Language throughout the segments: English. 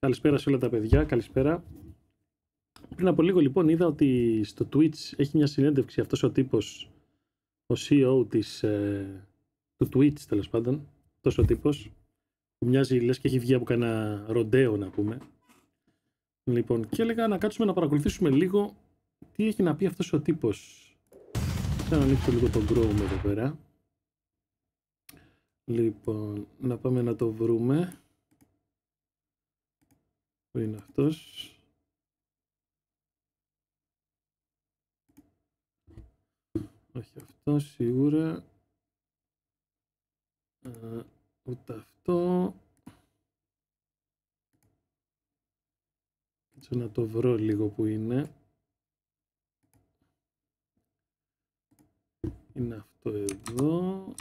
Καλησπέρα σε όλα τα παιδιά, καλησπέρα. Πριν από λίγο λοιπόν είδα ότι στο Twitch έχει μια συνέντευξη αυτός ο τύπος, ο CEO του Twitch τέλος πάντων, αυτός ο τύπος, που μοιάζει λες και έχει βγει από κανένα ροντέο να πούμε. Λοιπόν, και έλεγα να κάτσουμε να παρακολουθήσουμε λίγο τι έχει να πει αυτός ο τύπος. Θα ανοίξω λίγο τον Chrome εδώ πέρα. Λοιπόν, να πάμε να το βρούμε. Πού είναι αυτός? Όχι αυτό σίγουρα. Ούτε αυτό. Έτσι να το βρω λίγο που είναι. Είναι αυτό εδώ.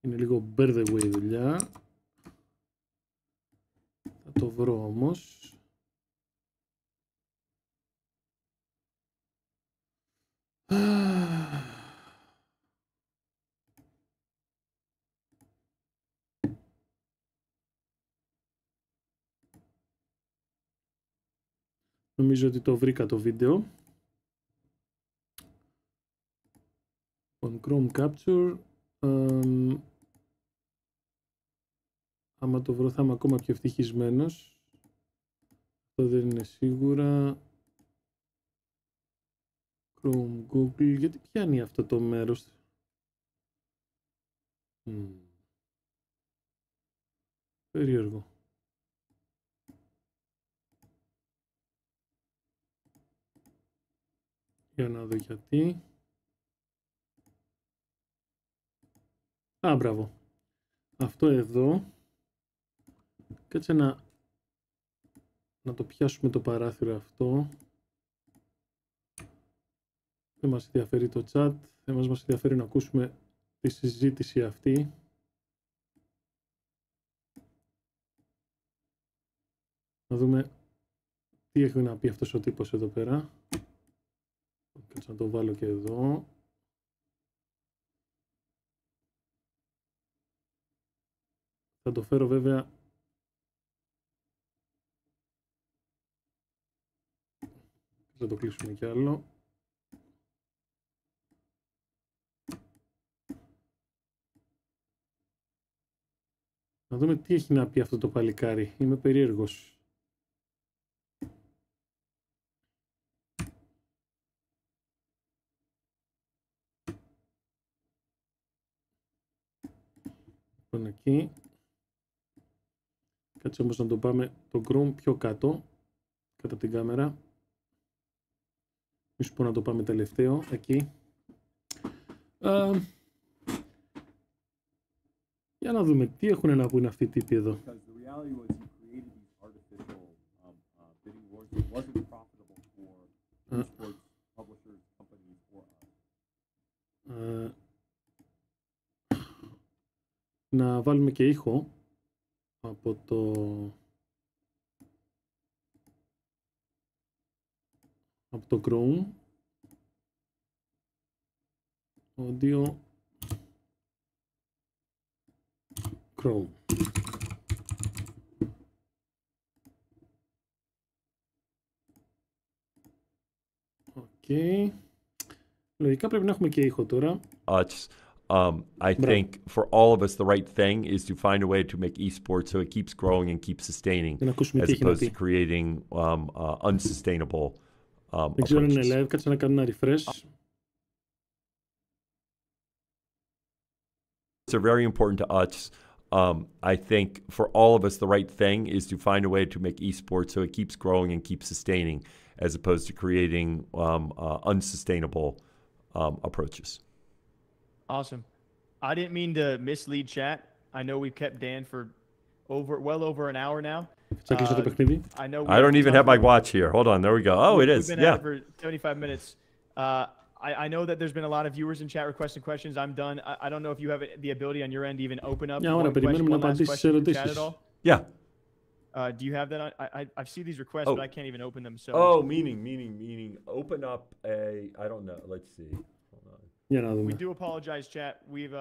Είναι λίγο bear the way δουλειά. Θα το βρω όμως. Νομίζω ότι το βρήκα το βίντεο. On Chrome Capture. Άμα το βρω θα είμαι ακόμα πιο ευτυχισμένος. Αυτό δεν είναι σίγουρα. Chrome, Google. Γιατί πιάνει αυτό το μέρος? Περίεργο. Για να δω γιατί. Α, μπράβο. Αυτό εδώ. Κάτσε να το πιάσουμε το παράθυρο αυτό. Δεν μας ενδιαφέρει το chat. Δεν μας ενδιαφέρει να ακούσουμε τη συζήτηση αυτή. Να δούμε τι έχει να πει αυτός ο τύπος εδώ πέρα. Κάτσε να το βάλω και εδώ. Θα το φέρω βέβαια. Θα το κλείσουμε κι άλλο. Να δούμε τι έχει να πει αυτό το παλικάρι. Είμαι περίεργος. Λοιπόν εκεί. Κάτσε όμως να το πάμε το Chrome πιο κάτω. Κάτω από την κάμερα. Μη σου πω να το πάμε τελευταίο. Εκεί. Για να δούμε τι έχουν να πούνε αυτοί οι τύποι εδώ. Να βάλουμε και ήχο από το Chrome. Audio Chrome. Okay. Λογικά πρέπει να έχουμε και ήχο τώρα. I think for all of us, the right thing is to find a way to make esports so it keeps growing and keeps sustaining, as opposed to creating unsustainable Δεν ξέρω αν είναι live, κάτσε να κάνω ένα refresh. Are very important to us. I think for all of us, the right thing is to find a way to make esports so it keeps growing and keeps sustaining, as opposed to creating unsustainable approaches. Awesome. I didn't mean to mislead chat. I know we've kept Dan for well over an hour now. I don't even have my watch here. Hold on, there we go. Oh, it is. We've been at it for 75 minutes. I know that there's been a lot of viewers in chat requesting questions. I'm done. I don't know if you have the ability on your end to even open up one last question in chat at all. Yeah. Do you have that? I see these requests, but I can't even open them. So. Oh, meaning. Open up a. I don't know. Let's see. Hold on. We do apologize, chat. We've.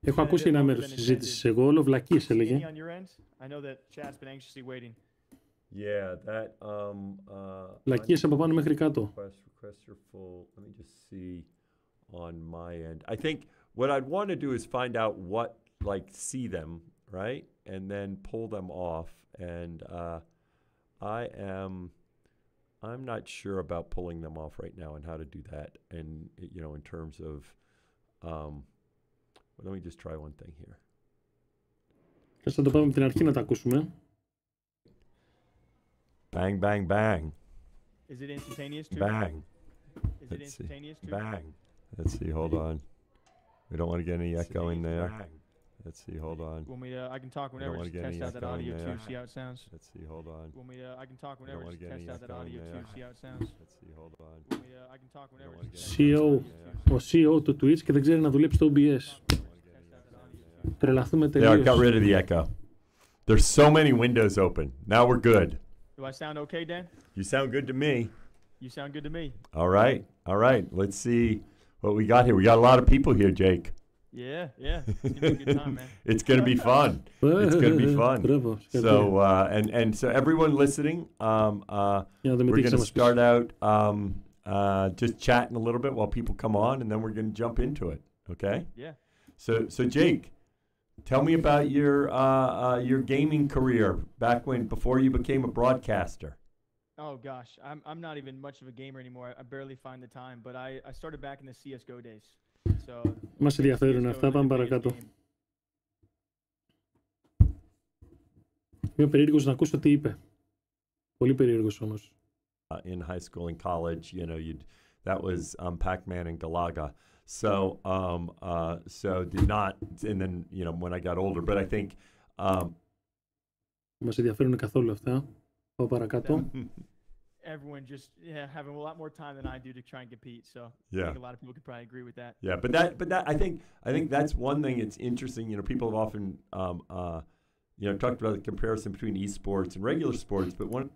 Έχω ακούσει ένα μέρος της συζήτησης. Εγώ όλο βλακίες έλεγε. Βλακίες από πάνω μέχρι κάτω. Let me just see on my end. I think what I'd want to do is find out what, like, see them, right? And then pull them off. And I'm not sure about pulling them off right now and how to do that. And, you know, in terms of, let me just try one thing here. Θα το πάμε από την αρχή να τα ακούσουμε. Bang, bang, bang. Is it instantaneous too? Bang. Is it instantaneous too? Bang. Let's see, hold on. We don't want to get any echo in there. Bang. Let's see, hold on. Want me to, I can talk whenever, just test out that audio too, see how it sounds. Let's see, hold on. Want me to, I can talk whenever, just test out that audio too, see how it sounds. Let's see, hold on. Want me to, I can talk whenever, just test CEO, ο CEO του Twitch και δεν ξέρει να δουλέψει στο OBS. Τρελαθούμε τελείως. Yeah, I got rid of the echo. There's so many windows open. Now we're good. Do I sound okay, Dan? You sound good to me. You sound good to me. All right, all right. Let's see what we got here. We got a lot of people here, Jake. Yeah. It's gonna be a good time, man. It's gonna be fun. It's gonna be fun. So and so everyone listening, we're gonna start out just chatting a little bit while people come on, and then we're gonna jump into it. Okay? Yeah. So Jake, tell me about your gaming career back before you became a broadcaster. Oh gosh, I'm not even much of a gamer anymore. I barely find the time, but I started back in the CS:GO days. So. Μας ενδιαφέρουν αυτά, πάμε παρακάτω. Είμαι περίεργος να ακούσω τι είπε. Πολύ περίεργος όμως. In high school and college, you know, that was Pac-Man and Galaga. So did not, and then, you know, when I got older, but I think. Μας ενδιαφέρουν καθόλου αυτά. Πάω παρακάτω. Everyone just having a lot more time than I do to try and compete. So I think a lot of people could probably agree with that. Yeah, but that I think that's one thing. It's interesting. You know, people have often you know, talked about the comparison between esports and regular sports, but one.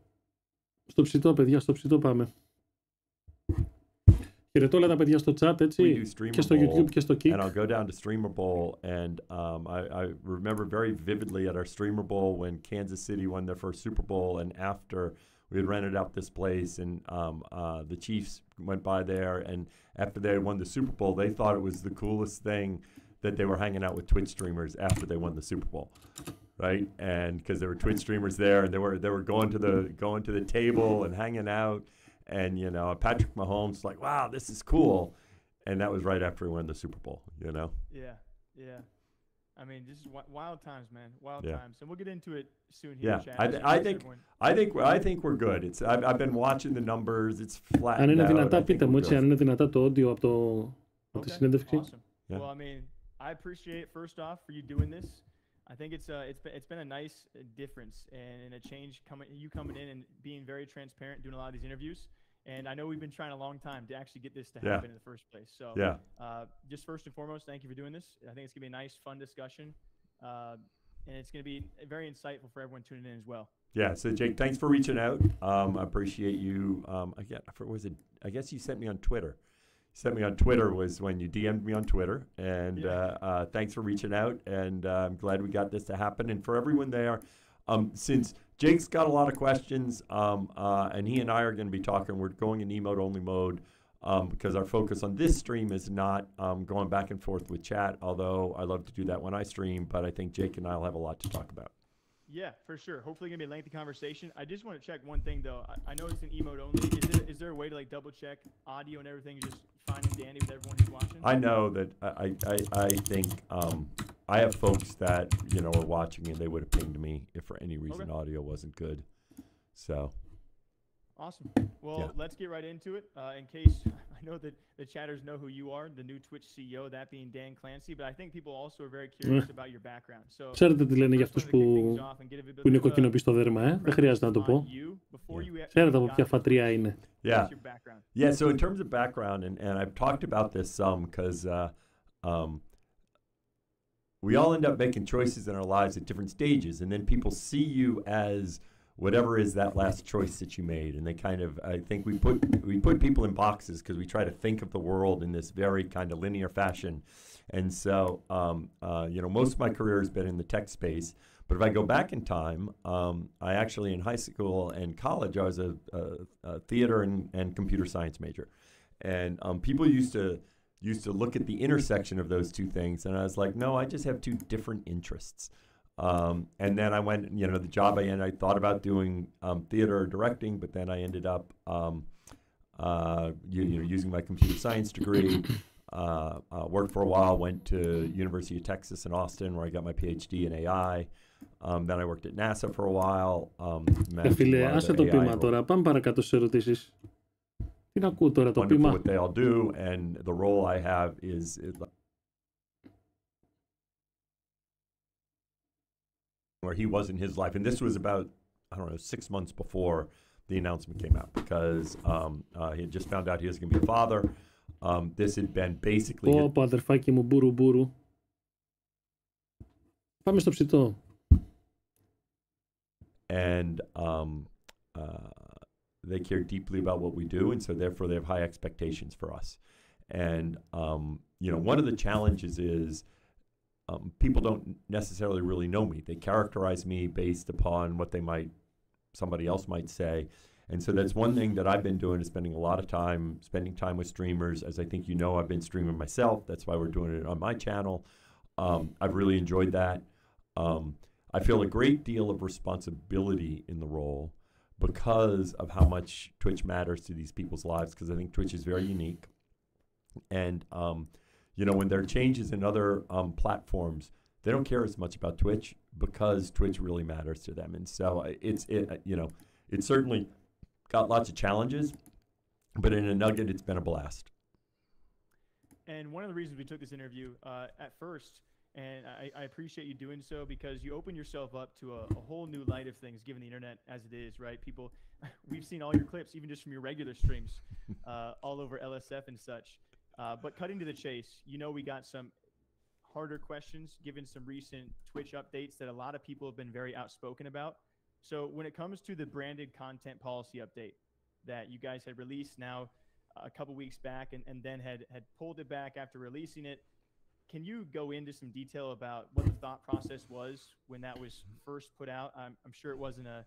Στο ψητό, παιδιά, στο ψητό πάμε. Χαιρετώ όλα τα παιδιά στο chat, έτσι, και στο YouTube και στο Kick. And I'll go down to Streamer Bowl, and I remember very vividly at our Streamer Bowl when Kansas City won their first Super Bowl, and after we had rented out this place, and the Chiefs went by there, and after they had won the Super Bowl, they thought it was the coolest thing that they were hanging out with Twitch streamers after they won the Super Bowl, right? And because there were Twitch streamers there, and they were going to the table and hanging out, and you know, Patrick Mahomes like, wow, this is cool, and that was right after he won the Super Bowl, you know? Yeah. I mean, this is wild times, man. Wild times, and we'll get into it soon here. Yeah, I think we're good. I've been watching the numbers. It's flat. Αν είναι δυνατά, πείτε μου έτσι, αν είναι δυνατά το audio από τη συνέντευξη. Awesome. Well, I mean, I appreciate first off for you doing this. I think it's been a nice difference and a change coming in and being very transparent, doing a lot of these interviews. And I know we've been trying a long time to actually get this to happen in the first place. So just first and foremost, thank you for doing this. I think it's gonna be a nice, fun discussion, and it's gonna be very insightful for everyone tuning in as well. Yeah. So Jake, thanks for reaching out. I appreciate you. I guess you sent me on Twitter. Sent me on Twitter was when you DM'd me on Twitter, and thanks for reaching out, and I'm glad we got this to happen. And for everyone there, since Jake's got a lot of questions, and he and I are going to be talking, we're going in emote-only mode, because our focus on this stream is not going back and forth with chat, although I love to do that when I stream, but I think Jake and I will have a lot to talk about. Yeah, for sure. Hopefully going to be a lengthy conversation. I just want to check one thing, though. I know it's an emote only. Is there a way to like double check audio and everything just fine and dandy with everyone who's watching? I know that I think I have folks that, you know, are watching and they would have pinged me if for any reason audio wasn't good. So. Awesome. Well, let's get right into it. In case I know that the chatters know who you are, the new Twitch CEO, that being Dan Clancy, but I think people also are very curious about your background. So, ξέρετε τι λένε για αυτούς που είναι κοκκινοποί στο δέρμα, δεν χρειάζεται να το πω. Ξέρετε από ποια φατριά είναι. Yeah, so in terms of background, and I've talked about this some, because we all end up making choices in our lives at different stages, and then people see you as whatever is that last choice that you made. And they kind of, I think we put people in boxes because we try to think of the world in this very kind of linear fashion. And so, most of my career has been in the tech space. But if I go back in time, I actually in high school and college, I was a theater and computer science major. And people used to look at the intersection of those two things. And I was like, no, I just have two different interests. And then I went, the job I thought about doing theater directing, but then I ended up, using my computer science degree, worked for a while, went to University of Texas in Austin, where I got my PhD in AI. Then I worked at NASA for a while. Φίλε, άσε το πείμα τώρα. Πάμε παρακάτω στις ερωτήσεις. Τι να ακούω τώρα το πείμα. What they all do, and the role I have is where he was in his life. And this was about, 6 months before the announcement came out, because he had just found out he was going to be a father. This had been basically... Πω, αδερφάκι μου, μπούρου. Πάμε στο ψητό. And they care deeply about what we do, and so therefore they have high expectations for us. And, one of the challenges is people don't necessarily really know me. They characterize me based upon what somebody else might say. And so that's one thing that I've been doing, is spending a lot of time with streamers. As I think you know, I've been streaming myself. That's why we're doing it on my channel. I've really enjoyed that. I feel a great deal of responsibility in the role because of how much Twitch matters to these people's lives, because I think Twitch is very unique. And, when there are changes in other platforms, they don't care as much about Twitch because Twitch really matters to them. And so it's certainly got lots of challenges, but in a nugget, it's been a blast. And one of the reasons we took this interview at first, and I appreciate you doing so, because you open yourself up to a whole new light of things, given the internet as it is, right? People, we've seen all your clips, even just from your regular streams, all over LSF and such. But cutting to the chase, we got some harder questions, given some recent Twitch updates that a lot of people have been very outspoken about. So when it comes to the branded content policy update that you guys had released now a couple weeks back, and then had pulled it back after releasing it, can you go into some detail about what the thought process was when that was first put out? I'm sure it wasn't a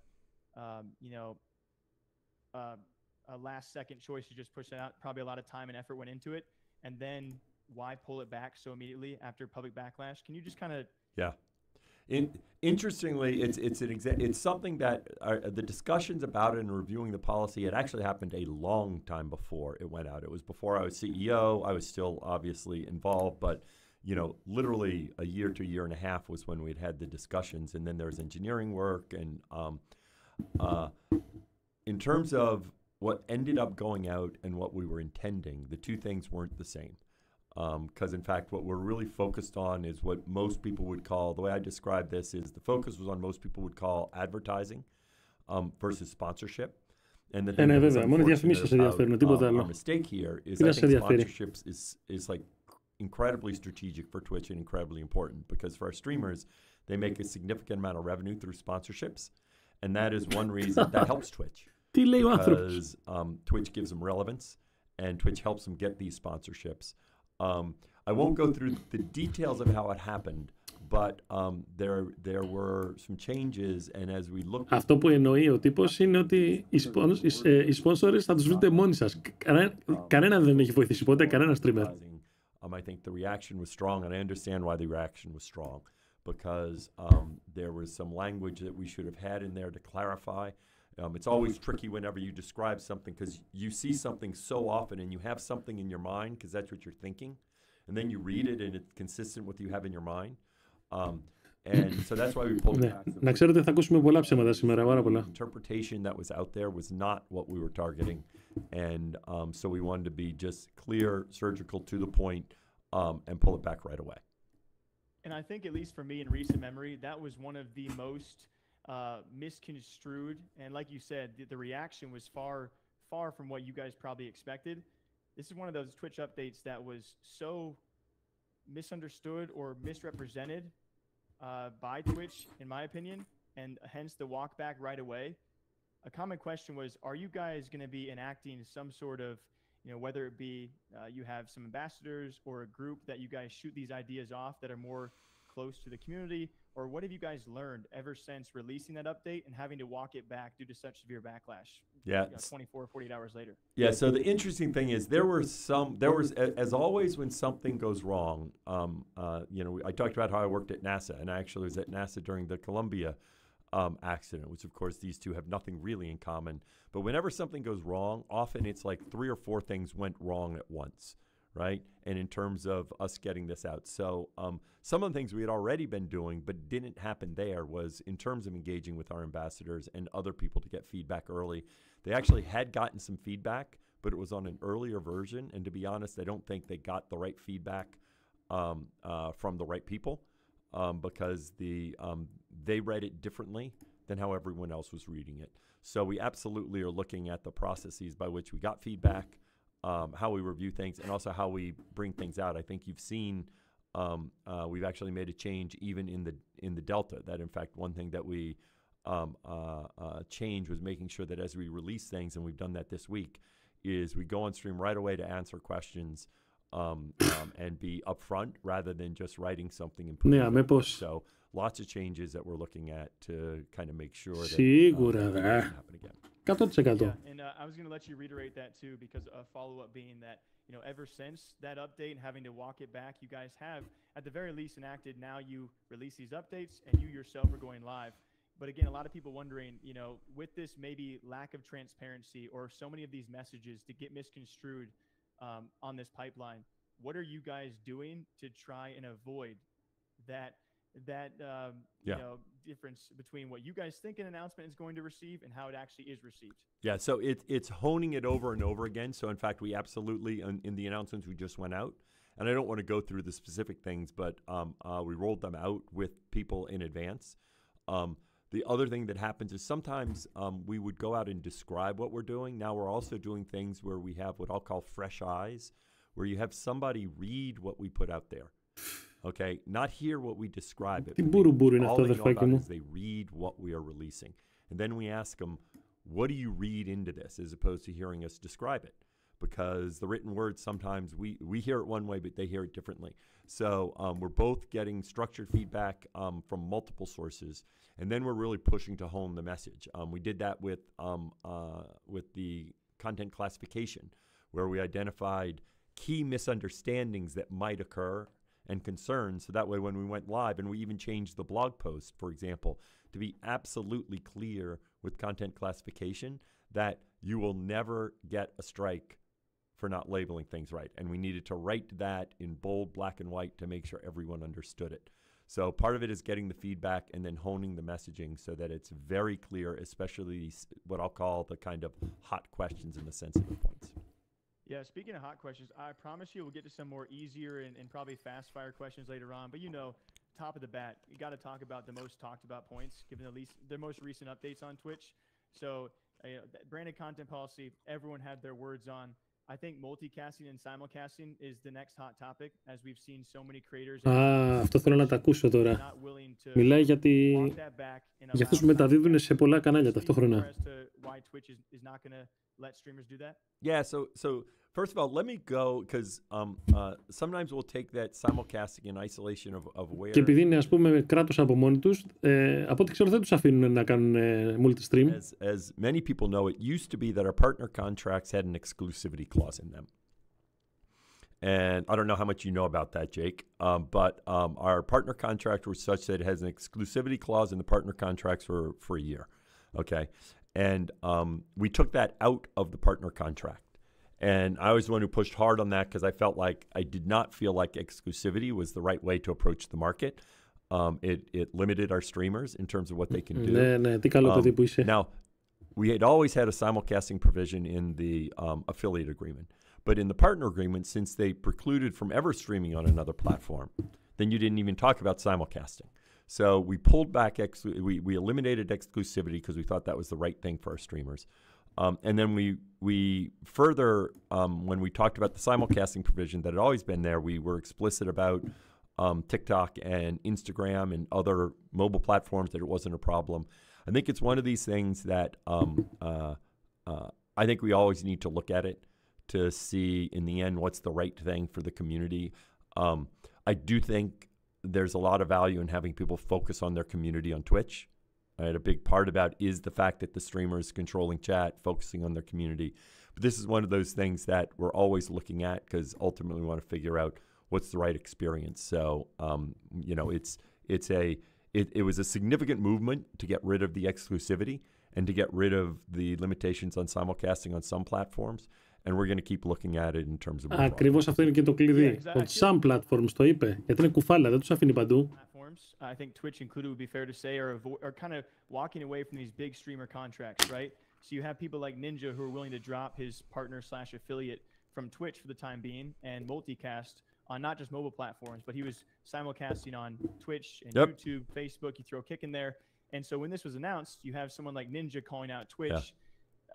last second choice to just push it out. Probably a lot of time and effort went into it. And then why pull it back so immediately after public backlash? Can you just kind of... Yeah. Interestingly, it's something that the discussions about it and reviewing the policy had actually happened a long time before it went out. It was before I was CEO. I was still obviously involved, but literally a year to a year and a half was when we'd had the discussions, and then there was engineering work. And in terms of what ended up going out and what we were intending, the two things weren't the same. Because in fact, what we're really focused on is what most people would call, the way I describe this is, the focus was on most people would call advertising versus sponsorship. And the thing that's unfortunate about our mistake here is I think sponsorships is like incredibly strategic for Twitch and incredibly important, because for our streamers, they make a significant amount of revenue through sponsorships. And that is one reason that helps Twitch. Because Twitch gives them relevance, and Twitch helps them get these sponsorships. I won't go through the details of how it happened, but there were some changes, and as we looked... Αυτό που εννοεί ο τύπος είναι ότι οι sponsors θα τους βρείτε μόνοι σας. Κανένα δεν έχει βοηθήσει ποτέ, κανένα streamer. I think the reaction was strong, and I understand why the reaction was strong, because there was some language that we should have had in there to clarify. It's always tricky whenever you describe something, because you see something so often and you have something in your mind because that's what you're thinking, and then you read it and it's consistent with what you have in your mind. And so that's why we pulled it back. Να ξέρετε, θα ακούσουμε πολλά ψέματα σήμερα, πάρα πολλά. The interpretation that was out there was not what we were targeting, and so we wanted to be just clear, surgical, to the point, and pull it back right away. And I think, at least for me in recent memory, that was one of the most misconstrued, and like you said, the reaction was far from what you guys probably expected. This is one of those Twitch updates that was so misunderstood or misrepresented by Twitch, in my opinion, and hence the walk back right away. A common question was, are you guys going to be enacting some sort of, whether it be you have some ambassadors or a group that you guys shoot these ideas off that are more close to the community, or what have you guys learned ever since releasing that update and having to walk it back due to such severe backlash? Yeah, 24, 48 hours later. Yeah. So the interesting thing is there was as always when something goes wrong. I talked about how I worked at NASA, and I actually was at NASA during the Columbia accident, which of course these two have nothing really in common. But whenever something goes wrong, often it's like 3 or 4 things went wrong at once, right? And in terms of us getting this out. So some of the things we had already been doing but didn't happen there was in terms of engaging with our ambassadors and other people to get feedback early. They actually had gotten some feedback, but it was on an earlier version. And to be honest, I don't think they got the right feedback from the right people. Because they read it differently than how everyone else was reading it. So we absolutely are looking at the processes by which we got feedback, how we review things, and also how we bring things out. I think you've seen we've actually made a change even in the Delta. That in fact one thing that we changed was making sure that as we release things, and we've done that this week, is we go on stream right away to answer questions. And be upfront rather than just writing something and putting it out. So lots of changes that we're looking at to kind of make sure that doesn't happen again. 100%. Yeah, and I was going to let you reiterate that too, because a follow-up being that, ever since that update and having to walk it back, you guys have at the very least enacted, now you release these updates and you yourself are going live. But again, a lot of people wondering, with this maybe lack of transparency or so many of these messages to get misconstrued on this pipeline, what are you guys doing to try and avoid that difference between what you guys think an announcement is going to receive and how it actually is received? Yeah, so it's honing it over and over again. So in fact, we absolutely in the announcements we just went out, and I don't want to go through the specific things, but we rolled them out with people in advance. The other thing that happens is sometimes we would go out and describe what we're doing. Now we're also doing things where we have what I'll call fresh eyes, where you have somebody read what we put out there. Okay, not hear what we describe it. All they know about is they read what we are releasing. And then we ask them, what do you read into this, as opposed to hearing us describe it? Because the written word, sometimes we hear it one way, but they hear it differently. So we're both getting structured feedback from multiple sources, and then we're really pushing to hone the message. We did that with the content classification, where we identified key misunderstandings that might occur and concerns. So that way, when we went live, and we even changed the blog post, for example, to be absolutely clear with content classification that you will never get a strike for not labeling things right. And we needed to write that in bold, black and white to make sure everyone understood it. So part of it is getting the feedback and then honing the messaging so that it's very clear, especially what I'll call the kind of hot questions and the sensitive points. Yeah, speaking of hot questions, I promise you we'll get to some more easier and probably fast fire questions later on. But top of the bat, you got to talk about the most talked about points, given the most recent updates on Twitch. So branded content policy, everyone had their words on. I think multicasting and simulcasting is the next hot topic, as we've seen so many creators. Αυτό θέλω να τα ακούσω τώρα. Μιλάει για αυτούς που μεταδίδουν σε πολλά κανάλια ταυτόχρονα. Yeah, so first of all, let me go, because sometimes we'll take that simulcasting and isolation of where. Και επειδή είναι, ας πούμε, κράτος από μόνοι τους, από ό,τι ξέρω δεν τους αφήνουν να κάνουν multi-stream. As many people know, it used to be that our partner contracts had an exclusivity clause in them. And I don't know how much you know about that, Jake, but our partner contract was such that it has an exclusivity clause, and the partner contracts were for a year. Okay. And we took that out of the partner contract. And I was the one who pushed hard on that, because I felt like I did not feel like exclusivity was the right way to approach the market. It limited our streamers in terms of what they can do. Now, we had always had a simulcasting provision in the affiliate agreement. But in the partner agreement, since they precluded from ever streaming on another platform, then you didn't even talk about simulcasting. So we pulled back, we eliminated exclusivity because we thought that was the right thing for our streamers. And then we further, when we talked about the simulcasting provision that had always been there, we were explicit about TikTok and Instagram and other mobile platforms that it wasn't a problem. I think it's one of these things that I think we always need to look at it to see in the end what's the right thing for the community. I do think there's a lot of value in having people focus on their community on Twitch. Right? A big part about is the fact that the streamer is controlling chat, focusing on their community. But this is one of those things that we're always looking at because ultimately we want to figure out what's the right experience. So, it was a significant movement to get rid of the exclusivity and to get rid of the limitations on simulcasting on some platforms. And we're going to keep looking at it in terms of... Ακριβώς αυτό είναι και το κλειδί. Yeah, exactly. Ότι some platforms το είπε, γιατί είναι κουφάλα, δεν τους αφήνει παντού. Platforms, I think Twitch included would be fair to say, are kind of walking away from these big streamer contracts, right? So you have people like Ninja who are willing to drop his partner/affiliate from Twitch for the time being and multicast on not just mobile platforms, but he was simulcasting on Twitch and YouTube, Facebook. You throw Kick in there. And so when this was announced, you have someone like Ninja calling out Twitch.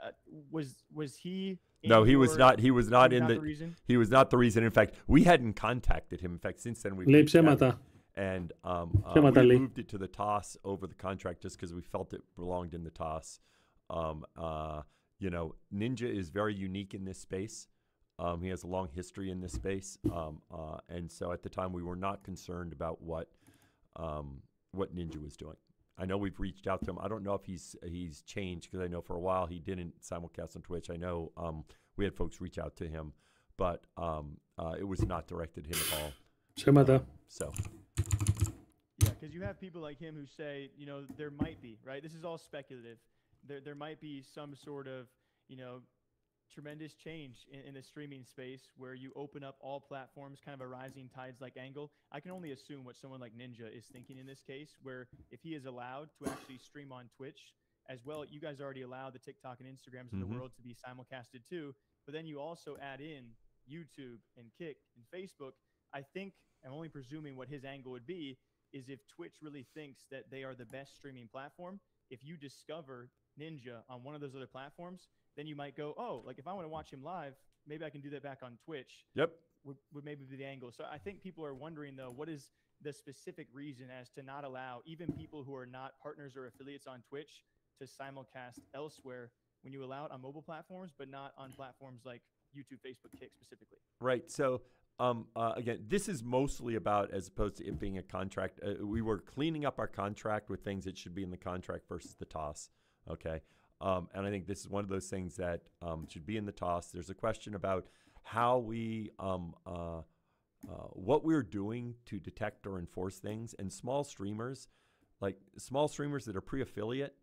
Yeah. Was he... No, he was not. He was not in the. Reason? He was not the reason. In fact, we hadn't contacted him. In fact, since then we've. Λέει ψέματα. And we moved it to the TOS over the contract just because we felt it belonged in the TOS. Ninja is very unique in this space. He has a long history in this space, and so at the time we were not concerned about what Ninja was doing. I know we've reached out to him. I don't know if he's changed because I know for a while he didn't simulcast on Twitch. I know we had folks reach out to him, but it was not directed at him at all. So. Yeah, because you have people like him who say, there might be, right? This is all speculative. There might be some sort of, tremendous change in the streaming space where you open up all platforms, kind of a rising tides like angle. I can only assume what someone like Ninja is thinking in this case, where if he is allowed to actually stream on Twitch as well, you guys already allow the TikTok and Instagrams of the world to be simulcasted too, but then you also add in YouTube and Kick and Facebook. I think, I'm only presuming what his angle would be, is if Twitch really thinks that they are the best streaming platform, if you discover Ninja on one of those other platforms, then you might go, oh, like if I want to watch him live, maybe I can do that back on Twitch. Yep. Would maybe be the angle. So I think people are wondering, though, what is the specific reason as to not allow even people who are not partners or affiliates on Twitch to simulcast elsewhere when you allow it on mobile platforms, but not on platforms like YouTube, Facebook, Kick specifically? Right. So, again, this is mostly about, as opposed to it being a contract, we were cleaning up our contract with things that should be in the contract versus the TOS. Okay. And I think this is one of those things that should be in the TOS. There's a question about how we, what we're doing to detect or enforce things. And small streamers that are pre-affiliate,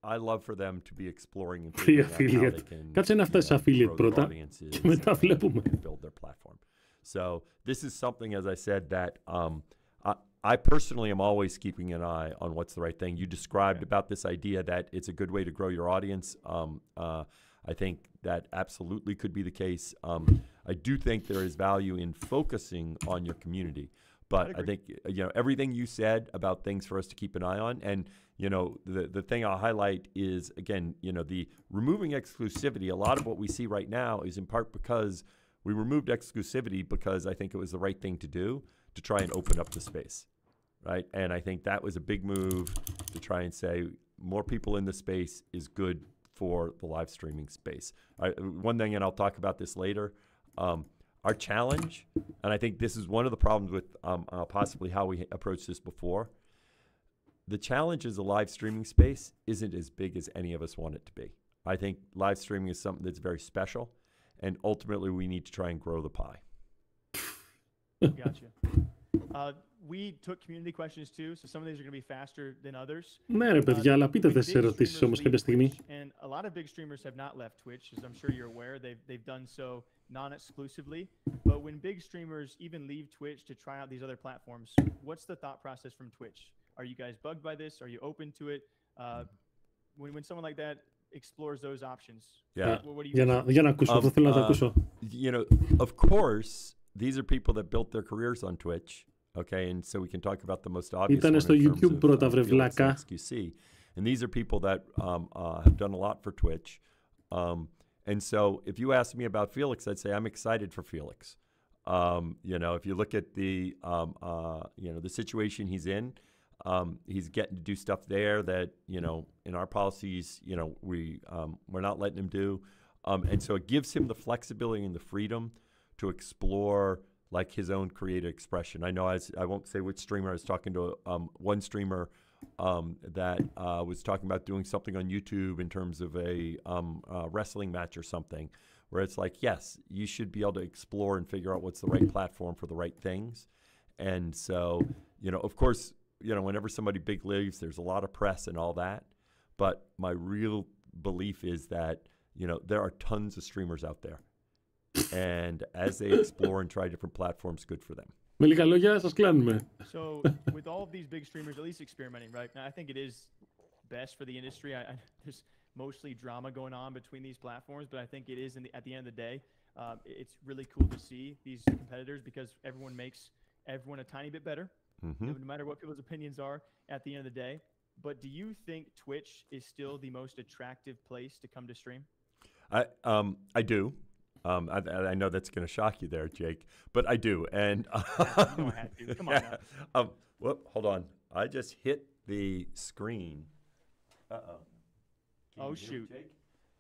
I love for them to be exploring and pre-affiliate. Κάτσε να φτάσει affiliate πρώτα και μετά βλέπουμε. Build their platform. So this is something, as I said, that I personally am always keeping an eye on what's the right thing. You described about this idea that it's a good way to grow your audience. I think that absolutely could be the case. I do think there is value in focusing on your community. But I think, everything you said about things for us to keep an eye on. And, the thing I'll highlight is, again, the removing exclusivity. A lot of what we see right now is in part because we removed exclusivity because I think it was the right thing to do to try and open up the space, right? And I think that was a big move to try and say more people in the space is good for the live streaming space. One thing, and I'll talk about this later, our challenge, and I think this is one of the problems with possibly how we approached this before, the challenge is the live streaming space isn't as big as any of us want it to be. I think live streaming is something that's very special, and ultimately we need to try and grow the pie. Gotcha. We took community questions too, so some of these are going to be faster than others. Ναι ρε παιδιά, αλλά πείτε τις ερωτήσεις όμως κάποια στιγμή. And a lot of big streamers have not left Twitch, as I'm sure you're aware. They've done so non-exclusively. But when big streamers even leave Twitch to try out these other platforms, what's the thought process from Twitch? Are you guys bugged by this? Are you open to it? When someone like that explores those options, what do you για να ακούσω, αυτό θέλω να το ακούσω. Of course, these are people that built their careers on Twitch. Okay, and so we can talk about the most obvious. Ήτανε στο YouTube πρώτα, βρε βλάκα. And these are people that have done a lot for Twitch. And so if you ask me about Felix, I'd say I'm excited for Felix. If you look at the the situation he's in, he's getting to do stuff there that in our policies we're not letting him do, and so it gives him the flexibility and the freedom to explore like his own creative expression. I know I won't say which streamer. I was talking to one streamer that was talking about doing something on YouTube in terms of a wrestling match or something, where it's like, yes, you should be able to explore and figure out what's the right platform for the right things. And so, of course, whenever somebody big leaves, there's a lot of press and all that. But my real belief is that, there are tons of streamers out there. And as they explore and try different platforms, good for them. Με λίγα λόγια, σας κλάνουμε. So, with all of these big streamers, at least experimenting, right? Now, I think it is best for the industry. There's mostly drama going on between these platforms, but I think it is at the end of the day, it's really cool to see these competitors because everyone makes everyone a tiny bit better, no matter what people's opinions are at the end of the day. But do you think Twitch is still the most attractive place to come to stream? I do. I know that's going to shock you there, Jake, but I do. And You don't have to. Come on now. Hold on. I just hit the screen. Uh-oh. Oh, shoot.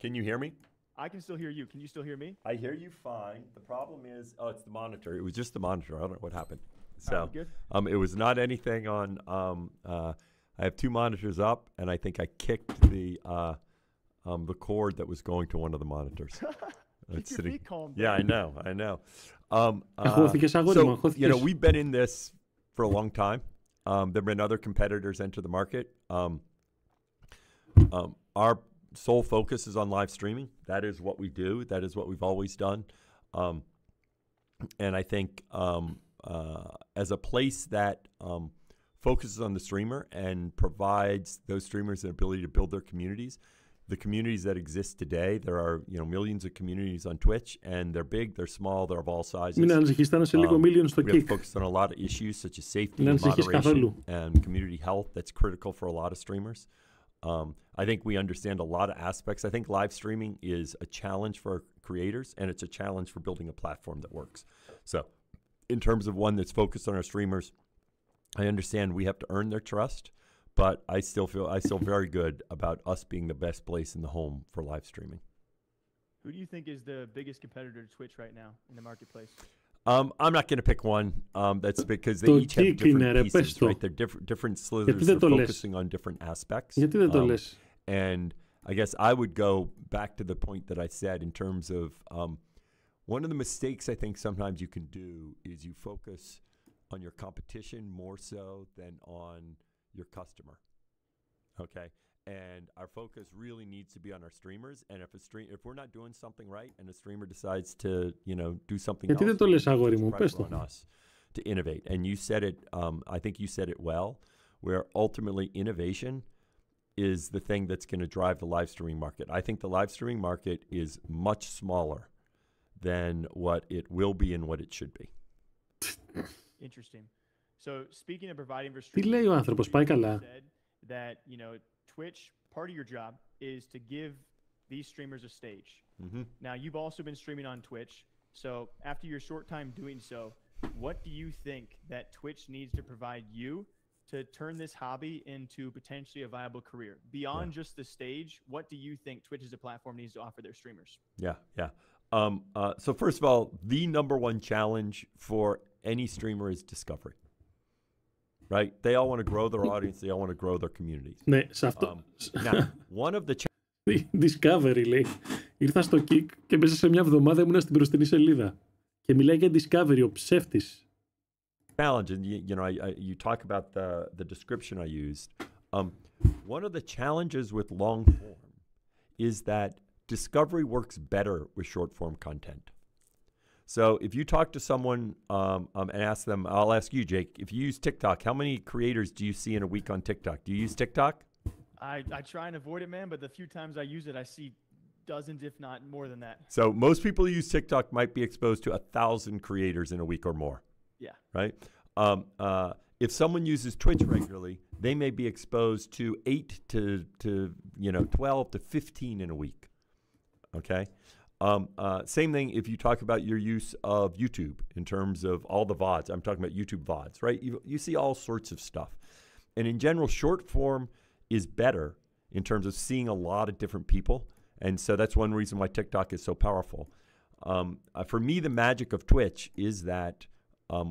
Can you hear me? I can still hear you. Can you still hear me? I hear you fine. The problem is, it's the monitor. It was just the monitor. I don't know what happened. So, good. It was not anything on. I have two monitors up, and I think I kicked the cord that was going to one of the monitors. Keep your feet calm. Yeah, I know. We've been in this for a long time. There have been other competitors enter the market. Our sole focus is on live streaming. That is what we do. That is what we've always done. And I think as a place that focuses on the streamer and provides those streamers an ability to build their communities, the communities that exist today, there are millions of communities on Twitch, and they're big, they're small, they're of all sizes. Μην ανησυχείς, θα είναι σε λίγο millions στο We have Kick. focused on a lot of issues such as safety and moderation and community health. That's critical for a lot of streamers. I think we understand a lot of aspects. I think live streaming is a challenge for creators, and it's a challenge for building a platform that works. So in terms of one that's focused on our streamers, I understand we have to earn their trust, but I still feel very good about us being the best place in the home for live streaming. Who do you think is the biggest competitor to Twitch right now in the marketplace? I'm not going to pick one. That's because they each have different pieces, right? They're different slithers. They're focusing on different aspects. Γιατί δεν το λες? And I guess I would go back to the point that I said in terms of one of the mistakes I think sometimes you can do is you focus on your competition more so than on your customer. Okay? And our focus really needs to be on our streamers. And if we're not doing something right and a streamer decides to, do something else, δεν το λες, αγόρι μου, πες το. on us to innovate. And you said it, I think you said it well, where ultimately innovation is the thing that's going to drive the live streaming market. I think the live streaming market is much smaller than what it will be and what it should be. Interesting. So speaking of providing for Τι λέει ο άνθρωπος, πάει καλά. That, Twitch, part of your job is to give these streamers a stage. Now, you've also been streaming on Twitch. So after your short time doing so, what do you think that Twitch needs to provide you to turn this hobby into potentially a viable career? Beyond just the stage, what do you think Twitch as a platform needs to offer their streamers? Yeah. So first of all, the number one challenge for any streamer is discovery. Right? They all want to grow their audience. They all want to grow their communities. Ναι, σε αυτό. Now, one of the Discovery, λέει. Ήρθα στο Kick και μέσα σε μια εβδομάδα ήμουνα στην μπροστινή σελίδα. Και μιλάει για Discovery, ο ψεύτης. Challenge, and you talk about the description I used. One of the challenges with long form is that discovery works better with short form content. So if you talk to someone and ask them, I'll ask you, Jake, if you use TikTok, how many creators do you see in a week on TikTok? Do you use TikTok? I try and avoid it, man, but the few times I use it, I see dozens, if not more than that. So most people who use TikTok might be exposed to 1,000 creators in a week or more. Yeah. Right? If someone uses Twitch regularly, they may be exposed to 8 to 12 to 15 in a week. Okay? Same thing if you talk about your use of YouTube in terms of all the VODs. I'm talking about YouTube VODs, right? You see all sorts of stuff. And in general, short form is better in terms of seeing a lot of different people. And so that's one reason why TikTok is so powerful. For me, the magic of Twitch is that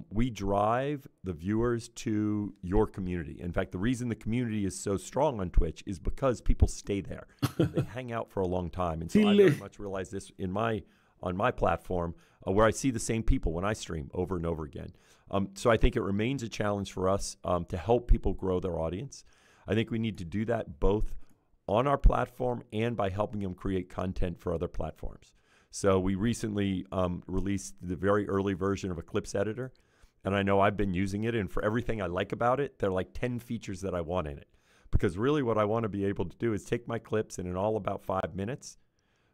we drive the viewers to your community. In fact, the reason the community is so strong on Twitch is because people stay there. They hang out for a long time. And so I very much realize this on my platform where I see the same people when I stream over and over again. So I think it remains a challenge for us to help people grow their audience. I think we need to do that both on our platform and by helping them create content for other platforms. So we recently released the very early version of Eclipse Editor, and I know I've been using it, and for everything I like about it, there are like 10 features that I want in it. Because really what I want to be able to do is take my clips and in all about 5 minutes,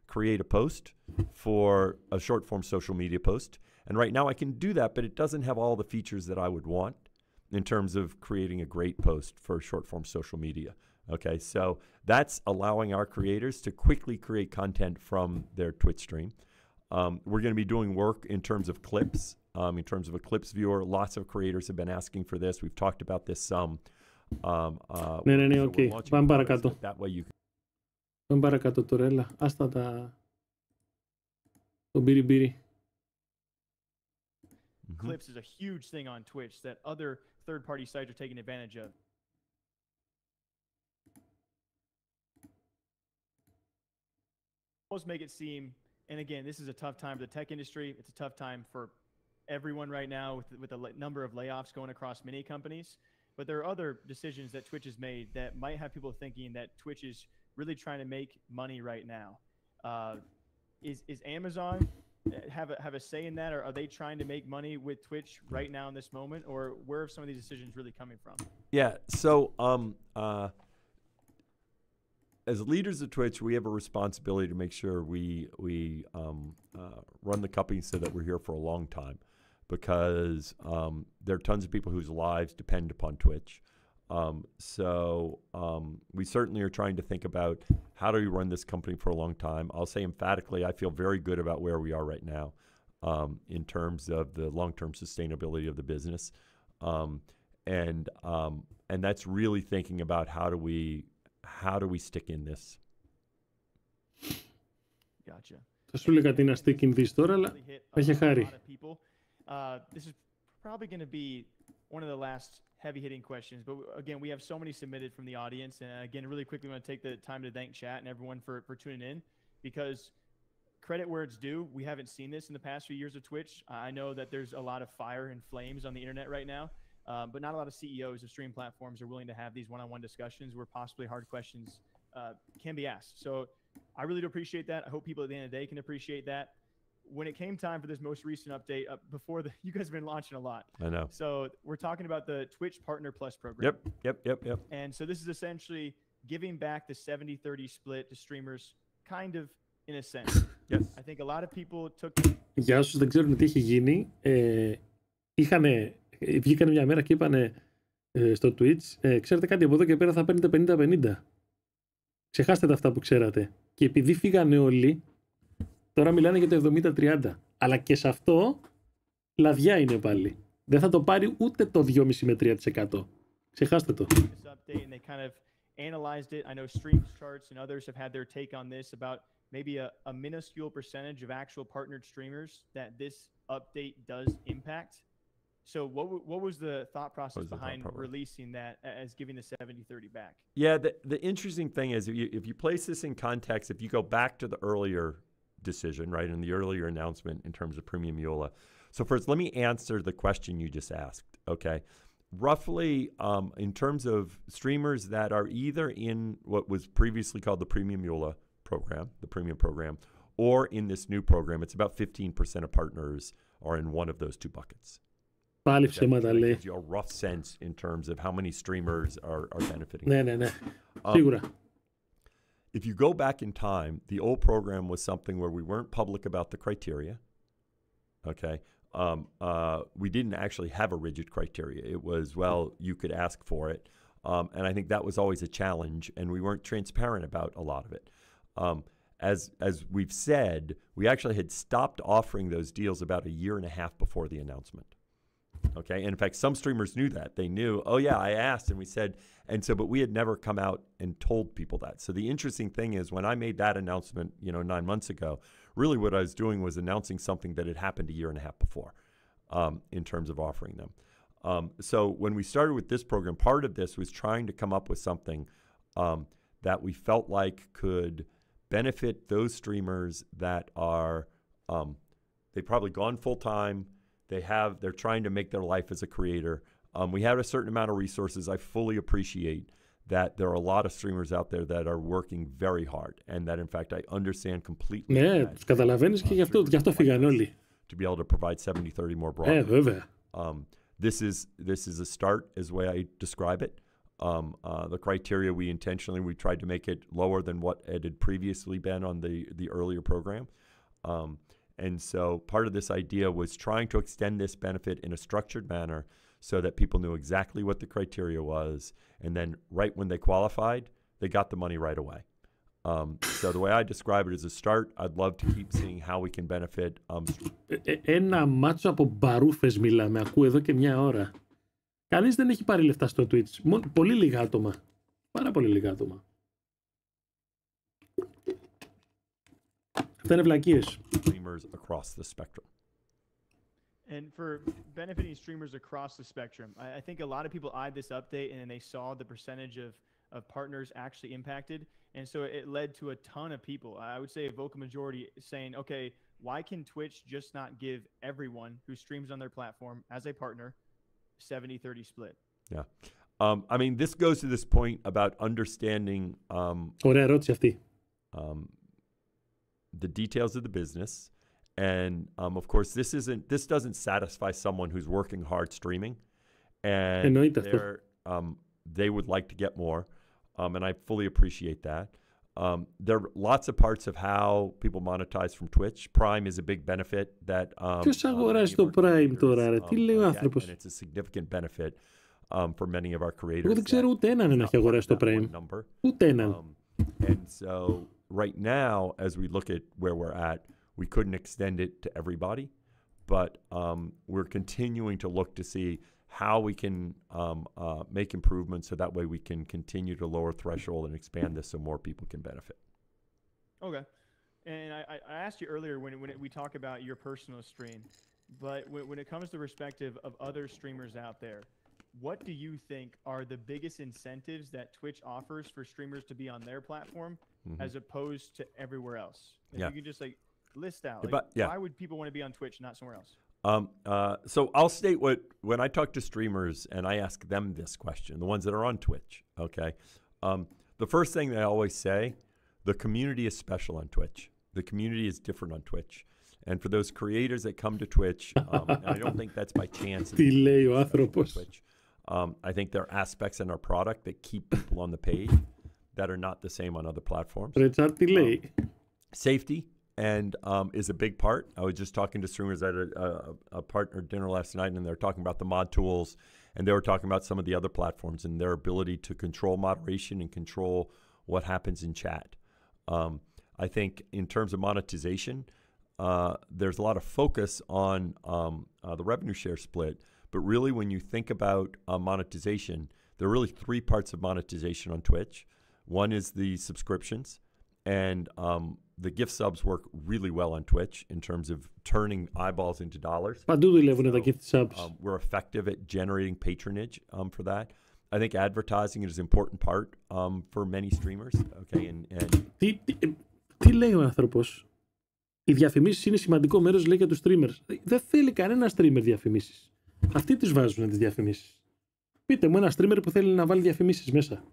create a post for a short-form social media post. And right now I can do that, but it doesn't have all the features that I would want in terms of creating a great post for short-form social media. Okay, so that's allowing our creators to quickly create content from their Twitch stream. We're going to be doing work in terms of clips, in terms of a clips viewer. Lots of creators have been asking for this. We've talked about this some. Ναι, οκ. Πάμε παρακάτω. Πάμε παρακάτω τώρα, έλα. Άστα το μπίρι. Clips is a huge thing on Twitch that other third-party sites are taking advantage of. Almost make it seem, and again, this is a tough time for the tech industry. It's a tough time for everyone right now with the number of layoffs going across many companies. But there are other decisions that Twitch has made that might have people thinking that Twitch is really trying to make money right now. Is Amazon have a say in that, or are they trying to make money with Twitch right now in this moment, or where are some of these decisions really coming from? Yeah, so as leaders of Twitch, we have a responsibility to make sure we run the company so that we're here for a long time, because there are tons of people whose lives depend upon Twitch. So we certainly are trying to think about how do we run this company for a long time. I'll say emphatically, I feel very good about where we are right now in terms of the long-term sustainability of the business. And that's really thinking about how do we stick in this. Gotcha. Θα σου έλεγα τι είναι stick in this τώρα, αλλά έχει χάρη. This is probably going to be one of the last heavy-hitting questions, but again, we have so many submitted from the audience, and again, really quickly, I want to take the time to thank chat and everyone for tuning in, because credit where it's due. We haven't seen this in the past few years of Twitch. I know that there's a lot of fire and flames on the internet right now, but not a lot of CEOs of stream platforms are willing to have these one-on-one discussions where possibly hard questions can be asked. So I really do appreciate that. I hope people at the end of the day can appreciate that. When it came time for this most recent update, you guys have been launching a lot. I know. So we're talking about the Twitch Partner Plus program. Yep. And so this is essentially giving back the 70-30 split to streamers, kind of in a sense. Yes. I think a lot of people took. Για όσους δεν ξέρουν τι έχει γίνει, βγήκαν μια μέρα και είπανε στο Twitch, ξέρετε κάτι, από εδώ και πέρα θα παίρνετε 50-50. Ξεχάστε τα αυτά που ξέρατε. Και επειδή φύγανε όλοι, τώρα μιλάνε για το 70-30. Αλλά και σε αυτό, λαδιά είναι πάλι. Δεν θα το πάρει ούτε το 2,5 με 3%. Ξεχάστε το. They kind of analyzed it. I know StreamCharts and others have had their take on this about maybe a minuscule percentage of actual partnered streamers that this update does impact. So what was the thought process behind releasing that as giving the 70-30 back? Yeah, the interesting thing is if you place this in context, if you go back to the earlier decision, right, in the earlier announcement in terms of Premium EULA. So first, let me answer the question you just asked, okay? Roughly, in terms of streamers that are either in what was previously called the Premium EULA program, the premium program, or in this new program, it's about 15% of partners are in one of those two buckets. Πάλι ψέματα λέει. Gives you a rough sense in terms of how many streamers are benefiting. Ναι. Σίγουρα. If you go back in time, the old program was something where we weren't public about the criteria. Okay. We didn't actually have a rigid criteria. It was, well, you could ask for it. And I think that was always a challenge, and we weren't transparent about a lot of it. as we've said, we actually had stopped offering those deals about a year and a half before the announcement. Okay. And in fact, some streamers knew that. They knew, oh yeah, I asked and we said, and so, but we had never come out and told people that. So the interesting thing is when I made that announcement, 9 months ago, really what I was doing was announcing something that had happened a year and a half before in terms of offering them. So when we started with this program, part of this was trying to come up with something that we felt like could benefit those streamers that are, they've probably gone full time. They're trying to make their life as a creator. We have a certain amount of resources. I fully appreciate that there are a lot of streamers out there that are working very hard and that in fact I understand completely. Ναι, τους καταλαβαίνεις και γι' αυτό φύγανε όλοι. To be able to provide 70-30 more broadband. Βέβαια. This is a start is the way I describe it. The criteria we tried to make it lower than what it had previously been on the earlier program. And so part of this idea was trying to extend this benefit in a structured manner so that people knew exactly what the criteria was. And then right when they qualified, they got the money right away. So the way I describe it as a start, I'd love to keep seeing how we can benefit. Ένα μάτσο από μπαρούφες μιλάμε, ακούω εδώ και μια ώρα. Κανείς δεν έχει πάρει λεφτά στο Twitch. Πολύ λίγα άτομα. Πάρα πολύ λίγα άτομα. Αυτά είναι βλακίες. Streamers across the spectrum. And for benefiting streamers across the spectrum, I think a lot of people eyed this update and then they saw the percentage of partners actually impacted. And so it led to a ton of people. I would say a vocal majority saying, okay, why can Twitch just not give everyone who streams on their platform as a partner 70-30 split? Yeah. I mean, this goes to this point about understanding Ωραία ερώτηση αυτή. The details of the business. And of course, this doesn't satisfy someone who's working hard streaming. And they would like to get more. And I fully appreciate that. There are lots of parts of how people monetize from Twitch. Prime is a big benefit that Ποιος αγοράζει το Prime τώρα, ρε? Τι λέει ο άνθρωπος? And it's a significant benefit for many of our creators. Εγώ δεν ξέρω ούτε έναν να έχει αγοράσει το Prime. Ούτε έναν. And so right now, as we look at where we're at, we couldn't extend it to everybody, but we're continuing to look to see how we can make improvements so that way we can continue to lower threshold and expand this so more people can benefit. Okay. And I asked you earlier when we talk about your personal stream, but when it comes to the perspective of other streamers out there, what do you think are the biggest incentives that Twitch offers for streamers to be on their platform as opposed to everywhere else? If you can just list out, why would people want to be on Twitch, not somewhere else? So I'll state when I talk to streamers and I ask them this question, the ones that are on Twitch, okay? The first thing they always say, the community is special on Twitch. The community is different on Twitch. And for those creators that come to Twitch, and I don't think that's by chance. Τι λέει ο άνθρωπος? I think there are aspects in our product that keep people on the page that are not the same on other platforms. Τι λέει? Safety is a big part. I was just talking to streamers at a partner dinner last night, and they were talking about the mod tools, and they were talking about some of the other platforms and their ability to control moderation and control what happens in chat. I think in terms of monetization, there's a lot of focus on the revenue share split, but really when you think about monetization, there are really three parts of monetization on Twitch. One is the subscriptions, and the gift subs work really well on Twitch in terms of turning eyeballs into dollars. Παντού δουλεύουν τα gift subs. We're effective at generating patronage for that. I think advertising is an important part for many streamers. Okay, Τι λέει ο άνθρωπος? Οι διαφημίσεις είναι σημαντικό μέρος, λέει, για τους streamers. Δεν θέλει κανένα streamer διαφημίσεις. Αυτοί τις βάζουν τις διαφημίσεις. Πείτε μου ένα streamer που θέλει να βάλει διαφημίσεις μέσα.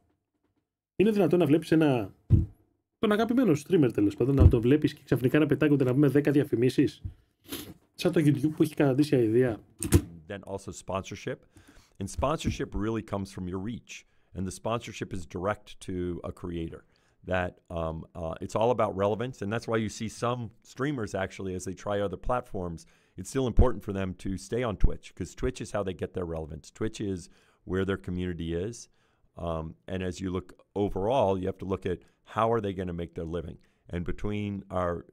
Είναι δυνατόν να βλέπεις τον αγαπημένο streamer, τέλος πάντων, να τον βλέπεις και ξαφνικά να πετάγονται, να πούμε, 10 διαφημίσεις? Σαν το YouTube που έχει καταντήσει ιδέα. Then also sponsorship. And sponsorship really comes from your reach. And the sponsorship is direct to a creator. That it's all about relevance. And that's why you see some streamers actually, as they try other platforms, it's still important for them to stay on Twitch because Twitch is how they get their relevance. Twitch is where their community is. And as you look overall, you have to look at how are they going to make their living. And between our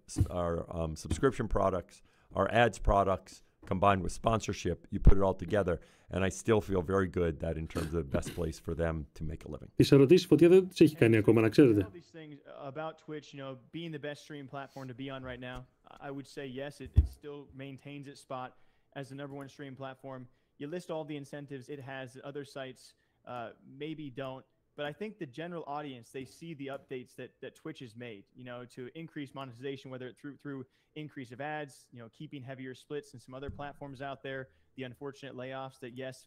subscription products, our ads products, combined with sponsorship, you put it all together. And I still feel very good that in terms of the best place for them to make a living. Τις ερωτήσεις Φωτιά δεν τις έχει κάνει ακόμα, να ξέρετε. All these things about Twitch, you know, being the best stream platform to be on right now, I would say yes, it still maintains its spot as the #1 stream platform. You list all the incentives it has that other sites maybe don't. But I think the general audience, they see the updates that Twitch has made, you know, to increase monetization, whether it's through increase of ads, you know, keeping heavier splits and some other platforms out there, the unfortunate layoffs that, yes,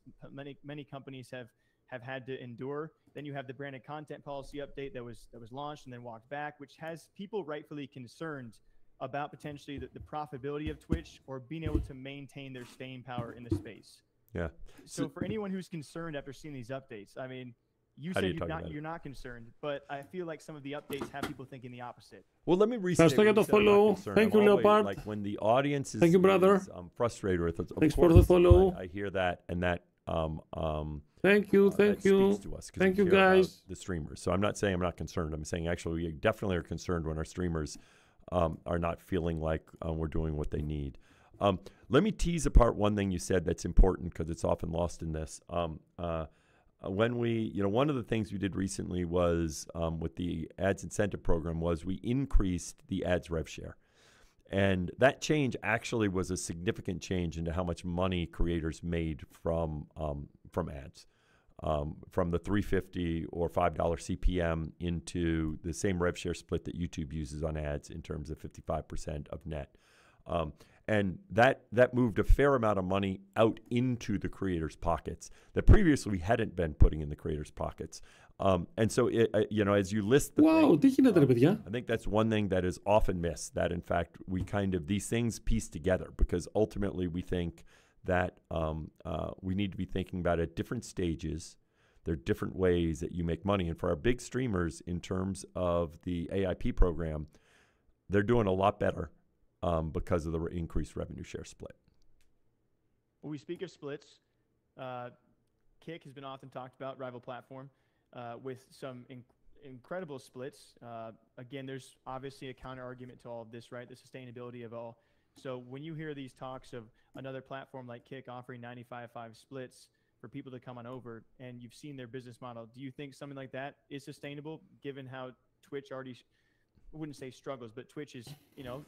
many companies have had to endure. Then you have the branded content policy update that was launched and then walked back, which has people rightfully concerned about potentially the profitability of Twitch or being able to maintain their staying power in the space. Yeah. So for anyone who's concerned after seeing these updates, I mean, you said you're not concerned, but I feel like some of the updates have people thinking the opposite. Well, let me restate. Ευχαριστώ για το follow. Thank you, Leopard. Like when the audience is, Thank you, brother. Frustrated with it. Thanks for the follow. I hear that, and that Thank you, that speaks to us 'cause thank we you, care guys. about the streamers. So I'm not saying I'm not concerned. I'm saying actually we definitely are concerned when our streamers are not feeling like we're doing what they need. Let me tease apart one thing you said that's important because it's often lost in this. When we, you know, one of the things we did recently was with the ads incentive program was we increased the ads rev share. And that change actually was a significant change into how much money creators made from ads. From the $3.50 or $5 CPM into the same rev share split that YouTube uses on ads in terms of 55% of net. And that moved a fair amount of money out into the creators' pockets that previously we hadn't been putting in the creators' pockets. And so, you know, as you list the Wow, τι γίνεται ρε παιδιά? I think that's one thing that is often missed, that in fact we kind of, these things piece together because ultimately we think that we need to be thinking about at different stages. There are different ways that you make money. And for our big streamers in terms of the AIP program, they're doing a lot better because of the increased revenue share split. When we speak of splits, Kick has been often talked about, rival platform, with some incredible splits. Again, there's obviously a counter argument to all of this, right? The sustainability of all. So when you hear these talks of another platform like Kick offering 95/5 splits for people to come on over, and you've seen their business model, do you think something like that is sustainable given how Twitch already, I wouldn't say struggles, but Twitch is, you know,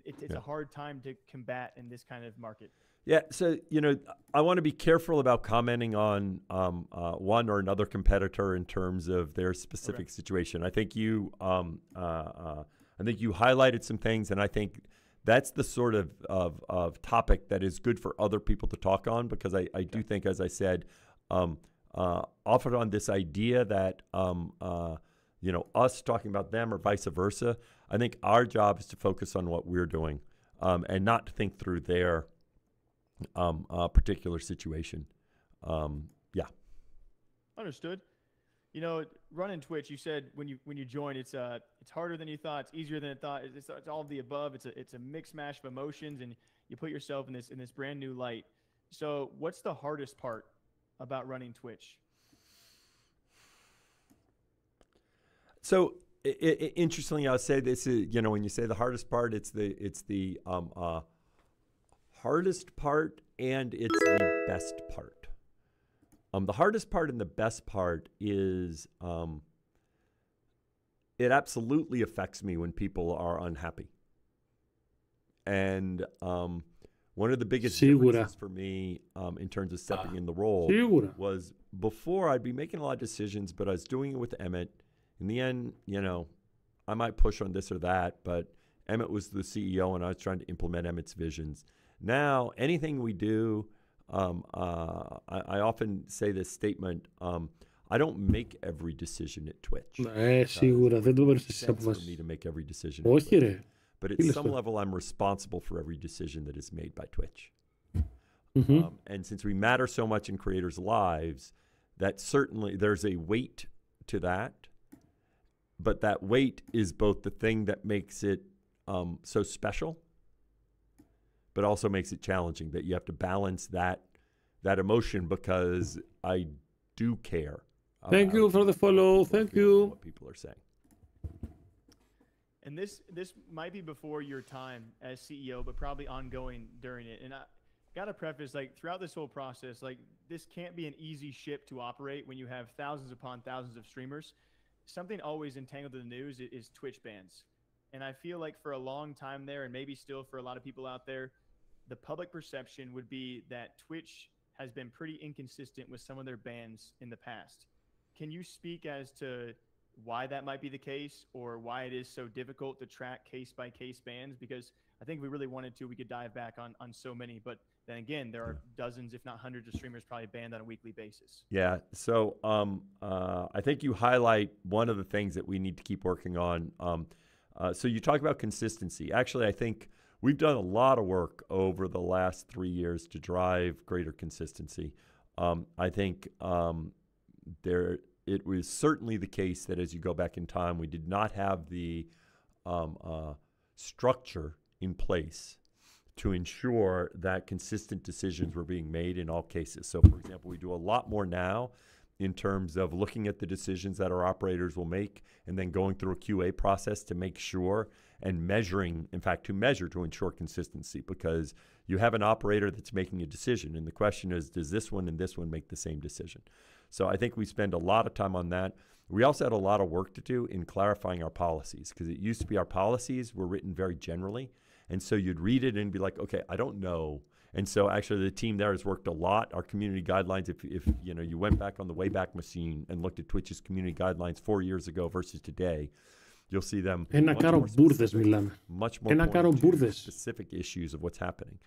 it's a hard time to combat in this kind of market. Yeah, so, you know, I want to be careful about commenting on one or another competitor in terms of their specific situation. I think you highlighted some things, and I think that's the sort of topic that is good for other people to talk on because I do think, as I said, often on this idea that you know, us talking about them or vice versa, I think our job is to focus on what we're doing and not to think through their particular situation. Yeah. Understood. You know, running Twitch, you said when you join, it's harder than you thought, it's easier than it thought. It's all of the above. It's a mix mash of emotions, and you put yourself in this brand new light. So, what's the hardest part about running Twitch? So, interestingly, I'll say this: you know, when you say the hardest part, it's the hardest part and it's the best part. The hardest part and the best part is it absolutely affects me when people are unhappy. And one of the biggest differences for me in terms of stepping in the role was before I'd be making a lot of decisions, but I was doing it with Emmett. In the end, you know, I might push on this or that, but Emmett was the CEO and I was trying to implement Emmett's visions. Now, anything we do, I often say this statement, I don't make every decision at Twitch. Σίγουρα, δεν το παίρνεις εσύ For αποφάσεις. me to make every decision. Όχι ρε. But at some level, I'm responsible for every decision that is made by Twitch. And since we matter so much in creators' lives, that certainly there's a weight to that. But that weight is both the thing that makes it so special, but also makes it challenging, that you have to balance that emotion because I do care. Thank you for the follow. Thank you. What people are saying. And this might be before your time as CEO, but probably ongoing during it. And I gotta preface, like throughout this whole process, like this can't be an easy ship to operate when you have thousands upon thousands of streamers. Something always entangled in the news is Twitch bans. And I feel like for a long time there, and maybe still for a lot of people out there, the public perception would be that Twitch has been pretty inconsistent with some of their bans in the past. Can you speak as to why that might be the case, or why it is so difficult to track case-by-case bans? Because I think if we really wanted to, we could dive back on so many. But then again, there are dozens, if not hundreds of streamers probably banned on a weekly basis. Yeah. So I think you highlight one of the things that we need to keep working on. So you talk about consistency. Actually, I think we've done a lot of work over the last 3 years to drive greater consistency. I think it was certainly the case that as you go back in time, we did not have the structure in place to ensure that consistent decisions were being made in all cases. So, for example, we do a lot more now in terms of looking at the decisions that our operators will make and then going through a QA process to make sure and measuring, in fact, to measure to ensure consistency, because you have an operator that's making a decision. And the question is, does this one and this one make the same decision? So I think we spend a lot of time on that. We also had a lot of work to do in clarifying our policies, because it used to be our policies were written very generally. And so you'd read it and be like, okay, I don't know. And so actually the team there has worked a lot. Our community guidelines, if you know, you went back on the Wayback Machine and looked at Twitch's community guidelines 4 years ago versus today, you'll see them much more specific issues of what's happening.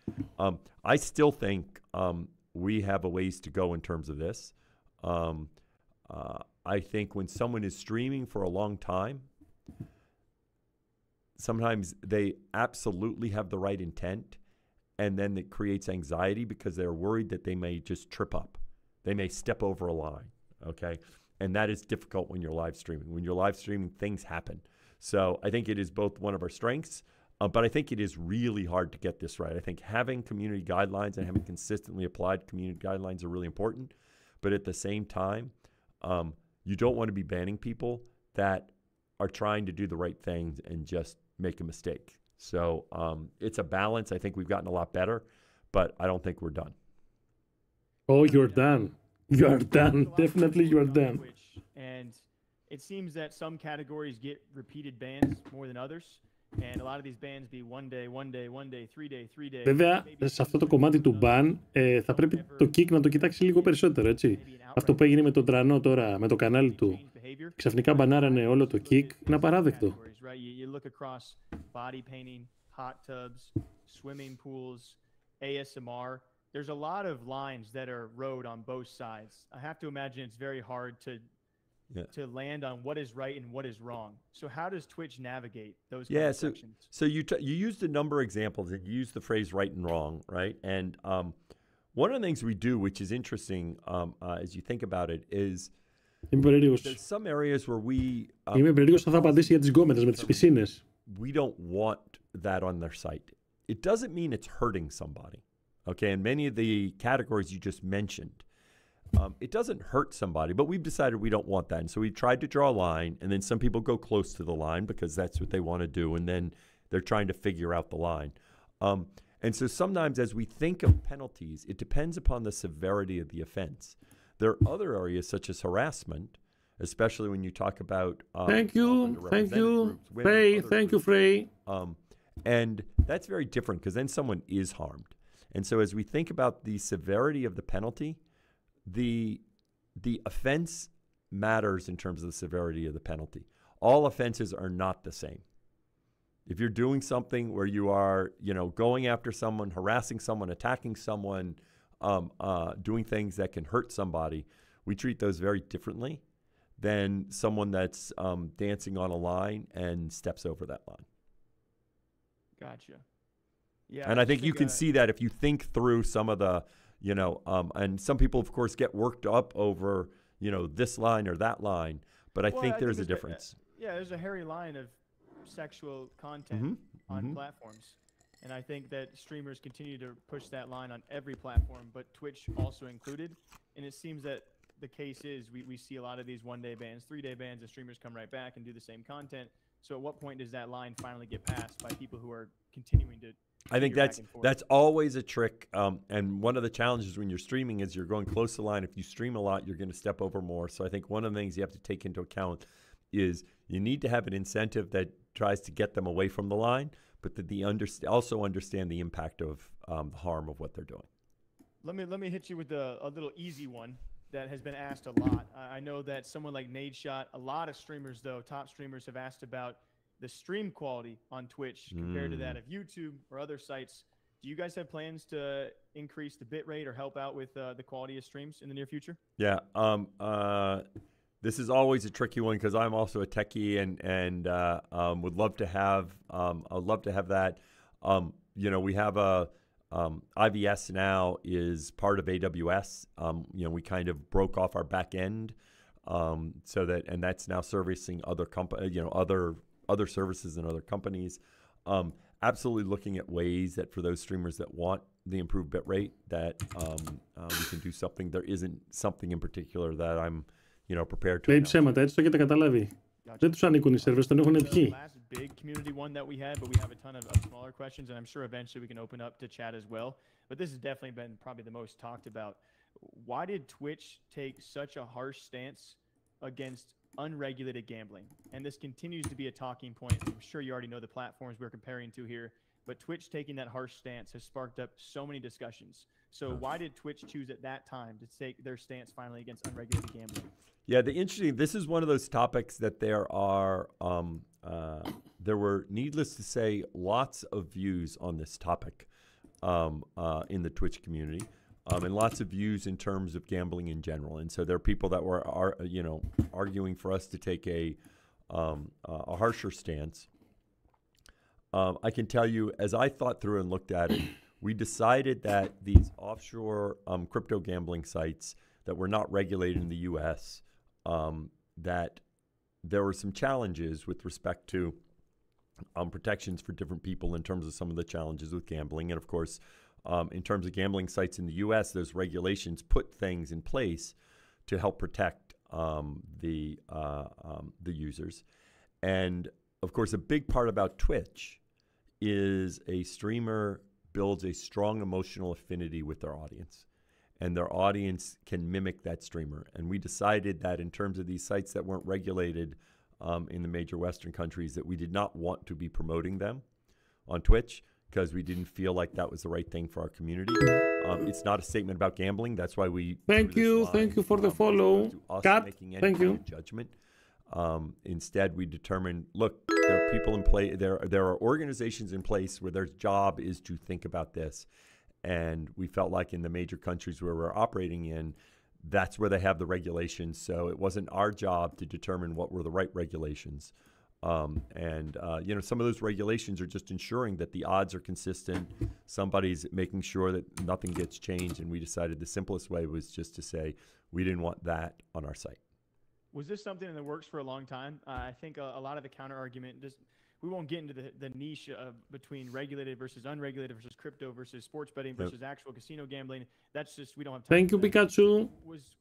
I still think we have a ways to go in terms of this. I think when someone is streaming for a long time, sometimes they absolutely have the right intent, and then it creates anxiety because they're worried that they may just trip up. They may step over a line, okay? And that is difficult when you're live streaming. When you're live streaming, things happen. So I think it is both one of our strengths, but I think it is really hard to get this right. I think having community guidelines and having consistently applied community guidelines are really important. But at the same time, you don't want to be banning people that are trying to do the right things and just make a mistake. So it's a balance. I think we've gotten a lot better, but I don't think we're done. Oh, you're done. You are done. Definitely you are done. And it seems that some categories get repeated bans more than others. And a lot of these bans be one day, 3 day, 3 day. Βέβαια, σε αυτό το κομμάτι του ban θα πρέπει το Kick να το κοιτάξει λίγο περισσότερο, έτσι. Αυτό που έγινε με τον Τρανό τώρα, με το κανάλι του, ξαφνικά μπανάρανε όλο το Kick, είναι απαράδεκτο. You look across body painting, hot tubs, swimming pools, ASMR. There's a lot of lines that are rode on both sides. I have to imagine it's very hard to land on what is right and what is wrong. So how does Twitch navigate those kind of sections? So you used a number of examples, and you used the phrase right and wrong, right? And one of the things we do, which is interesting as you think about it, is there's some areas where we Είμαι περίεργος θα απαντήσει για τις γκόμενες με τις πισίνες. We don't want that on their site. It doesn't mean it's hurting somebody, okay? And many of the categories you just mentioned, it doesn't hurt somebody, but we've decided we don't want that. And so we tried to draw a line, and then some people go close to the line because that's what they want to do, and then they're trying to figure out the line. And so sometimes as we think of penalties, it depends upon the severity of the offense. There are other areas such as harassment, especially when you talk about Thank you, Frey, thank you, Frey. And that's very different because then someone is harmed. And so as we think about the severity of the penalty, the offense matters in terms of the severity of the penalty. All offenses are not the same. If you're doing something where you are, you know, going after someone, harassing someone, attacking someone, doing things that can hurt somebody, we treat those very differently than someone that's dancing on a line and steps over that line. Gotcha. Yeah. And I think you can see that if you think through some of the, you know, and some people, of course, get worked up over, you know, this line or that line, but I think there's a difference. Yeah, there's a hairy line of sexual content on platforms. And I think that streamers continue to push that line on every platform, but Twitch also included. And it seems that the case is we see a lot of these 1 day bans, 3 day bans, and streamers come right back and do the same content. So at what point does that line finally get passed by people who are continuing to? I think figure back and forth? that's always a trick, and one of the challenges when you're streaming is you're going close to the line. If you stream a lot, you're going to step over more. So I think one of the things you have to take into account is you need to have an incentive that tries to get them away from the line, but that also understand the impact of the harm of what they're doing. Let me hit you with a little easy one that has been asked a lot. I know that someone like Nadeshot, a lot of streamers though, top streamers have asked about the stream quality on Twitch compared to that of YouTube or other sites. Do you guys have plans to increase the bit rate or help out with the quality of streams in the near future? Yeah. This is always a tricky one because I'm also a techie and would love to have I'd love to have that. We have a IVS now is part of AWS. We kind of broke off our back end so that, and that's now servicing other other services and other companies. Absolutely looking at ways that for those streamers that want the improved bit rate that we can do something. There isn't something in particular that I'm prepared to. Λέει ψέματα, έτσι το έχετε καταλάβει. Δεν τους ανήκουν οι σερβέρς, τον έχουν πιει. Last big community one that we had, but we have a ton of smaller questions, and I'm sure eventually we can open up to chat as well. But this has definitely been probably the most talked about. Why did Twitch take such a harsh stance against unregulated gambling? And this continues to be a talking point. I'm sure you already know the platforms we're comparing to here, but Twitch taking that harsh stance has sparked up so many discussions. So why did Twitch choose at that time to take their stance finally against unregulated gambling? Yeah, this is one of those topics that there were, needless to say, lots of views on this topic in the Twitch community. And lots of views in terms of gambling in general. And so there are people that were, arguing for us to take a harsher stance. I can tell you, as I thought through and looked at it, we decided that these offshore crypto gambling sites that were not regulated in the U.S., that there were some challenges with respect to protections for different people in terms of some of the challenges with gambling. And of course, in terms of gambling sites in the U.S., those regulations put things in place to help protect the users. And of course, a big part about Twitch is a streamer builds a strong emotional affinity with their audience, and their audience can mimic that streamer. And we decided that in terms of these sites that weren't regulated in the major Western countries, that we did not want to be promoting them on Twitch, because we didn't feel like that was the right thing for our community. It's not a statement about gambling. That's why we Thank you for the follow. Cut. Thank you. Judgment. Instead, we determined, look, there are people in play. There are organizations in place where their job is to think about this, and we felt like in the major countries where we're operating in, that's where they have the regulations. So it wasn't our job to determine what were the right regulations. Some of those regulations are just ensuring that the odds are consistent. Somebody's making sure that nothing gets changed, and we decided the simplest way was just to say we didn't want that on our site. Was this something in the works for a long time? I think a lot of the counter argument, we won't get into the niche of between regulated versus unregulated versus crypto versus sports betting versus actual casino gambling. That's just, we don't have time. Thank you, Pikachu.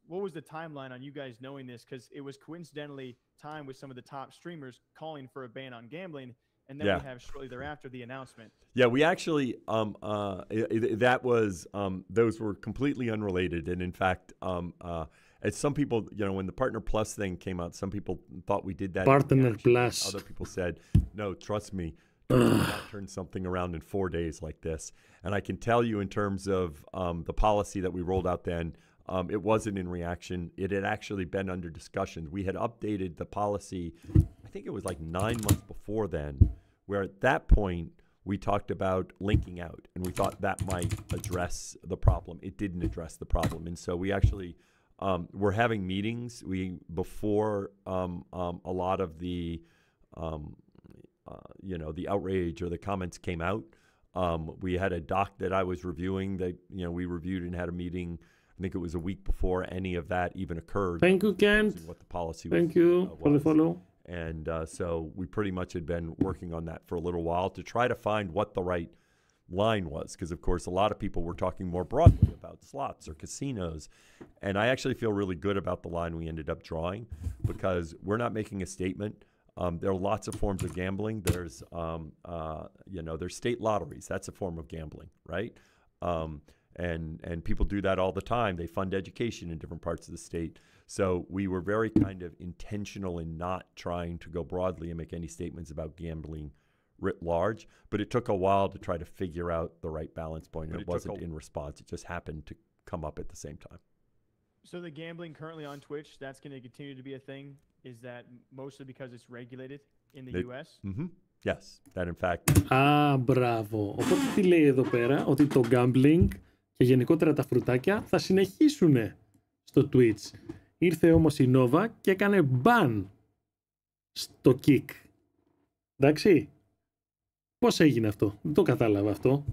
What was the timeline on you guys knowing this? Because it was coincidentally timed with some of the top streamers calling for a ban on gambling, and then we have shortly thereafter the announcement. Yeah, we actually those were completely unrelated, and in fact, as some people, when the Partner Plus thing came out, some people thought we did that. Partner Plus. Other people said, no, trust me, turn something around in 4 days like this. And I can tell you in terms of the policy that we rolled out then, it wasn't in reaction. It had actually been under discussion. We had updated the policy, I think it was like 9 months before then, where at that point we talked about linking out, and we thought that might address the problem. It didn't address the problem. And so we actually... we're having meetings. Before a lot of the, the outrage or the comments came out, we had a doc that I was reviewing that, we reviewed and had a meeting. I think it was a week before any of that even occurred. Thank you, Kent. What the policy Thank you for the follow. And so we pretty much had been working on that for a little while to try to find what the right line was, because of course a lot of people were talking more broadly about slots or casinos, and I actually feel really good about the line we ended up drawing, because we're not making a statement. There are lots of forms of gambling. There's, there's state lotteries. That's a form of gambling, right? And people do that all the time. They fund education in different parts of the state. So we were very kind of intentional in not trying to go broadly and make any statements about gambling writ large. But it took a while to try to figure out the right balance point. And it wasn't in response. It just happened to come up at the same time. So the gambling currently on Twitch, that's going to continue to be a thing? Is that mostly because it's regulated in the US? Mm-hmm. Yes, that in fact. Μπράβο. Οπότε τι λέει εδώ πέρα, ότι το gambling και γενικότερα τα φρουτάκια θα συνεχίσουν στο Twitch. Ήρθε όμως η Nova και έκανε ban στο Kick. Εντάξει. Πώς έγινε αυτό, δεν το κατάλαβα αυτό.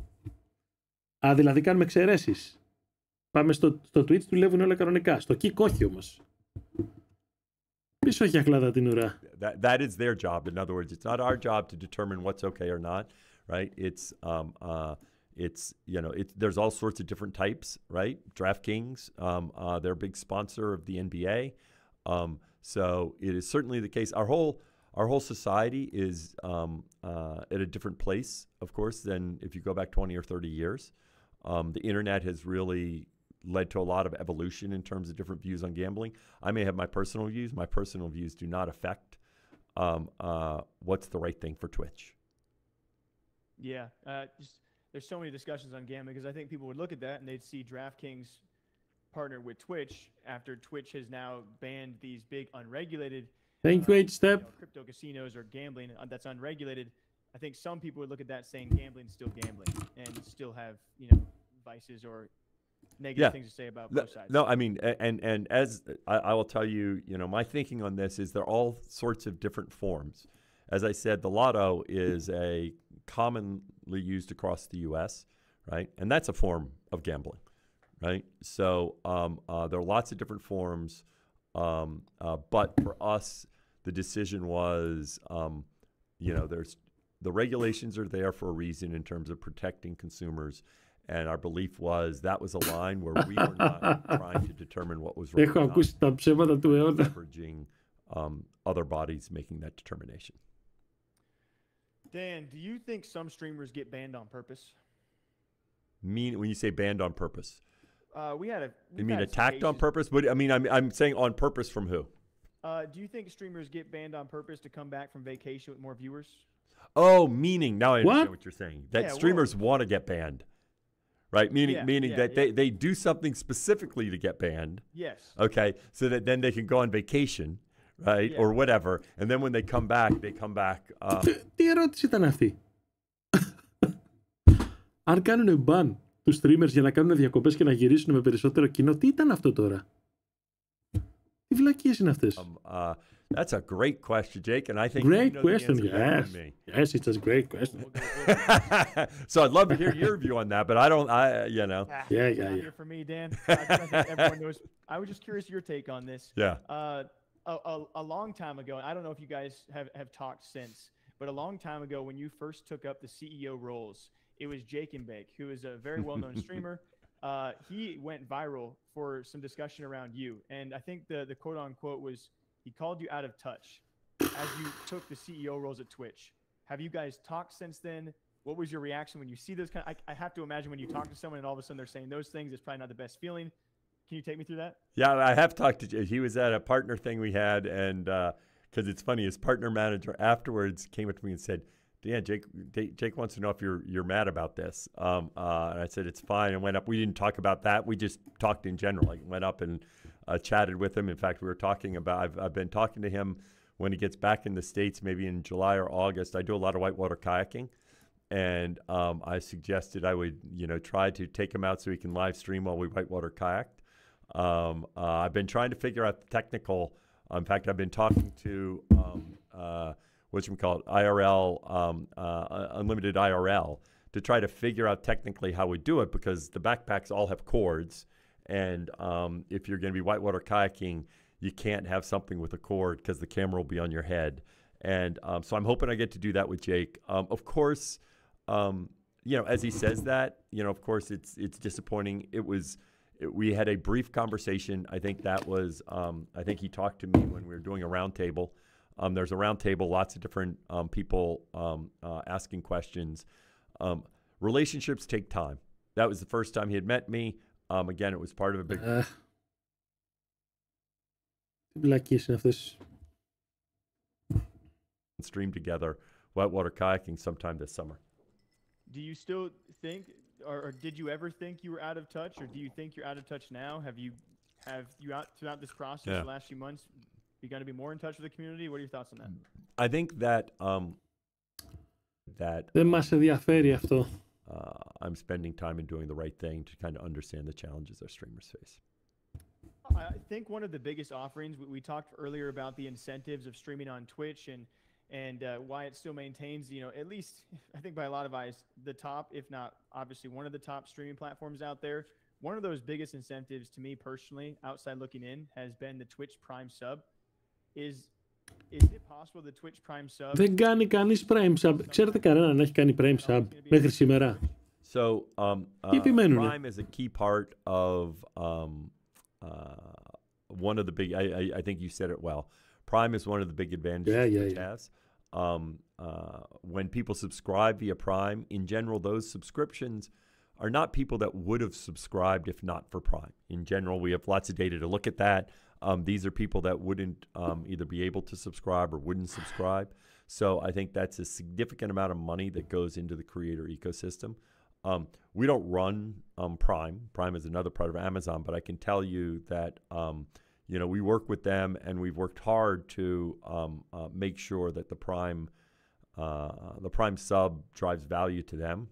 Δηλαδή κάνουμε εξαιρέσεις. Πάμε στο Twitch, δουλεύουν όλα κανονικά. Στο Kick όχι όμως. Πίσω έχει αχλάδα την ουρά. That is their job. In other words, it's not our job to determine what's okay or not, right? It's there's all sorts of different types, right? DraftKings, they're a big sponsor of the NBA, so it is certainly the case. Our whole society is at a different place, of course, than if you go back 20 or 30 years. The internet has really led to a lot of evolution in terms of different views on gambling. I may have my personal views. My personal views do not affect what's the right thing for Twitch. Yeah, there's so many discussions on gambling because I think people would look at that and they'd see DraftKings partner with Twitch after Twitch has now banned these big unregulated crypto casinos or gambling that's unregulated. I think some people would look at that saying gambling's still gambling and still have, vices or negative things to say about both sides. No, I mean, and as I will tell you, my thinking on this is they're all sorts of different forms. As I said, the lotto is a commonly used across the U.S., right? And that's a form of gambling, right? So there are lots of different forms, but for us, the decision was, there's the regulations are there for a reason in terms of protecting consumers. And our belief was that was a line where we were not trying to determine what was right. Leveraging other bodies making that determination. Dan, do you think some streamers get banned on purpose? When you say banned on purpose? You mean attacked on purpose? But I mean, I'm saying on purpose from who? Do you think streamers get banned on purpose to come back from vacation with more viewers? Oh, meaning now I understand what you're saying. That streamers want to get banned. Right, meaning that they do something specifically to get banned. Yes. Okay, so that then they can go on vacation, right, or whatever, and then when they come back, Τι ερώτηση ήταν αυτή? Αν κάνουν ban τους streamers για να κάνουν διακοπές και να γυρίσουν με περισσότερο κοινό, τι ήταν αυτό τώρα? Τι βλακίες είναι αυτές? That's a great question, Jake, and I think great question. Yes, it's a great question. So I'd love to hear your view on that, but I don't. Yeah. Here for me, Dan. I think everyone knows. I was just curious your take on this. Yeah. A long time ago, and I don't know if you guys have talked since, but a long time ago, when you first took up the CEO roles, it was Jake and Bake, who is a very well-known streamer. He went viral for some discussion around you, and I think the quote-unquote was. He called you out of touch as you took the CEO roles at Twitch. Have you guys talked since then? What was your reaction when you see those kind of, I have to imagine when you talk to someone and all of a sudden they're saying those things, it's probably not the best feeling. Can you take me through that? Yeah, I have talked to Jake. He was at a partner thing we had, and because it's funny, his partner manager afterwards came up to me and said, Dan, Jake wants to know if you're mad about this. And I said, it's fine. And went up. We didn't talk about that. We just talked in general. I went up and chatted with him. In fact, we were talking about, I've been talking to him when he gets back in the States, maybe in July or August. I do a lot of whitewater kayaking. And I suggested I would, try to take him out so he can live stream while we whitewater kayaked. I've been trying to figure out the technical. In fact, I've been talking to IRL, unlimited IRL, to try to figure out technically how we do it, because the backpacks all have cords, and if you're going to be whitewater kayaking, you can't have something with a cord because the camera will be on your head. And so I'm hoping I get to do that with Jake. Of course, as he says that, of course it's disappointing. We had a brief conversation. I think that was, I think he talked to me when we were doing a roundtable. There's a round table, lots of different people asking questions. Relationships take time. That was the first time he had met me. Again, it was part of a big Βλακίες είναι αυτές. stream together, whitewater kayaking sometime this summer. Do you still think, or did you ever think you were out of touch, or do you think you're out of touch now? Have you out throughout this process, the last few months, begun to be more in touch with the community? What are your thoughts on that? I think that Δεν μας ενδιαφέρει αυτό. I'm spending time and doing the right thing to kind of understand the challenges our streamers face. I think one of the biggest offerings, we talked earlier about the incentives of streaming on Twitch and why it still maintains, at least I think by a lot of eyes, the top, if not obviously one of the top streaming platforms out there. One of those biggest incentives to me personally, outside looking in, has been the Twitch Prime sub. Is it possible the Twitch Prime sub... Δεν κάνει κανείς Prime sub. Ξέρετε κανένα να έχει κάνει Prime sub μέχρι σήμερα? So, Prime is a key part of one of the big, I think you said it well. Prime is one of the big advantages Twitch has. When people subscribe via Prime, in general, those subscriptions are not people that would have subscribed if not for Prime. In general, we have lots of data to look at that. These are people that wouldn't either be able to subscribe or wouldn't subscribe. So I think that's a significant amount of money that goes into the creator ecosystem. We don't run Prime. Prime is another part of Amazon, but I can tell you that we work with them, and we've worked hard to make sure that the Prime sub drives value to them,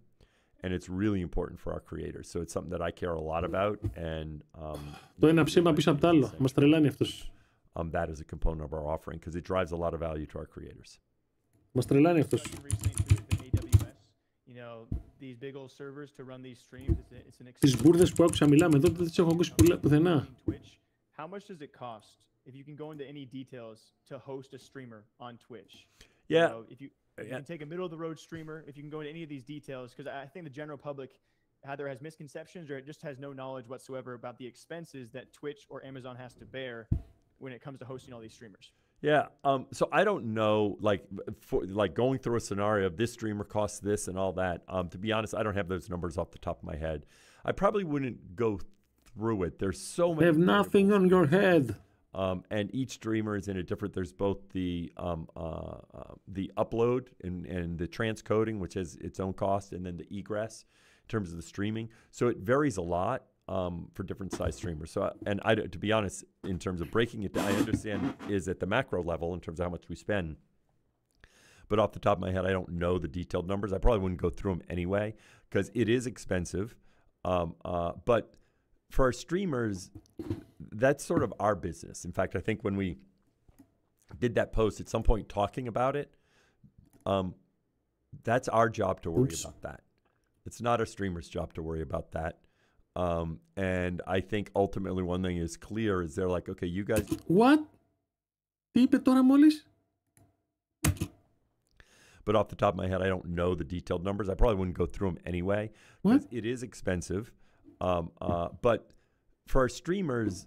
and it's really important for our creators. So it's something that I care a lot about. And το ένα ψέμα πίσω από το άλλο. Μας τρελάνει αυτός. That is a component of our offering because it drives a lot of value to our creators. Μας τρελάνει αυτός. These big old servers to run these streams. It's an Τις μπουρδες που άκουσα μιλάμε εδώ δεν τις έχω ακούσει πουθενά. How much does it cost if you can go into any details to host a streamer on Twitch? Yeah. If you can take a middle of the road streamer, if you can go into any of these details, because I think the general public either has misconceptions or it just has no knowledge whatsoever about the expenses that Twitch or Amazon has to bear when it comes to hosting all these streamers. Yeah. So I don't know, like going through a scenario of this streamer costs this and all that. To be honest, I don't have those numbers off the top of my head. I probably wouldn't go through it. There's so many. You have nothing on your head. And each streamer is in a different. There's both the upload and the transcoding, which has its own cost, and then the egress in terms of the streaming. So it varies a lot for different size streamers. So, and to be honest, in terms of breaking it down, I understand is at the macro level in terms of how much we spend. But off the top of my head, I don't know the detailed numbers. I probably wouldn't go through them anyway because it is expensive. But for our streamers, that's sort of our business. In fact, I think when we did that post at some point talking about it, that's our job to worry about that. It's not a streamer's job to worry about that. And I think ultimately one thing is clear is they're like, okay, you guys... What? Τι είπε τώρα μόλις? But off the top of my head, I don't know the detailed numbers. I probably wouldn't go through them anyway. What? It is expensive. But for our streamers,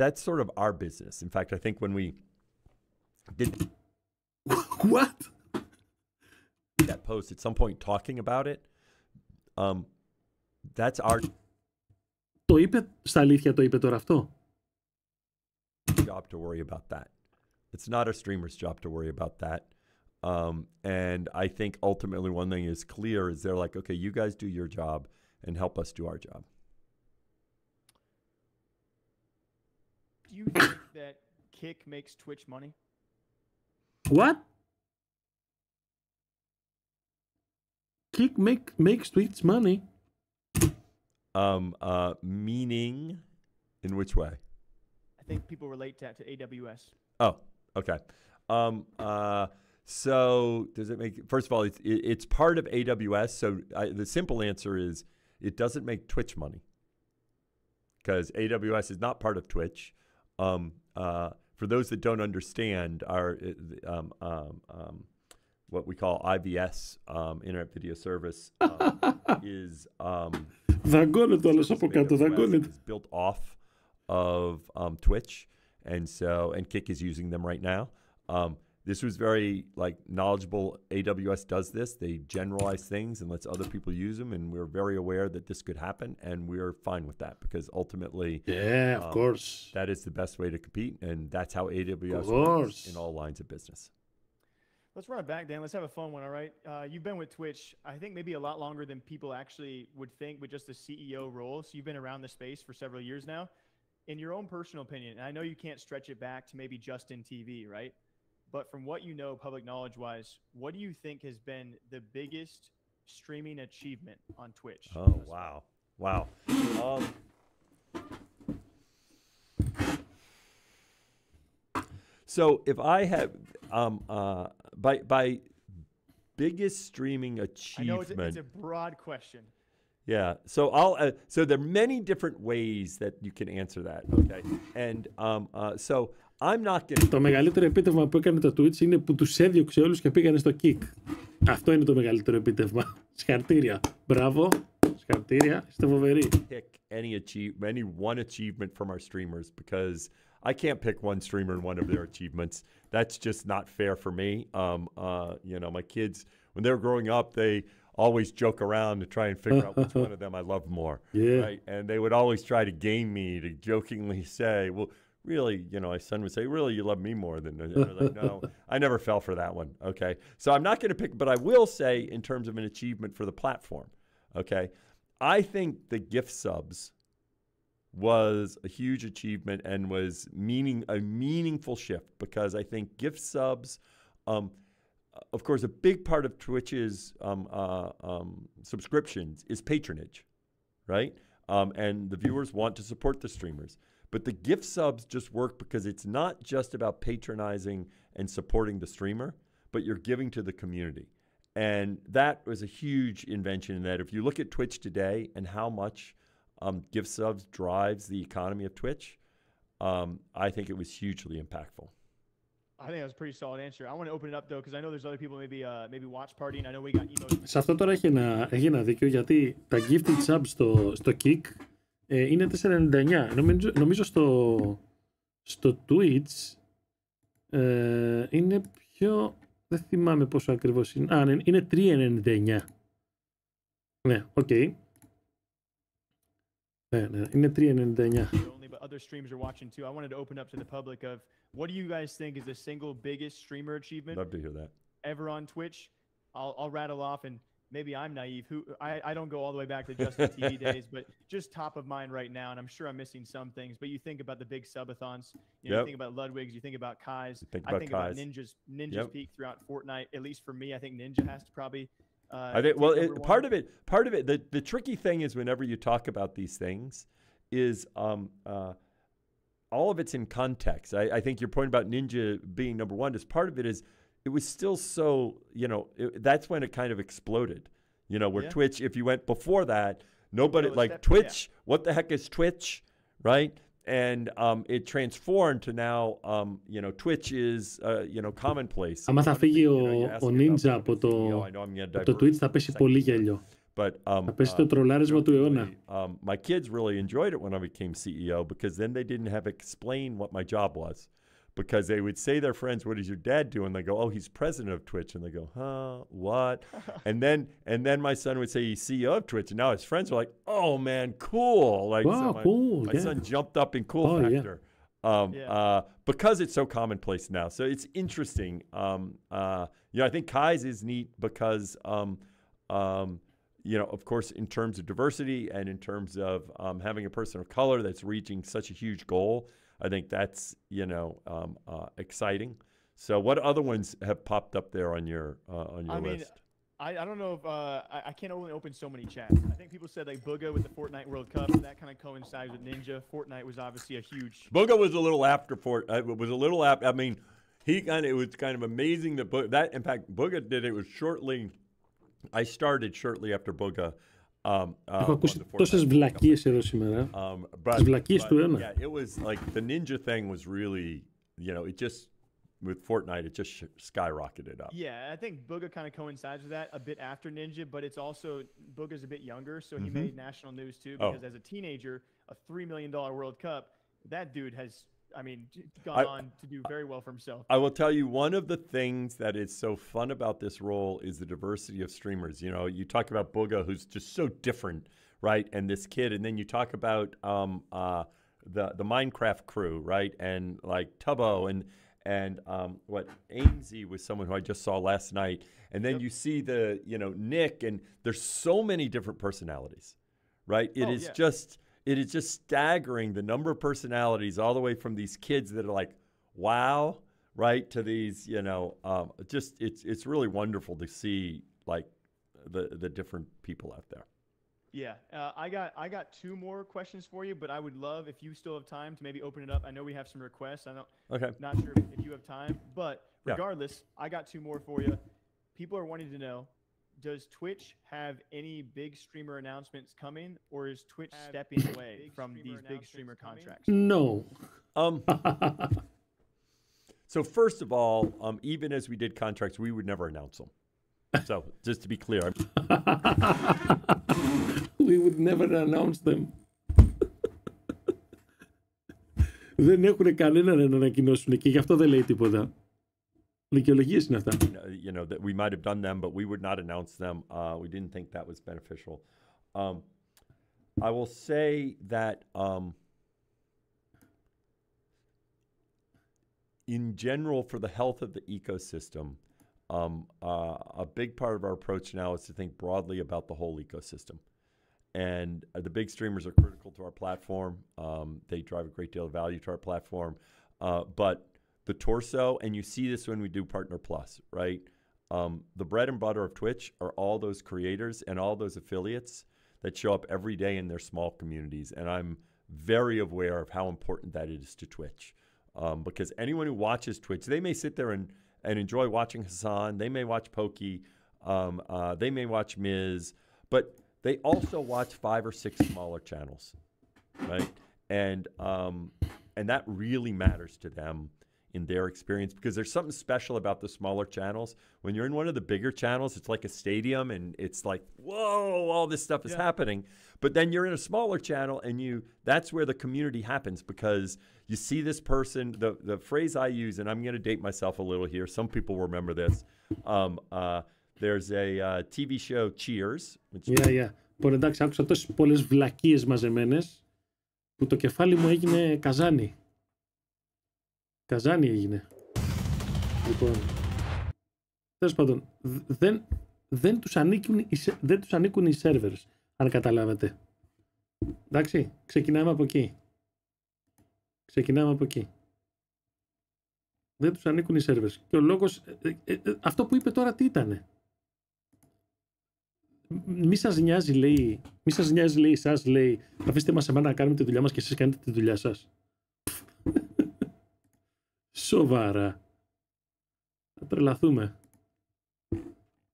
that's sort of our business. In fact, I think when we did What? that post at some point talking about it, that's our Το είπε στα αλήθεια, το είπε τώρα αυτό? job to worry about that. It's not a streamer's job to worry about that. And I think ultimately one thing is clear is they're like, okay, you guys do your job and help us do our job. Do you think that Kick makes Twitch money? What? Kick makes Twitch money? Meaning, in which way? I think people relate that to AWS. Oh, okay. So does it make? First of all, it's part of AWS. So the simple answer is it doesn't make Twitch money because AWS is not part of Twitch. For those that don't understand, our what we call IVS, Internet Video Service, is δαγκώνεται όλος από κάτω, δαγκώνεται. Is built off of Twitch, and Kick is using them right now. This was very like knowledgeable. AWS does this. They generalize things and lets other people use them, and we're very aware that this could happen, and we're fine with that because ultimately, Yeah, of course. that is the best way to compete, and that's how AWS Of works course. in all lines of business. Let's run it back, Dan. Let's have a fun one, all right? You've been with Twitch, I think maybe a lot longer than people actually would think with just the CEO role. So you've been around the space for several years now. In your own personal opinion, and I know you can't stretch it back to maybe just in TV, right? But from what you know, public knowledge-wise, what do you think has been the biggest streaming achievement on Twitch? Oh, wow. Wow. So if I have by biggest streaming I know it's achievement, a broad question. yeah. So so there are many different ways that you can answer that. Okay, and so I'm not going. Το μεγαλύτερο επίτευγμα που έκανε το Twitch είναι που τους έδιωξε όλους και πήγανε στο Kick. Αυτό είναι το μεγαλύτερο επίτευγμα. Συγχαρητήρια. Μπράβο. Συγχαρητήρια. Είστε φοβεροί. Pick any one achievement from our streamers because I can't pick one streamer and one of their achievements. That's just not fair for me. My kids, when they were growing up, they always joke around to try and figure out which one of them I love more. Yeah. Right? And they would always try to game me to jokingly say, well, really, my son would say, really, you love me more than, and I was like, no, I never fell for that one. Okay. So I'm not going to pick, but I will say in terms of an achievement for the platform. Okay. I think the gift subs was a huge achievement and was a meaningful shift because I think gift subs, of course, a big part of Twitch's subscriptions is patronage, right? And the viewers want to support the streamers. But the gift subs just work because it's not just about patronizing and supporting the streamer, but you're giving to the community. And that was a huge invention in that if you look at Twitch today and how much gift subs drives the economy of Twitch, I think it was hugely impactful. I think that was a pretty solid answer. I want to open it up though, because I know there's other people maybe watch partying. I know we got emotes. Σε αυτό τώρα έχει ένα δίκιο γιατί τα gifted subs στο Kick είναι 4,99. Νομίζω στο Twitch είναι πιο... Δεν θυμάμαι πόσο ακριβώς είναι. Ναι, είναι 3,99. Ναι, οκ. Ναι, είναι 3,99. But other streamers are watching too. I wanted to open up to the public of what do you guys think is the single biggest streamer achievement Love to hear that. ever on Twitch? I'll rattle off, and maybe I'm naive. I don't go all the way back to Justin TV days, but just top of mind right now, and I'm sure I'm missing some things. But you think about the big subathons. You think about Ludwig's. You think about Kai's. I think about Ninja's peak throughout Fortnite. At least for me, I think Ninja has to probably. I think part of it. The tricky thing is whenever you talk about these things, is all of it's in context. I think your point about Ninja being number one is part of it is. It was still so, that's when it kind of exploded, where Twitch, if you went before that, nobody Twitch, what the heck is Twitch, right? And it transformed to now, Twitch is, commonplace. Άμα θα φύγει ο Ninja από το Twitch θα πέσει πολύ γέλιο. Θα πέσει το τρολάρισμα του αιώνα. My kids really enjoyed it when I became CEO because then they didn't have to explain what my job was. Because they would say their friends, what does your dad do? And they go, oh, he's president of Twitch. And they go, huh, what? and then my son would say he's CEO of Twitch. And now his friends are like, oh, man, cool. Like, wow, so cool. My son jumped up in cool factor. Yeah. Because it's so commonplace now. So it's interesting. I think Kai's is neat because, of course, in terms of diversity and in terms of having a person of color that's reaching such a huge goal, I think that's, exciting. So what other ones have popped up there on your list? I don't know if I can't only open so many chats. I think people said like Booga with the Fortnite World Cup. That kind of coincides with Ninja. Fortnite was obviously a huge. Booga was a little after It was a little after. I mean, it was kind of amazing that in fact Booga did it was shortly. I started shortly after Booga. Έχω ακούσει τόσες βλακίες εδώ σήμερα. Τις βλακίες του αιώνα. Yeah, it was like the Ninja thing was really, it just, with Fortnite, it just skyrocketed up. Yeah, I think Booga kind of coincides with that a bit after Ninja, but it's also, Booga's a bit younger, so he made national news too, because as a teenager, a $3 million World Cup, that dude has I mean, gone on to do very well for himself. I will tell you, one of the things that is so fun about this role is the diversity of streamers. You know, you talk about Booga, who's just so different, right? And this kid, and then you talk about the Minecraft crew, right? And like Tubbo and what Ainsley was someone who I just saw last night. And then you see Nick, and there's so many different personalities, right? It is just staggering the number of personalities all the way from these kids that are like, wow, right, to these, it's really wonderful to see like the different people out there. Yeah, I got two more questions for you, but I would love if you still have time to maybe open it up. I know we have some requests. Not sure if you have time, but regardless, I got two more for you. People are wanting to know, does Twitch have any big streamer announcements coming, or is Twitch stepping away from these big streamer contracts? No. So first of all, even as we did contracts, we would never announce them. So just to be clear. We would never announce them. Δεν έχουν κανέναν να ανακοινώσουν και γι' αυτό δεν λέει τίποτα. Δικαιολογίες είναι αυτά. That we might have done them, but we would not announce them. We didn't think that was beneficial. I will say that in general, for the health of the ecosystem, a big part of our approach now is to think broadly about the whole ecosystem. And the big streamers are critical to our platform. They drive a great deal of value to our platform. But the torso, and you see this when we do Partner Plus, right? The bread and butter of Twitch are all those creators and all those affiliates that show up every day in their small communities. And I'm very aware of how important that is to Twitch. Because anyone who watches Twitch, they may sit there and enjoy watching Hassan. They may watch Pokey. They may watch Miz. But they also watch 5 or 6 smaller channels, right? And that really matters to them in their experience, because there's something special about the smaller channels. When you're in one of the bigger channels, it's like a stadium, and it's like, whoa, all this stuff is happening. But then you're in a smaller channel, and that's where the community happens, because you see this person, the phrase I use, and I'm going to date myself a little here. Some people remember this. There's a TV show, Cheers. Yeah. Μπορεί εντάξει, άκουσα τόσες πολλές βλακίες μαζεμένες που το κεφάλι μου έγινε καζάνι. Καζάνι έγινε. Λοιπόν, τέλος πάντων, δεν τους ανήκουν οι servers, αν καταλάβατε. Εντάξει, ξεκινάμε από εκεί. Δεν τους ανήκουν οι servers. Και ο λόγος, αυτό που είπε τώρα τι ήτανε? Μη σας νοιάζει, λέει, εσάς, λέει, αφήστε μας εμένα να κάνουμε τη δουλειά μας και εσείς κάνετε τη δουλειά σας. Σοβαρά. Θα τρελαθούμε.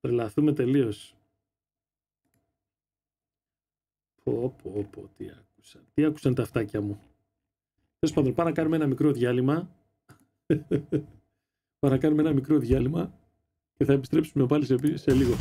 Τρελαθούμε τελείως. Πω, τι άκουσαν τα αυτάκια μου. Τέλος πάντων, πάμε να κάνουμε ένα μικρό διάλειμμα. Και θα επιστρέψουμε πάλι σε λίγο.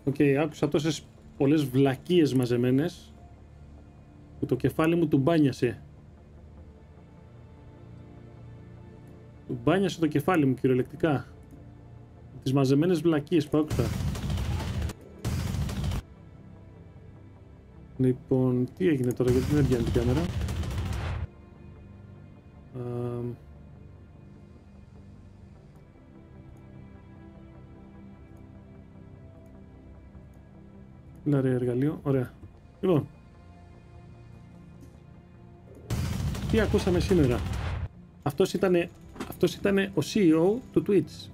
Οκ, άκουσα τόσες πολλές βλακίες μαζεμένες που το κεφάλι μου του μπάνιασε. Του μπάνιασε το κεφάλι μου κυριολεκτικά. Τις μαζεμένες βλακίες που άκουσα. Λοιπόν, τι έγινε τώρα, γιατί δεν πιάνει την κάμερα. Λαρέ εργαλείο, ωραία. Λοιπόν, τι ακούσαμε σήμερα? Αυτός ήταν ο CEO του Twitch.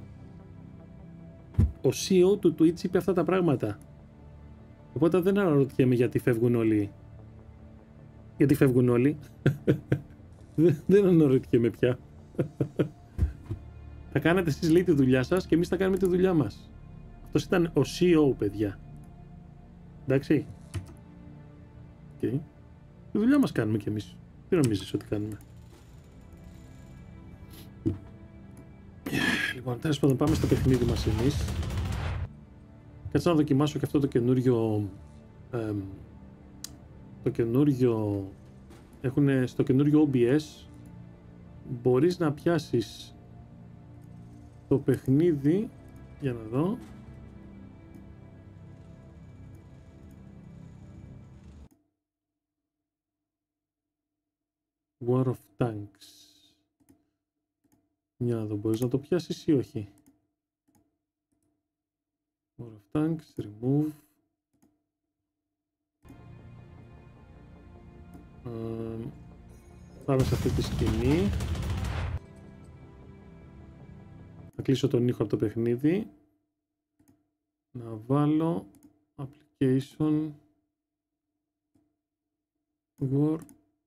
Ο CEO του Twitch είπε αυτά τα πράγματα. Οπότε δεν αναρωτιέμαι γιατί φεύγουν όλοι. Γιατί φεύγουν όλοι. Δεν αναρωτιέμαι πια. Θα κάνετε εσείς λέει τη δουλειά σας και εμείς θα κάνουμε τη δουλειά μας. Αυτός ήταν ο CEO, παιδιά. Εντάξει. Okay. Τη δουλειά μας κάνουμε κι εμείς. Τι νομίζεις ότι κάνουμε? Λοιπόν, τέλος πάντων πάμε στο παιχνίδι μας εμείς. Κάτσε να δοκιμάσω και αυτό το καινούριο. Το καινούριο. Έχουν στο καινούριο OBS. Μπορείς να πιάσεις το παιχνίδι. Για να δω. War of Tanks. Για να δω, μπορείς να το πιάσεις ή όχι? War of Tanks, remove. Πάμε σε αυτή τη σκηνή. Θα κλείσω τον ήχο από το παιχνίδι. Να βάλω application War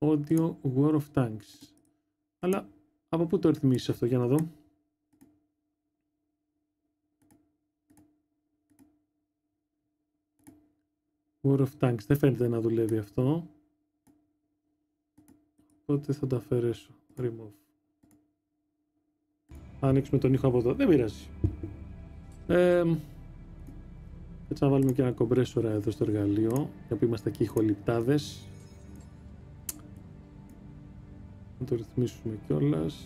Audio War of Tanks. Αλλά από πού το ρυθμίσεις αυτό, για να δω. War of Tanks, δεν φαίνεται να δουλεύει αυτό. Οπότε θα τα αφαιρέσω. Remove. Θα ανοίξουμε τον ήχο από εδώ. Δεν πειράζει. Έτσι να βάλουμε και ένα κομπρέσορα εδώ στο εργαλείο. Για που είμαστε εκεί ηχοληπτάδες. Να το ρυθμίσουμε κιόλας.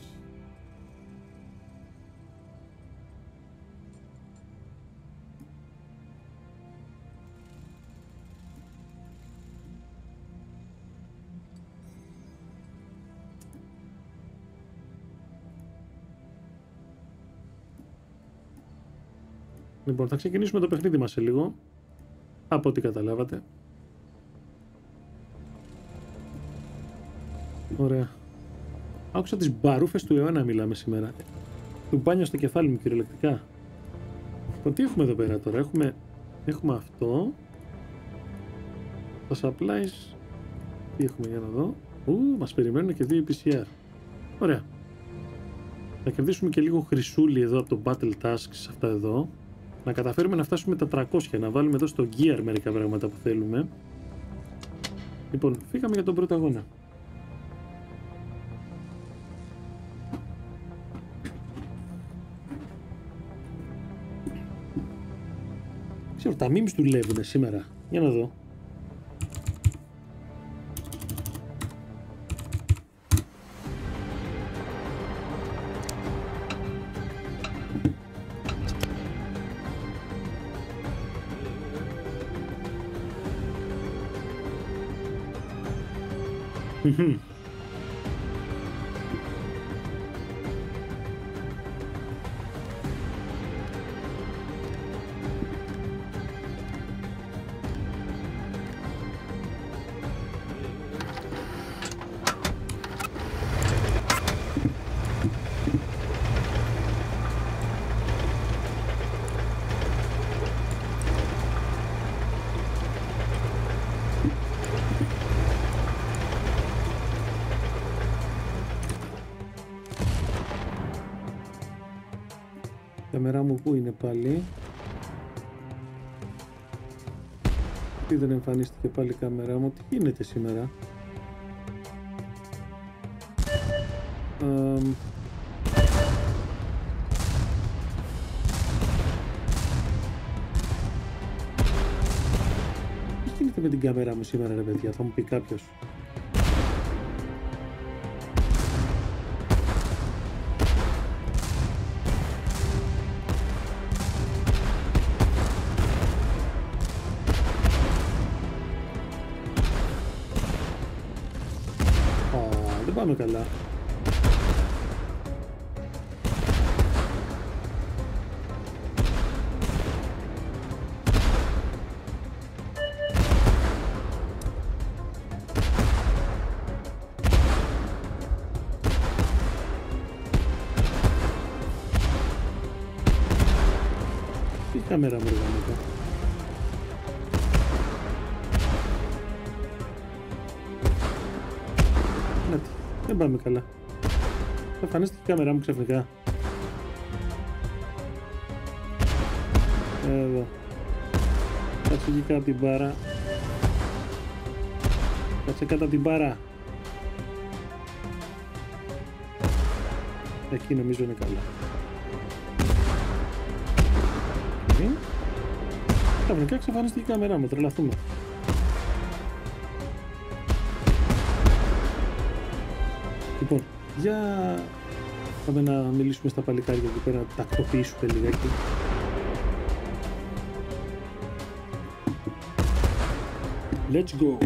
Λοιπόν, θα ξεκινήσουμε το παιχνίδι μας σε λίγο. Από ό,τι καταλάβατε. Ωραία. Άκουσα τις μπαρούφες του αιώνα μιλάμε σήμερα. Του μπάνια στο κεφάλι μου κυριολεκτικά. Λοιπόν, τι έχουμε εδώ πέρα τώρα? Έχουμε αυτό. Τα supplies. Τι έχουμε, για να δω. Μας περιμένουν και 2 PCR. Ωραία. Θα κερδίσουμε και λίγο χρυσούλι εδώ από το Battle Tasks αυτά εδώ. Να καταφέρουμε να φτάσουμε τα 300. Να βάλουμε εδώ στο gear μερικά πράγματα που θέλουμε. Λοιπόν, φύγαμε για τον πρώτο αγώνα. Ξέρω, τα memes δουλεύουνε σήμερα. Για να δω. Η κάμερα μου πού είναι πάλι? Τι δεν εμφανίστηκε πάλι η κάμερα μου? Τι γίνεται σήμερα? γίνεται με την κάμερα μου σήμερα, ρε παιδιά, θα μου πει κάποιος. Δεν πάμε καλά. Τι κάμερα μου ρε γαμώτα. Δεν πάμε καλά. Εμφανίστηκε η κάμερα μου ξαφνικά. Εδώ. Κάτσε εκεί κάτω την μπάρα. Κάτσε κάτω την μπάρα. Εκεί νομίζω είναι καλά. Ξαφνικά εξαφανίστηκε η κάμερα μου, τρελαθούμε. Λοιπόν, για πάμε να μιλήσουμε στα παλικάρια εκεί πέρα, να τακτοποιήσουμε λιγάκι. Let's go!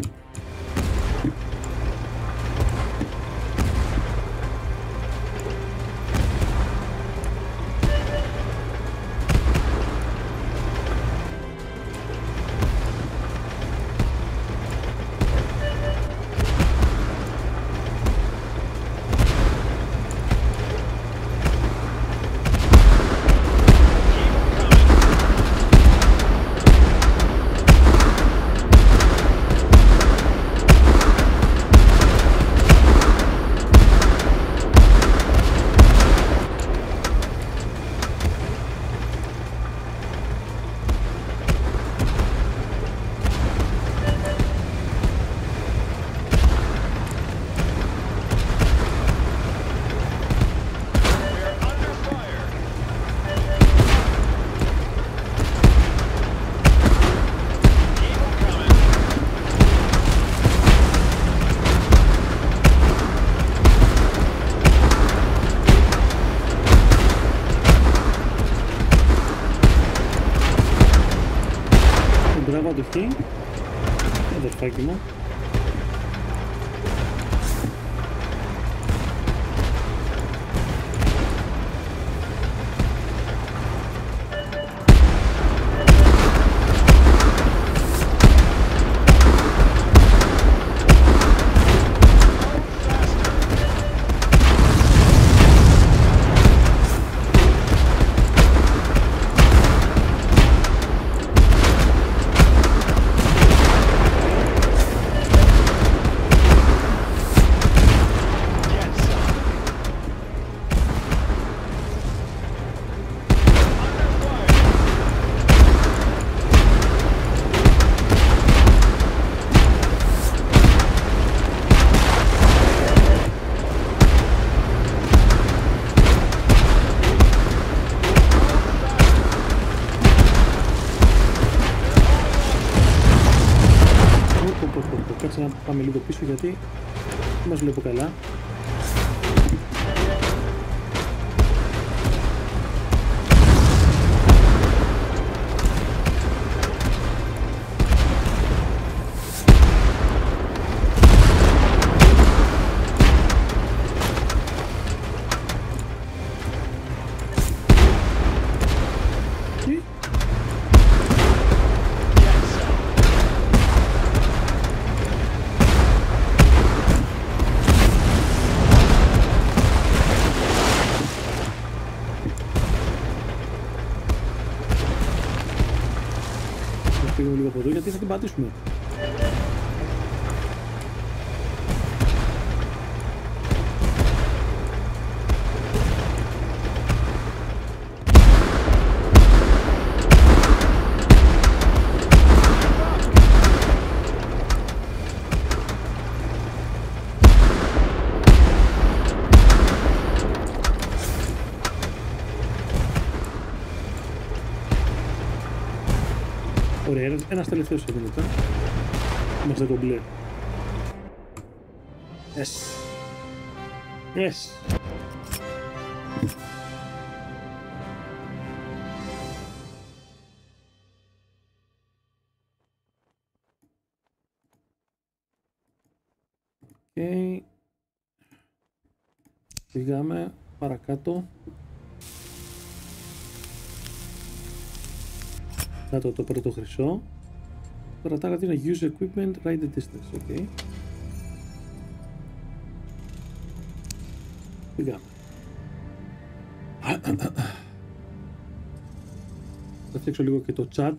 Εκεί, αδερφάκι μου. Κάτσε να πάμε λίγο πίσω γιατί δεν μας βλέπω καλά. Φύγουμε λίγο από εδώ γιατί θα την πατήσουμε. Ωραία, ένας τελευταίος εδώ μετά. Είμαστε κομπλέ. Yes. Yes. Okay. Πήγαμε παρακάτω. Κάτω το πρώτο χρυσό. Τώρα τα άλλα είναι use equipment, ride the distance. Okay. Πήγαμε. Θα φτιάξω λίγο και το chat.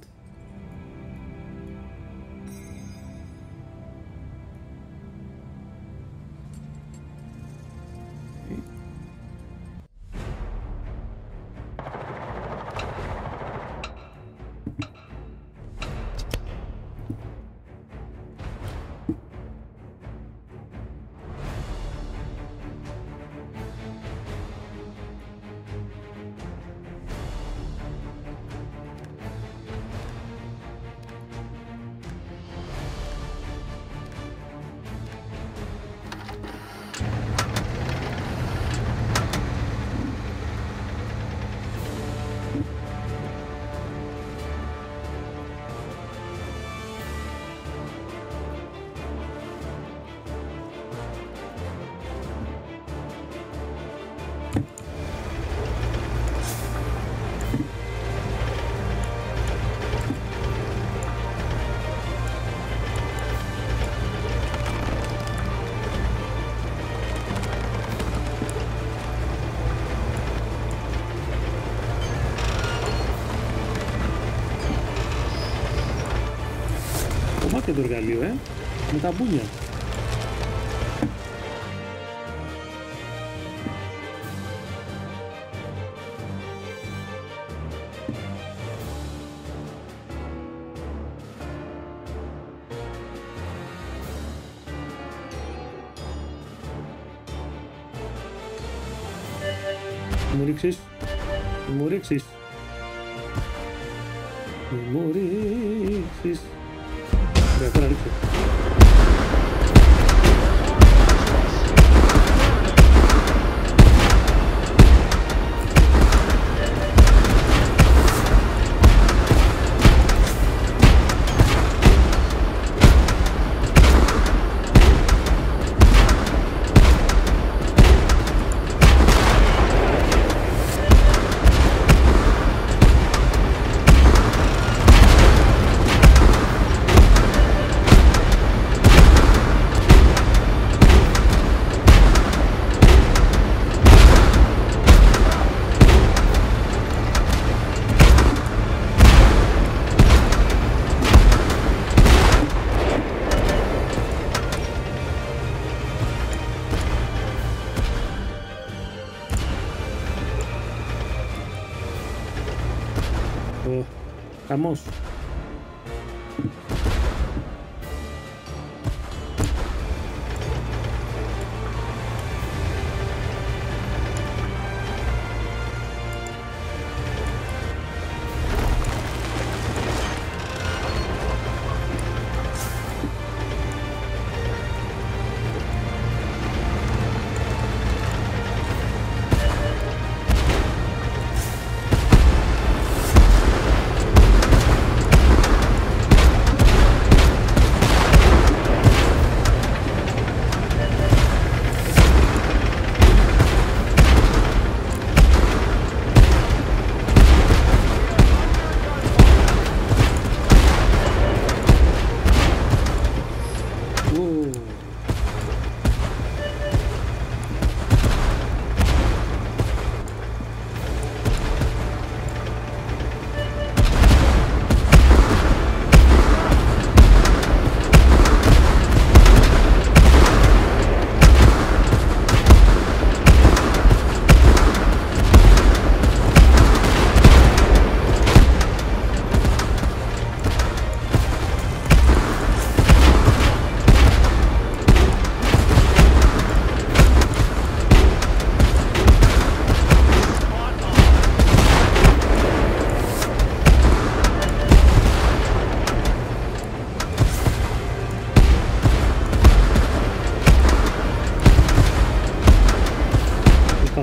Και το εργαλείο, με τα μπούνια. Μου ρίξεις. Μου ρίξεις. Μου ρίξεις. Τώρα ρίξε. Χαμός.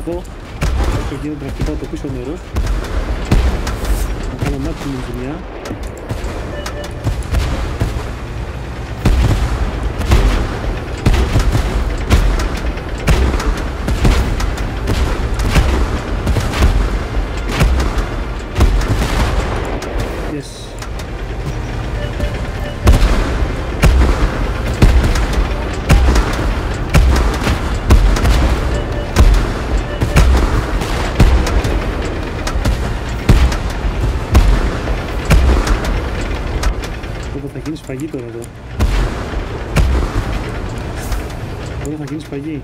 εδώ όσο γίνεται να χτυπάω το πίσω μέρος, να κάνω maximum ζημιά. Θα γίνει σφαγή τώρα εδώ. Εδώ θα γίνει σφαγή.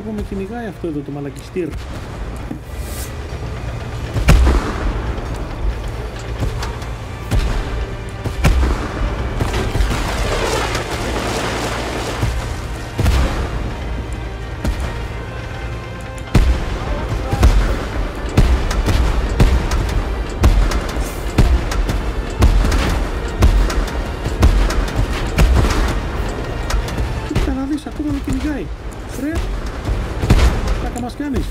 Που με κυνηγάει αυτό εδώ το μαλακιστήρ. Κοίτα να δεις, ακόμα με κυνηγάει. Ρε, θα μας κάνεις.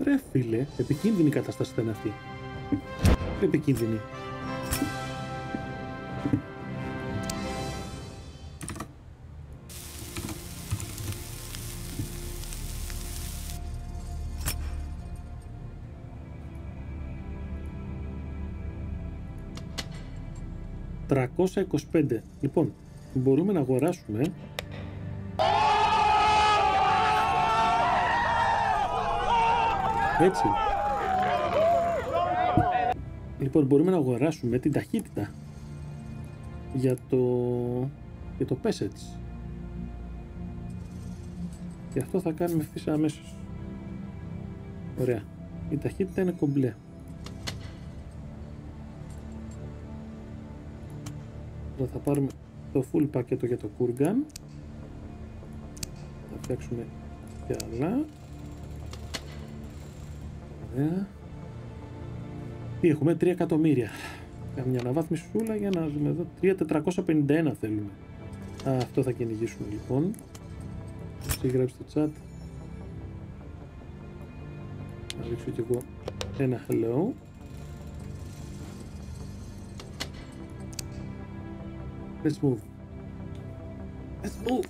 Ρε φίλε, επικίνδυνη κατάσταση ήταν αυτή. Επικίνδυνη. $325. Λοιπόν, μπορούμε να αγοράσουμε έτσι. Λοιπόν, μπορούμε να αγοράσουμε την ταχύτητα για το passage. Και αυτό θα κάνουμε ευθύς αμέσως. Ωραία. Η ταχύτητα είναι κομπλέ. Θα πάρουμε το full πακέτο για το Kurgan. Θα φτιάξουμε και άλλα. Ωραία. Τι έχουμε, 3 εκατομμύρια. Κάμια αναβάθμιση σούλα για να δούμε εδώ. 3.451 θέλουμε. Αυτό θα κυνηγήσουμε λοιπόν. Θα γράψει στο chat. Θα ρίξω κι εγώ ένα hello. Let's move. Let's move.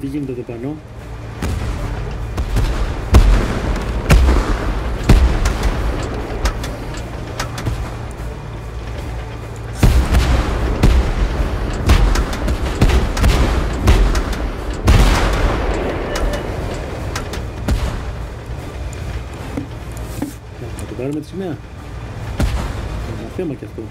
τι γίνεται εδώ πάνω. Θα το πάρουμε τη σημαία. Ένα θέμα κι αυτό.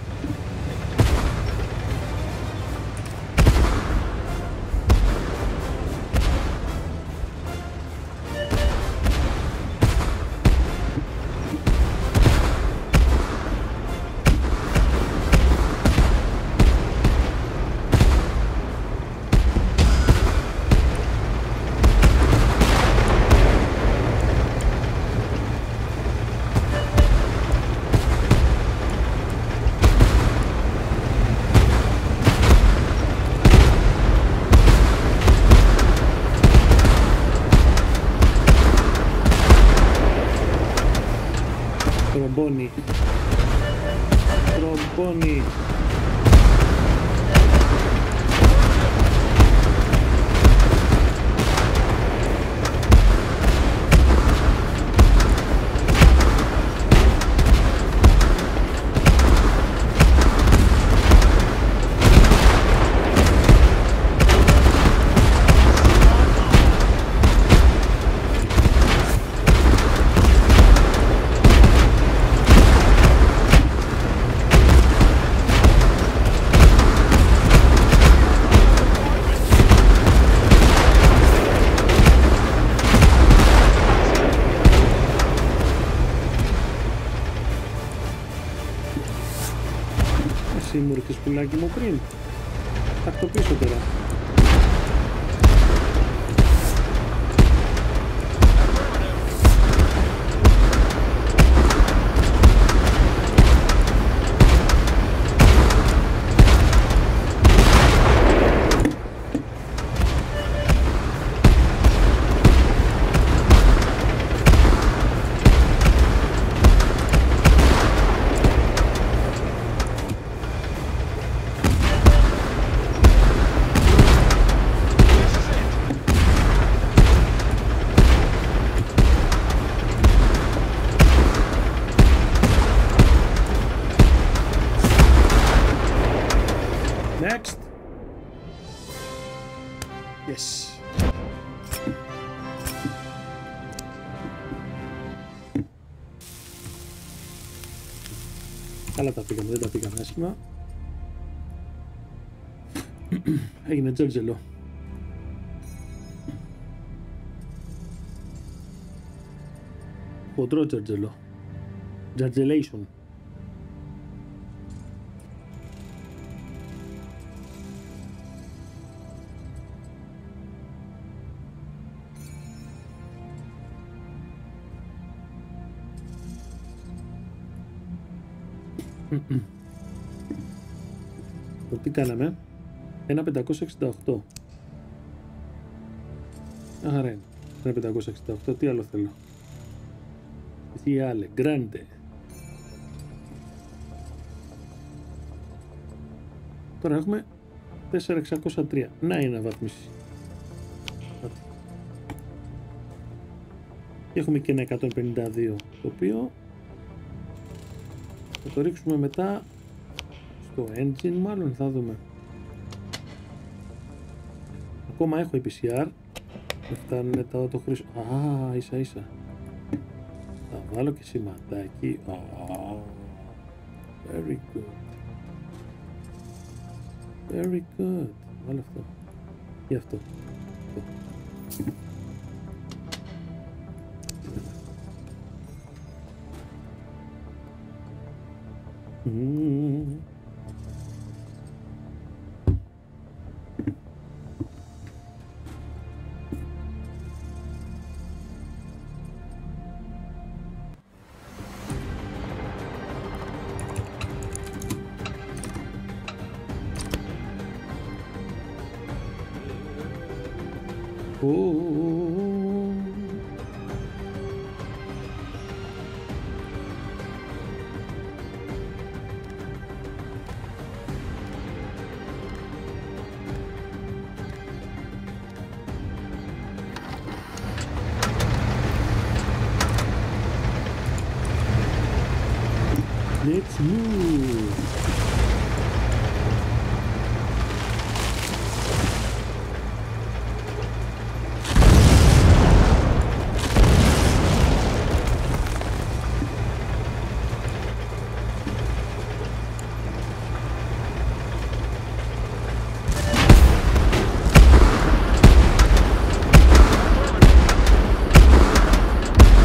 Τρομπόνι. Τρομπόνι. Εσύ μου ήρθες πουλάκι μου πριν. Τακτοποιήσω τώρα. Next. Yes. Καλά τα πήγαμε, δεν τα πήγαμε άσχημα. Έγινε τζέρτζελο. Χοντρό τζέρτζελο. Τζέρτζελation. Το τι κάναμε, ένα 568. Άρα είναι, ένα 568, τι άλλο θέλω. Τι άλλο, grande. Τώρα έχουμε 4603, να είναι αναβάθμιση. Και έχουμε και ένα 152, το οποίο θα το ρίξουμε μετά στο engine, μάλλον θα δούμε. Ακόμα έχω PCR, δεν φτάνουν τα το χρήσω. Α, ίσα ίσα. Θα βάλω και σηματάκι. Very good. Very good. Βάλω αυτό. Ή αυτό. Let's move.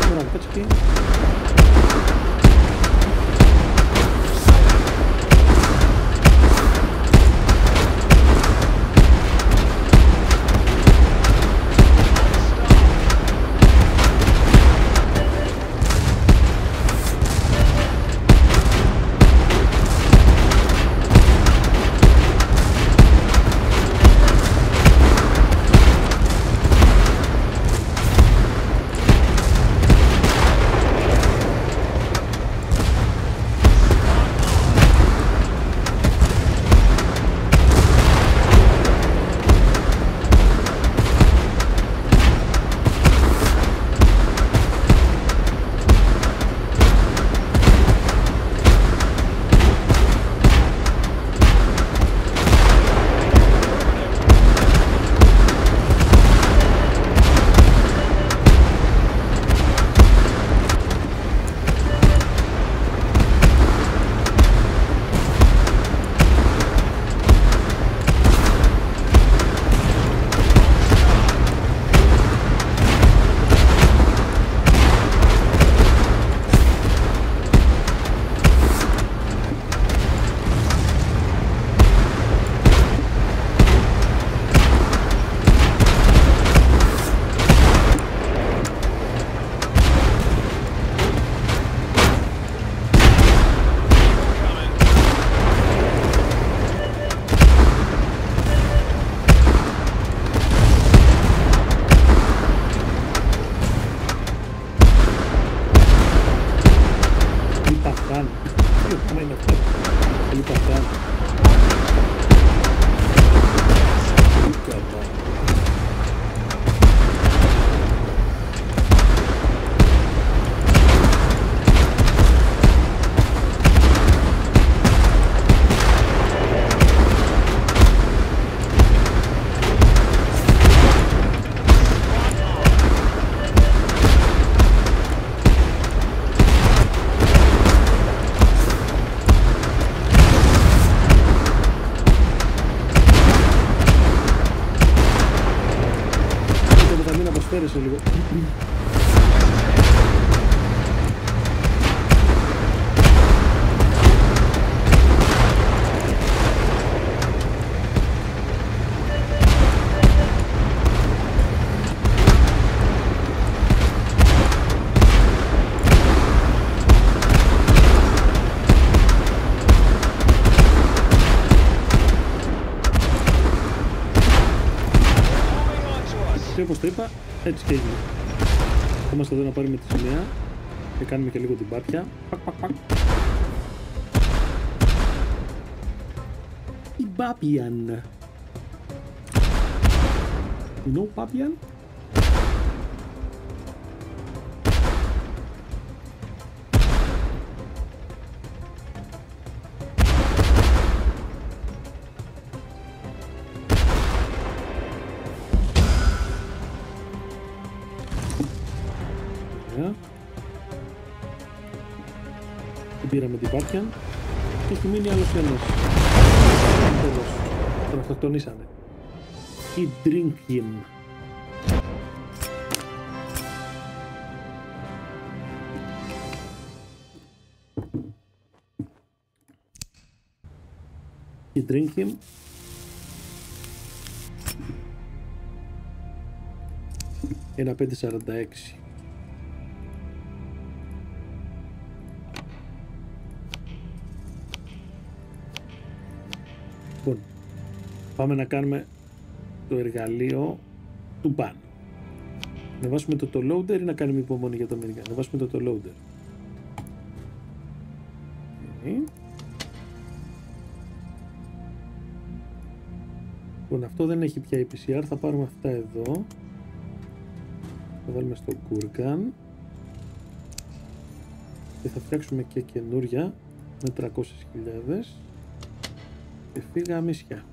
Τώρα, κάτσε εκεί. Πέρασε λίγο. Και όπως το είπα, έτσι και έγινε. Θα είμαστε εδώ να πάρουμε τη σημαία και κάνουμε και λίγο την πάπια. Πακ, πακ, πακ. Η Papian. You know Papian? Πήραμε την Papian και έχει μείνει άλλος ένας. Τέλος, τον αυτοκτονήσανε. He drink him. He drink him. Ένα 5.46. Λοιπόν, πάμε να κάνουμε το εργαλείο του πάνω. Να βάσουμε το loader ή να κάνουμε υπομονή για το μερικά. Να βάσουμε το loader. Okay. Λοιπόν, αυτό δεν έχει πια EPCR, θα πάρουμε αυτά εδώ. Θα βάλουμε στο Gurkhan. Και θα φτιάξουμε και καινούρια με 300.000 και φύγα μίσια.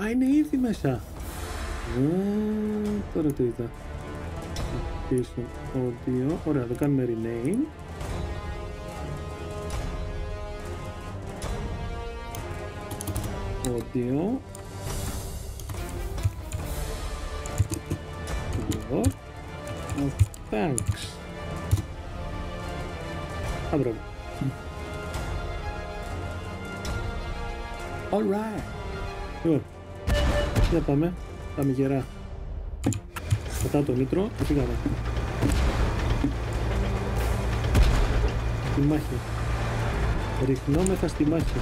Α, είναι ήδη μέσα. Τώρα το είδα. Πίσω audio. Ωραία, το κάνουμε rename. Audio. Εδώ. Thanks. Α, μπράβο. Alright. Λοιπόν, για πάμε. Πάμε γερά. Κατά το νήτρο και φύγαμε. Στη μάχη. Ριχνόμεθα στη μάχη.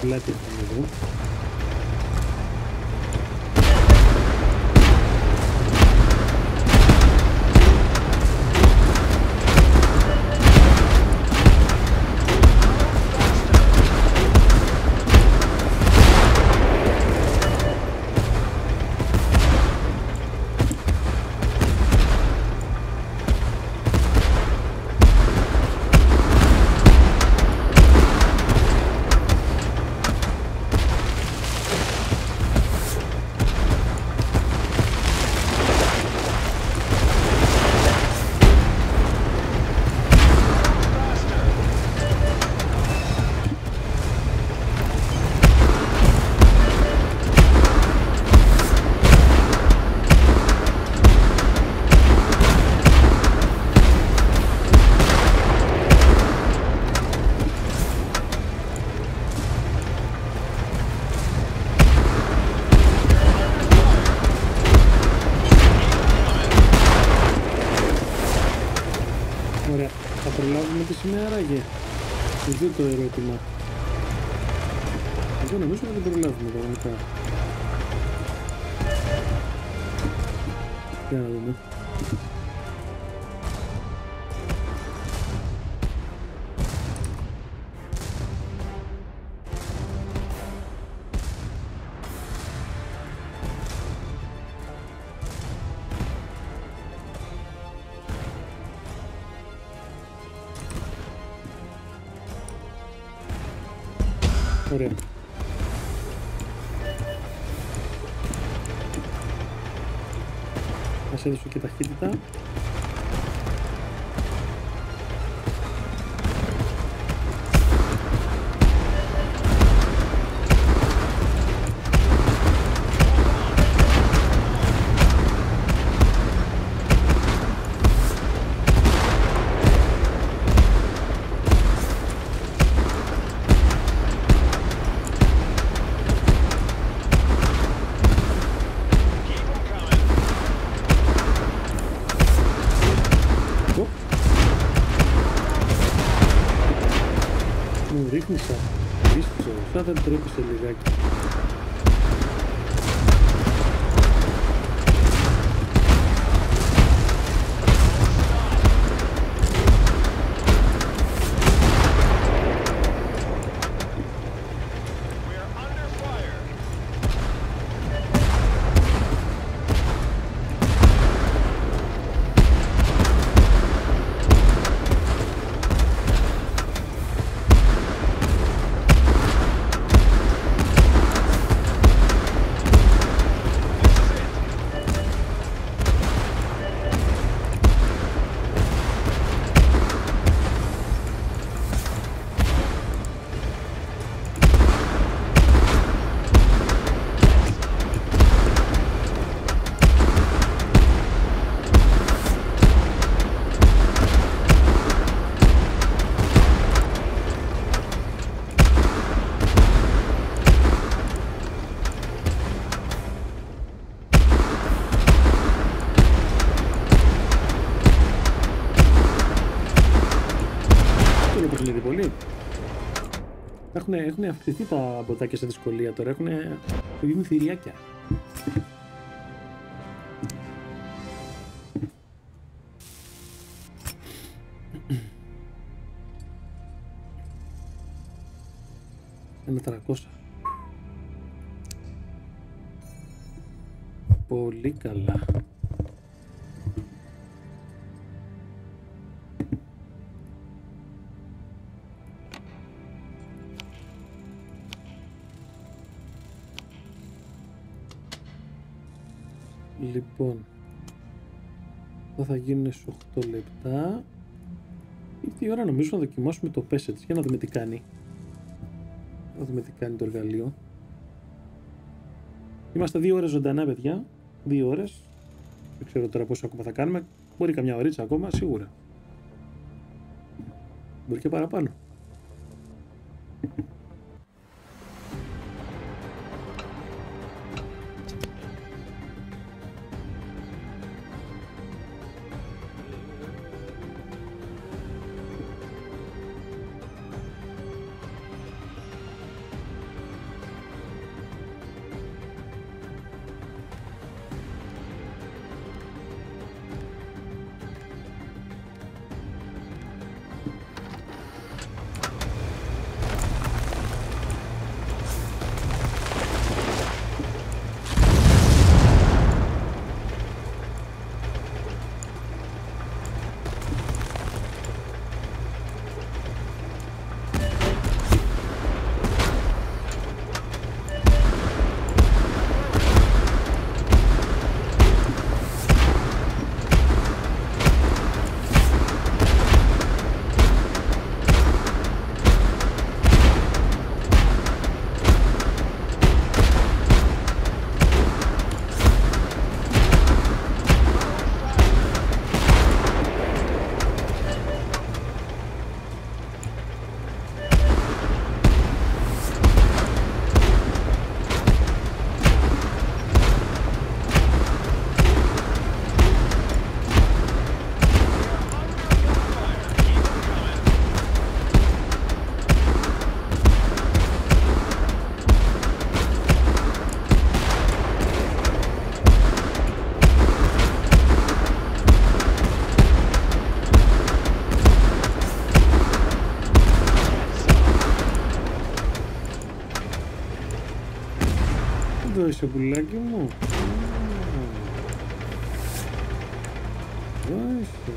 Πλάτη εδώ. Ωραία, θα προλάβουμε τη σημαία άραγε. Εδώ το ερώτημα. Εγώ νομίζω να την προλάβουμε κανονικά. Για να δούμε. Ωραία. Μας έδωσε και ταχύτητα. Μου ρίχνησα. Ίσως, σαν δεν τρέπησε λιγάκι. Έχουν αυξηθεί τα μποτάκια σε δυσκολία τώρα, έχουν γίνει θηριάκια. Είναι 300. Πολύ καλά. Λοιπόν, αυτό θα γίνει σε 8 λεπτά. Ήρθε η ώρα νομίζω να δοκιμάσουμε το Passage για να δούμε τι κάνει. Να δούμε τι κάνει το εργαλείο. Είμαστε 2 ώρες ζωντανά, παιδιά. 2 ώρες. Δεν ξέρω τώρα πόσο ακόμα θα κάνουμε. Μπορεί καμιά ωρίτσα ακόμα, σίγουρα. Μπορεί και παραπάνω. Εδώ είσαι, πουλάκι μου. Εδώ είσαι.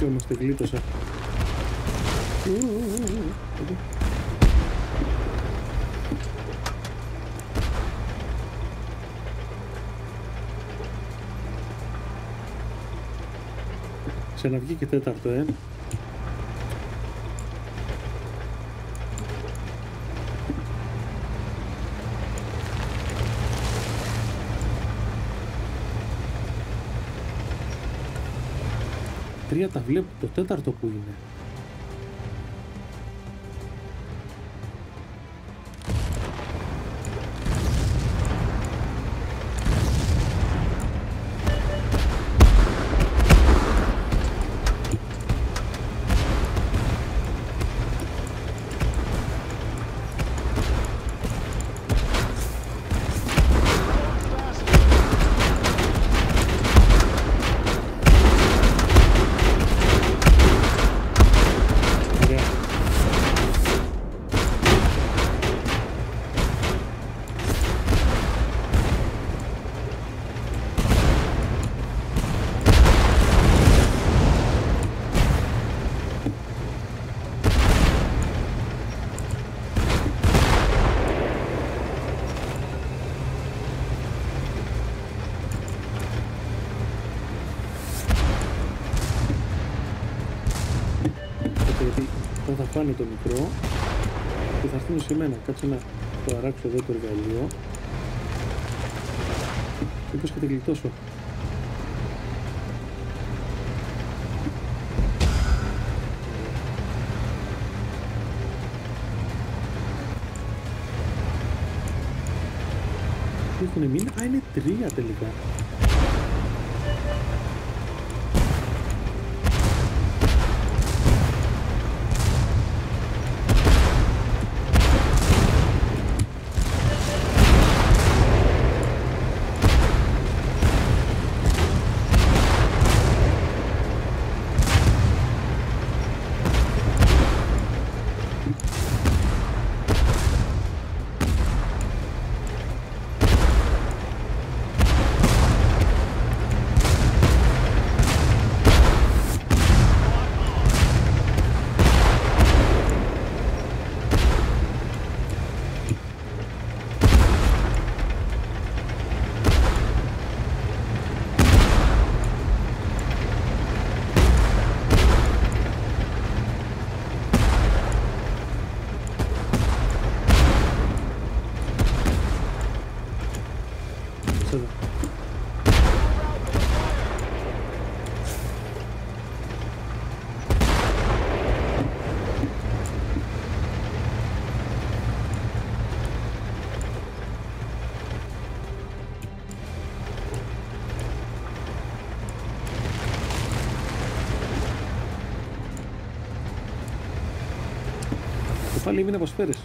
Και όμως την γλίτωσα. Ξαναβγήκε τέταρτο, Τρία τα βλέπω, το τέταρτο που είναι. Θα φάνε το μικρό και θα έρθουν σε μένα. Κάτσε να το αράξω εδώ το εργαλείο. Μήπως και την γλιτώσω. Τι έχουνε μείνει? Α, είναι 3 τελικά. Πάλι έμεινε από σφαίρες.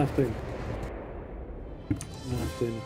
Αυτό είναι. Αυτό είναι.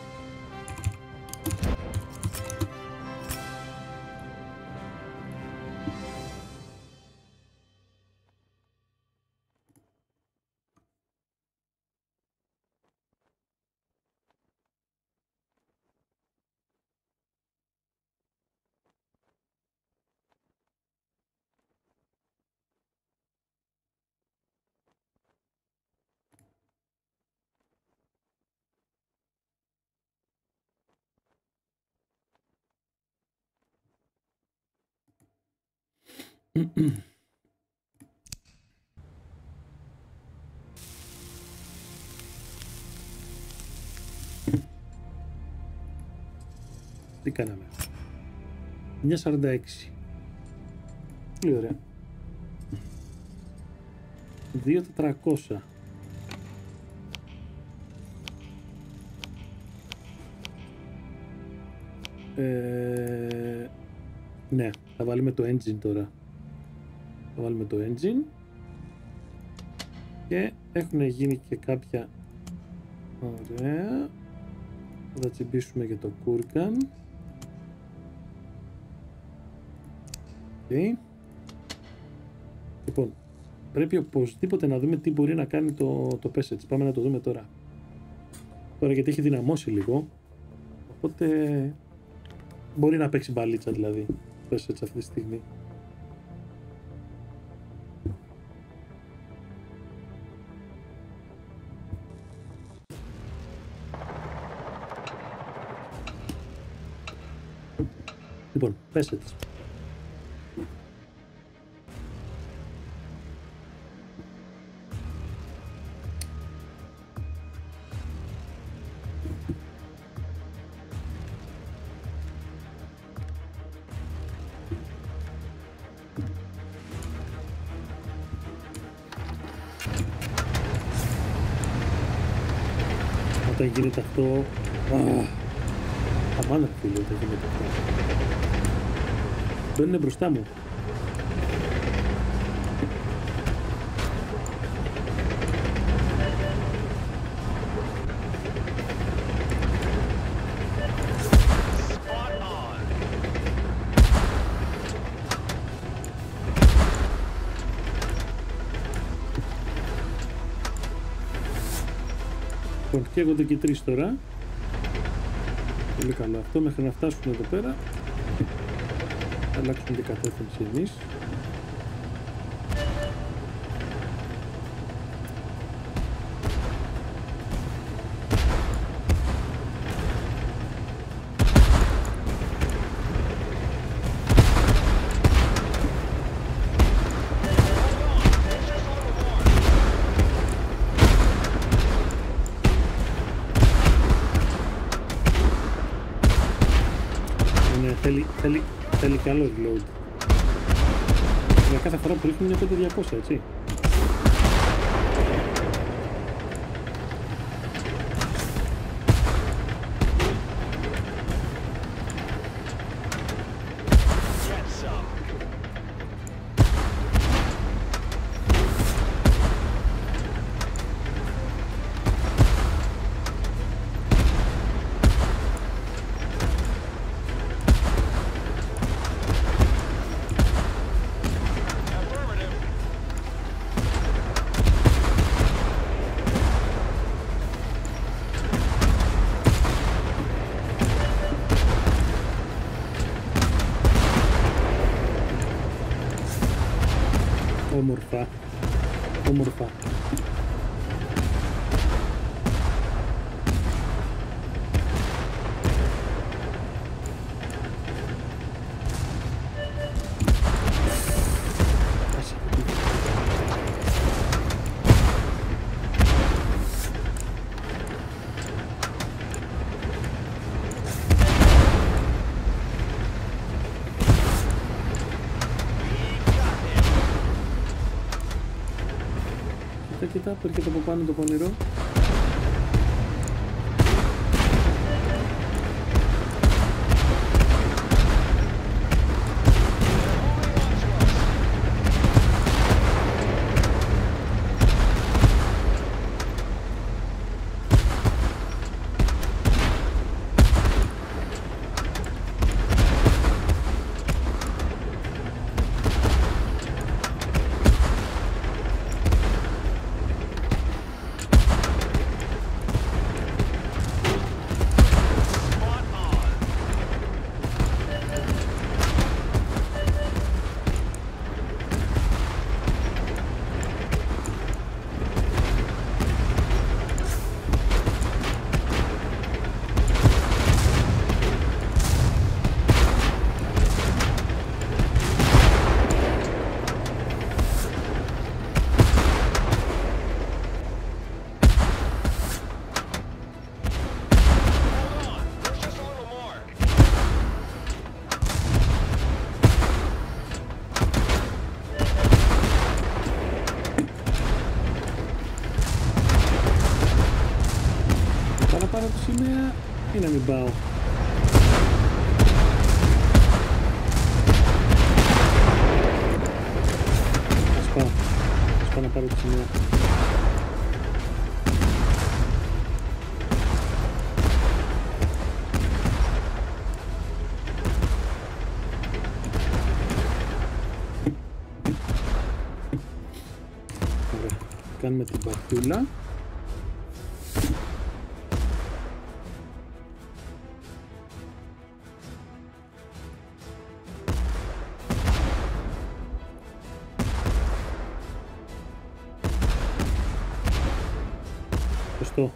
Τι κάναμε? 9.46. Πολύ ωραία. 2.400. Ναι, θα βάλουμε το engine τώρα. Θα βάλουμε το engine. Και έχουν γίνει και κάποια... Ωραία. Θα τσιμπήσουμε και το Kurgan. Okay. Λοιπόν, πρέπει οπωσδήποτε να δούμε τι μπορεί να κάνει το Passage. Πάμε να το δούμε τώρα. Τώρα γιατί έχει δυναμώσει λίγο. Οπότε μπορεί να παίξει μπαλίτσα δηλαδή το Passage αυτή τη στιγμή. Λοιπόν, Passage. Όταν γίνεται αυτό... Αμάνα φίλε, όταν γίνεται αυτό. Μπαίνουνε μπροστά μου. Λοιπόν, καίγονται και οι τρεις τώρα. Πολύ καλό αυτό, μέχρι να φτάσουν εδώ πέρα. Θα αλλάξουμε και κατεύθυνση εμείς. Θέλει και άλλο reload. Για κάθε φορά που ρίχνει είναι 5-200, έτσι. Όμορφα. Όμορφα. Κοίτα, που έρχεται από πάνω το πονηρό. Πάρω τη σημαία ή να μην πάω. πάρω τη σημαία. Ωραία, κάνουμε την παρτούλα. Σωστό.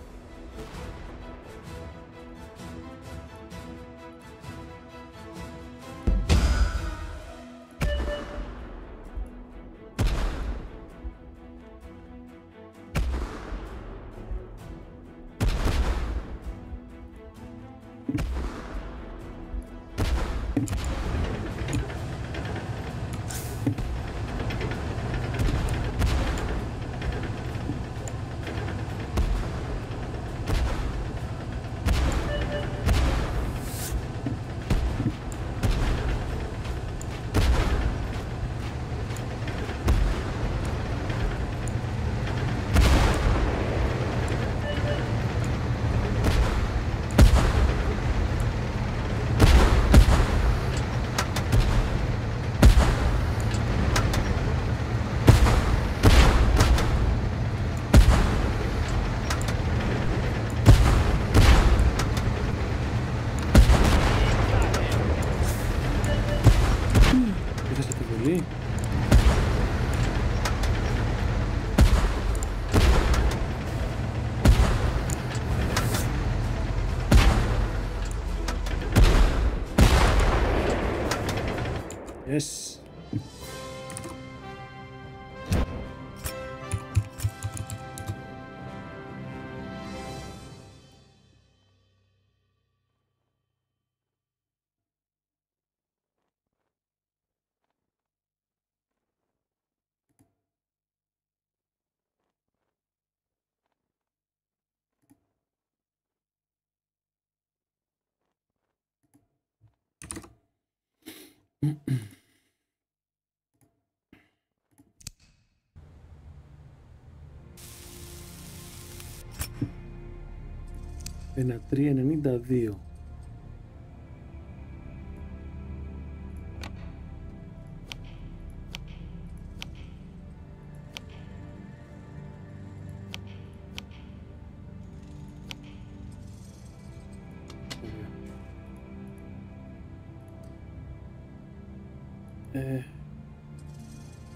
Yes. Ένα 392.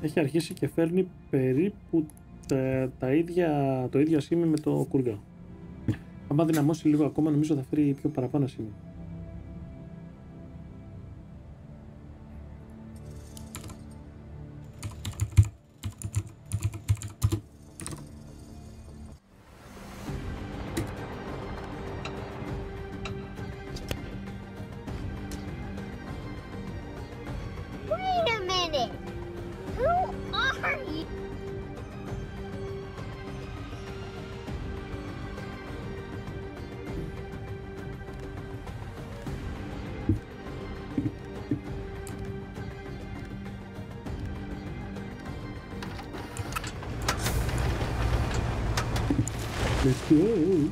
Έχει αρχίσει και φέρνει περίπου το ίδιο σήμη με το κούργα. Αν δυναμώσει λίγο ακόμα, νομίζω θα φέρει πιο παραπάνω σήμη. Let's go.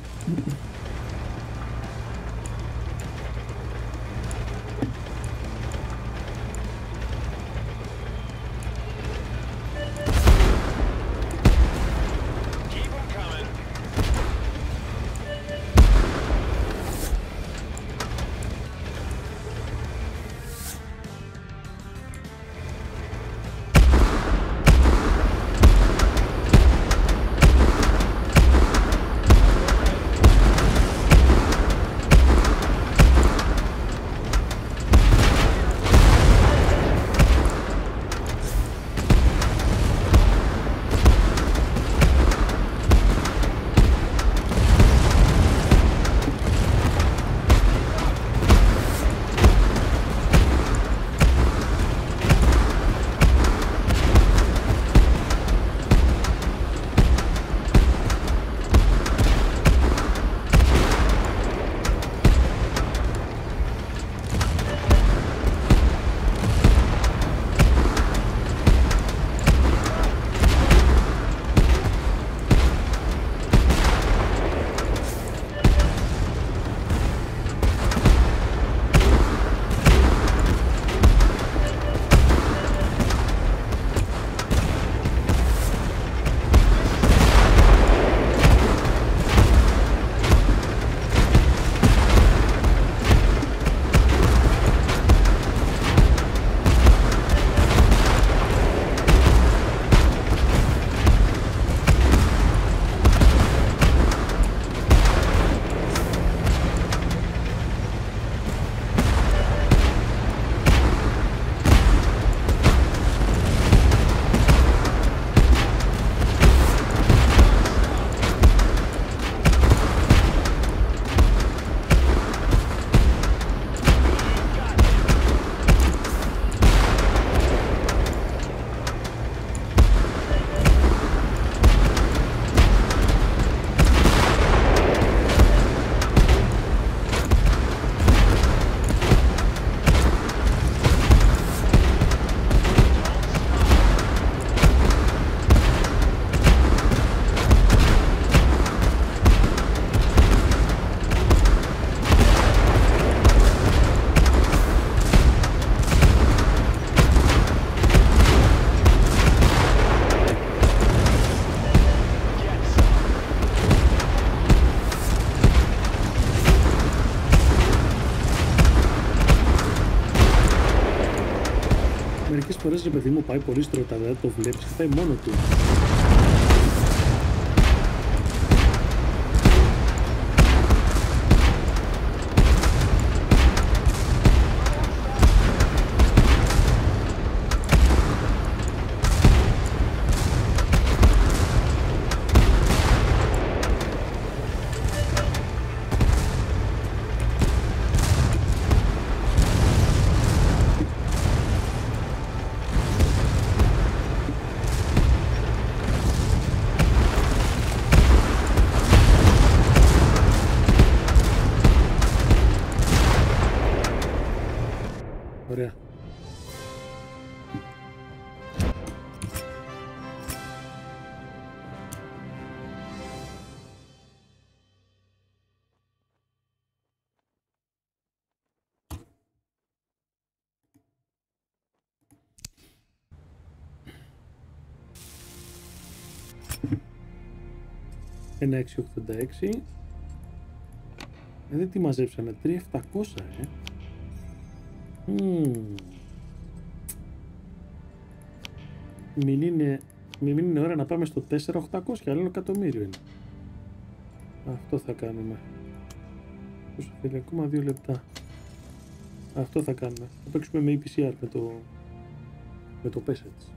λες ρε παιδί μου πάει πολύ στρώτα, δηλαδή το βλέπεις και πάει μόνο του. Ωραία. Ένα 686. Δεν τι μαζέψαμε, 3700 Μην είναι ώρα να πάμε στο 4800, άλλο εκατομμύριο είναι. Αυτό θα κάνουμε. Πόσο θέλει, ακόμα 2 λεπτά. Αυτό θα κάνουμε. Θα παίξουμε με EPCR με το PES έτσι.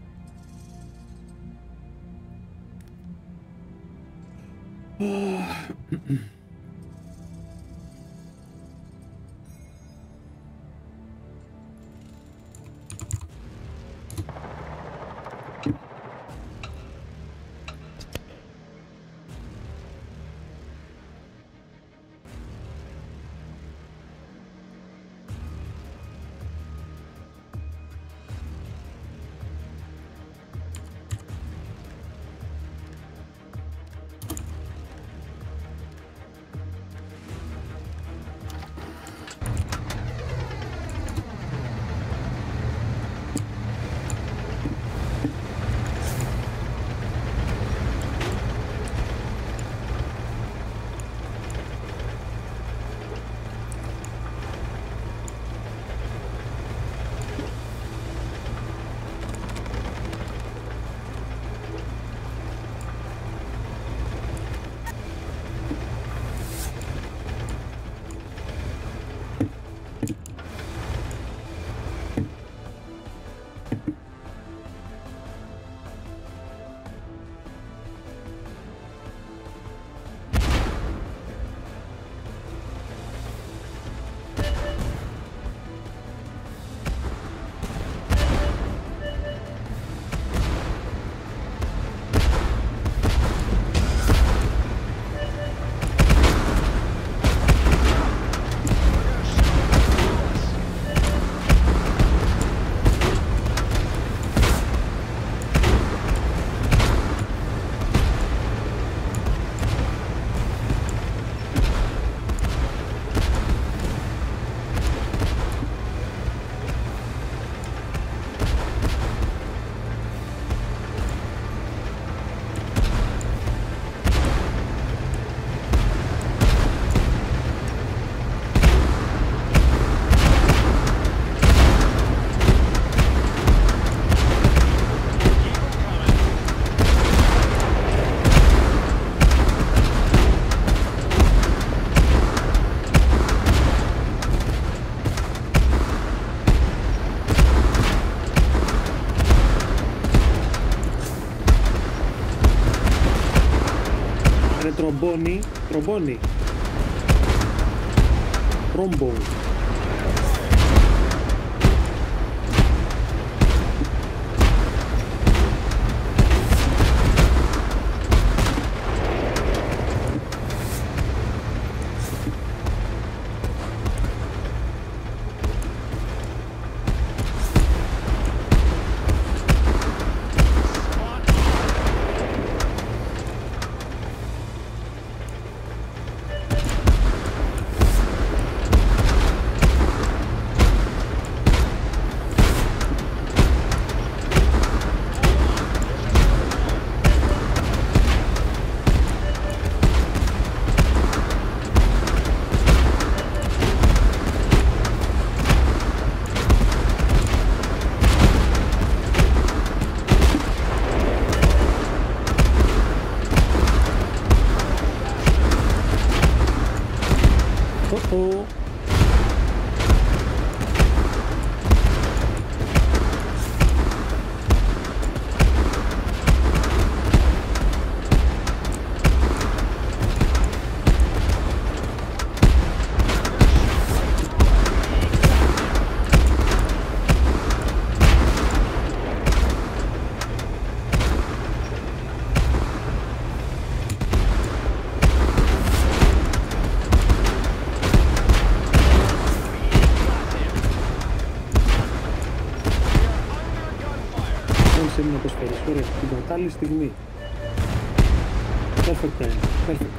Τρομπόνι. Τρομπο. να προσφέρεις. Ωραία, την κατάλληλη στιγμή. Perfect time. Perfect.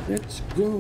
Let's go.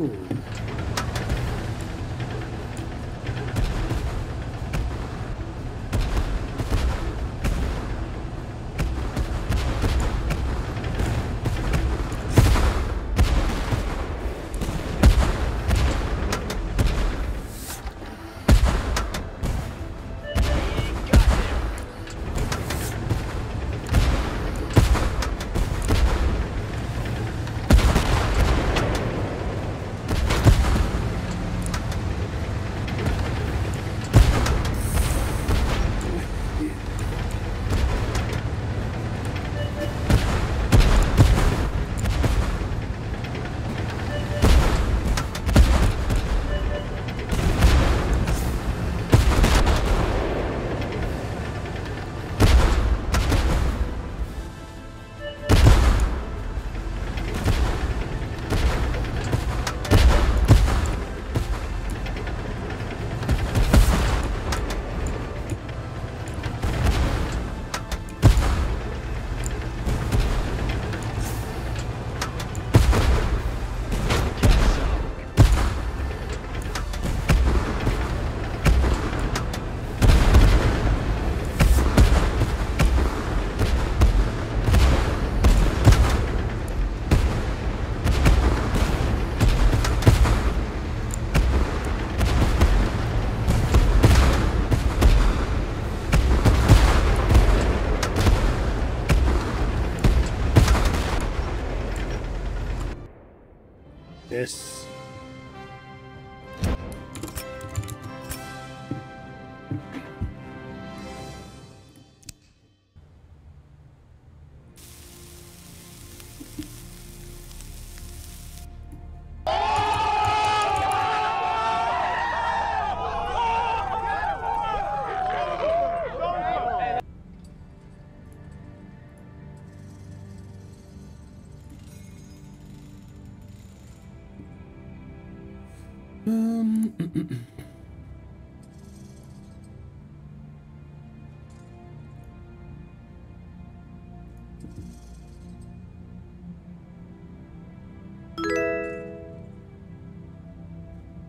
Yes.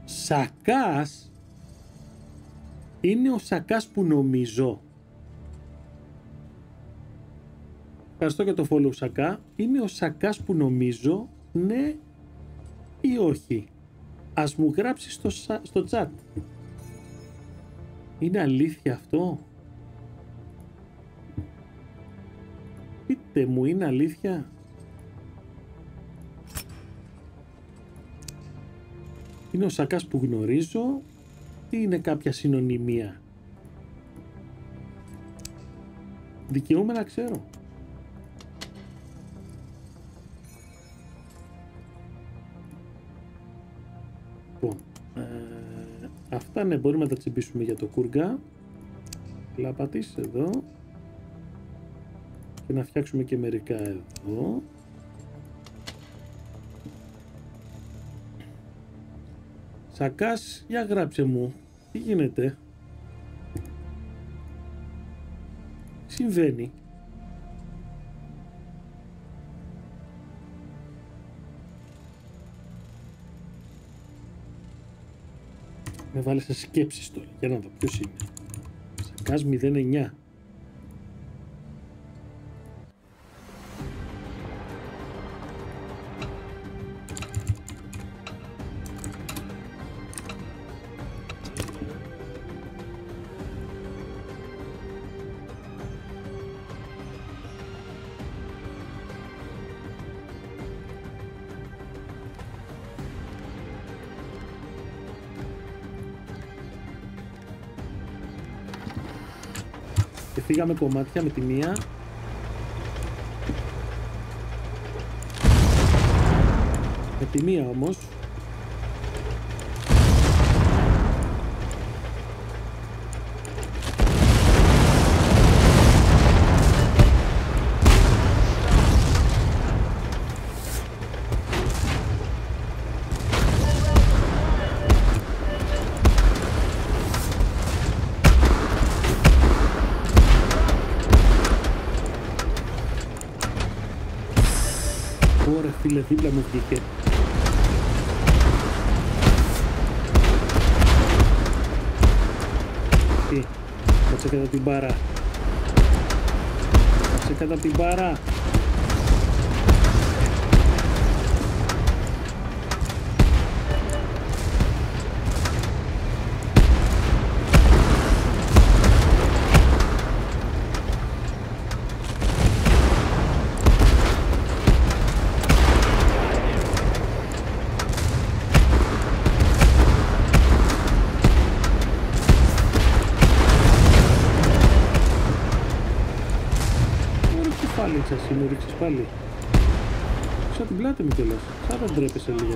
Σακάς είναι ο Σακάς που νομίζω. Ευχαριστώ για το follow, Σακά. Είναι ο Σακάς που νομίζω, ναι ή όχι? Ας μου γράψει στο chat. Είναι αλήθεια αυτό? Πείτε μου, είναι αλήθεια? Είναι ο Σακάς που γνωρίζω ή είναι κάποια συνωνυμία? Δικαιούμαι να ξέρω. Λοιπόν, αυτά ναι, μπορούμε να τα τσιμπήσουμε για το κούργα. Λάπατης εδώ. Και να φτιάξουμε και μερικά εδώ. Σακάς, για γράψε μου. Τι γίνεται? Συμβαίνει. Με βάλε σε σκέψεις τώρα. Για να δω ποιος είναι. Σακάς 09. Και φύγαμε κομμάτια με τη μία. Με τη μία όμως. Ωραία φίλε, δίπλα μου βγήκε. Τι, κάτσε κατά την μπάρα. Κάτσε κατά την μπάρα. Εσύ μου ρίξεις πάλι. Σαν την πλάτη μου κιόλας. Σαν να ντρέπεσαι λίγα.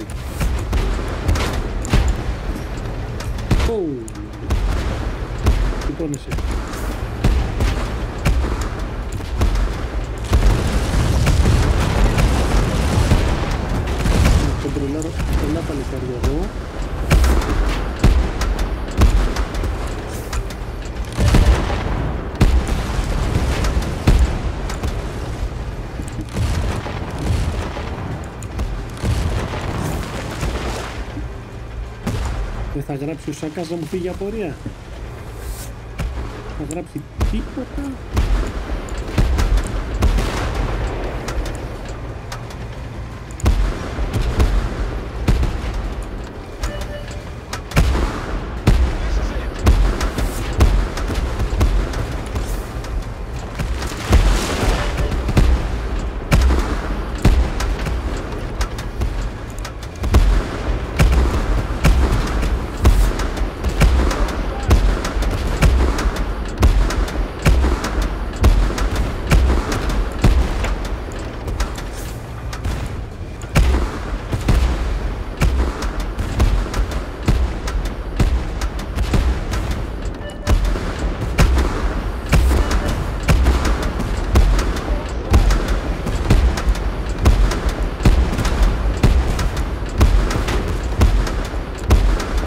Λοιπόν εσύ. Να κοντρολάρω πολλά παλικάρια εδώ. Δεν θα γράψει ο Σάκας να μου φύγει απορία. Θα γράψει τίποτα.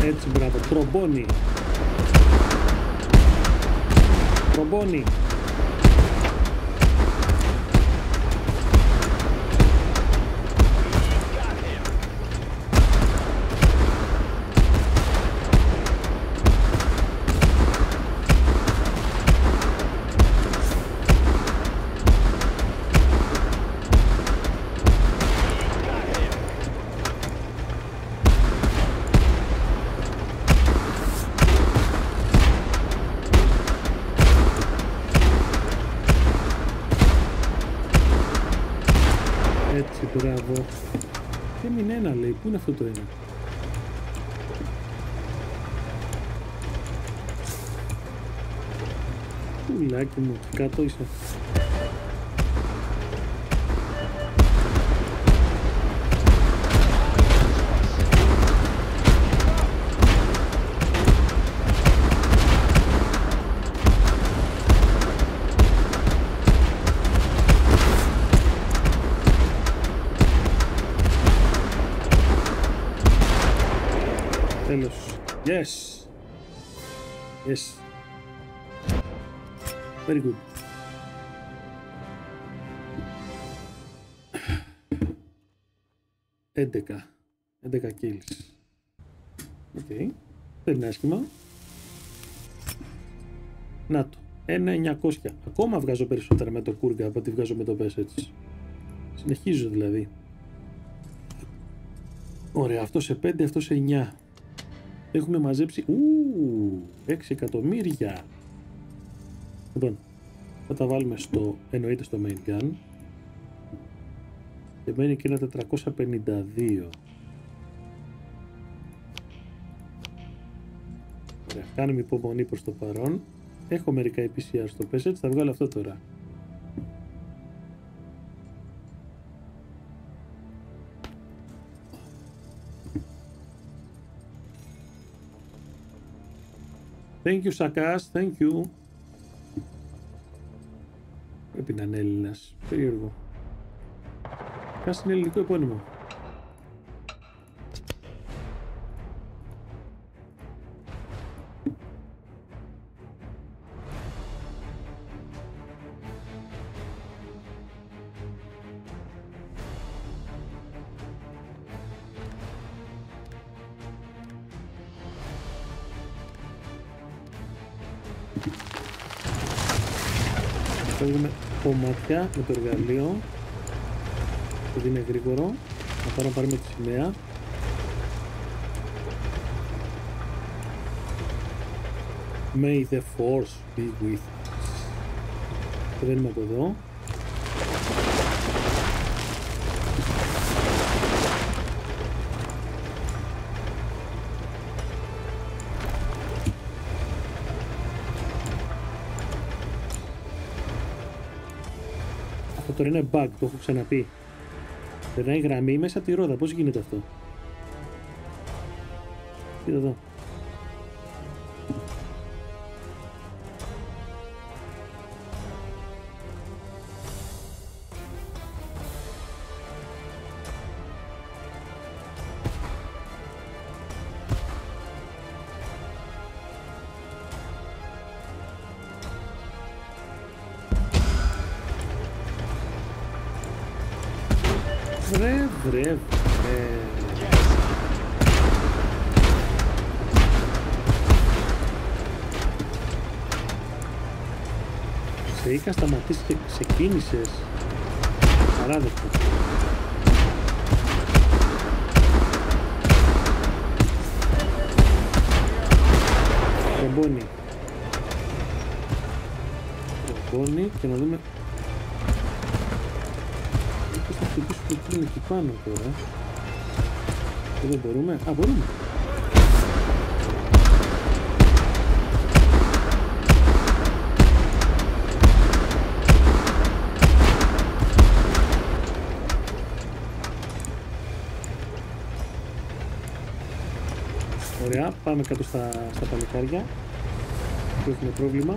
Έτσι, μπράβο, τρομπόνι. Τρομπόνι. Έτσι, μπράβο. Έμεινε ένα, λέει. Πού είναι αυτό το ένα? Πουλάκι μου, κάτω είσαι. Τέλος. Yes. Yes. Very good. Έντεκα 11 kills. Οκ. Δεν είναι άσχημα. Να το. 1.900. Ακόμα βγάζω περισσότερα με το Κούργα από ό,τι βγάζω με το PES έτσι. Συνεχίζω δηλαδή. Ωραία. Αυτό σε 5, αυτό σε 9. Έχουμε μαζέψει 6 εκατομμύρια. Λοιπόν, θα τα βάλουμε στο, εννοείται στο main gun. Και μένει και ένα 452. Ωραία, κάνουμε υπομονή προς το παρόν. Έχω μερικά EPCR στο PES, θα βγάλω αυτό τώρα. Thank you, Sakas, thank you. Πρέπει να είναι Έλληνας. Περίεργο. Κάς είναι ελληνικό επώνυμο. Φεύγουμε κομμάτια με το εργαλείο. Επειδή είναι γρήγορο. Θα πάρουμε τη σημαία. May the force be with us. Το δένουμε από εδώ. Αυτό τώρα είναι bug, το έχω ξαναπεί. Περνάει γραμμή μέσα από τη ρόδα, πώς γίνεται αυτό? Κοίτα εδώ. Βρε. Σε είχα σταματήσει και ξεκίνησες. Παράδεκτο. Τρομπόνι και να δούμε. Θα χτυπήσουμε που είναι εκεί πάνω τώρα. Και δεν μπορούμε. Α, μπορούμε. Ωραία, πάμε κάτω στα παλικάρια που έχουμε πρόβλημα.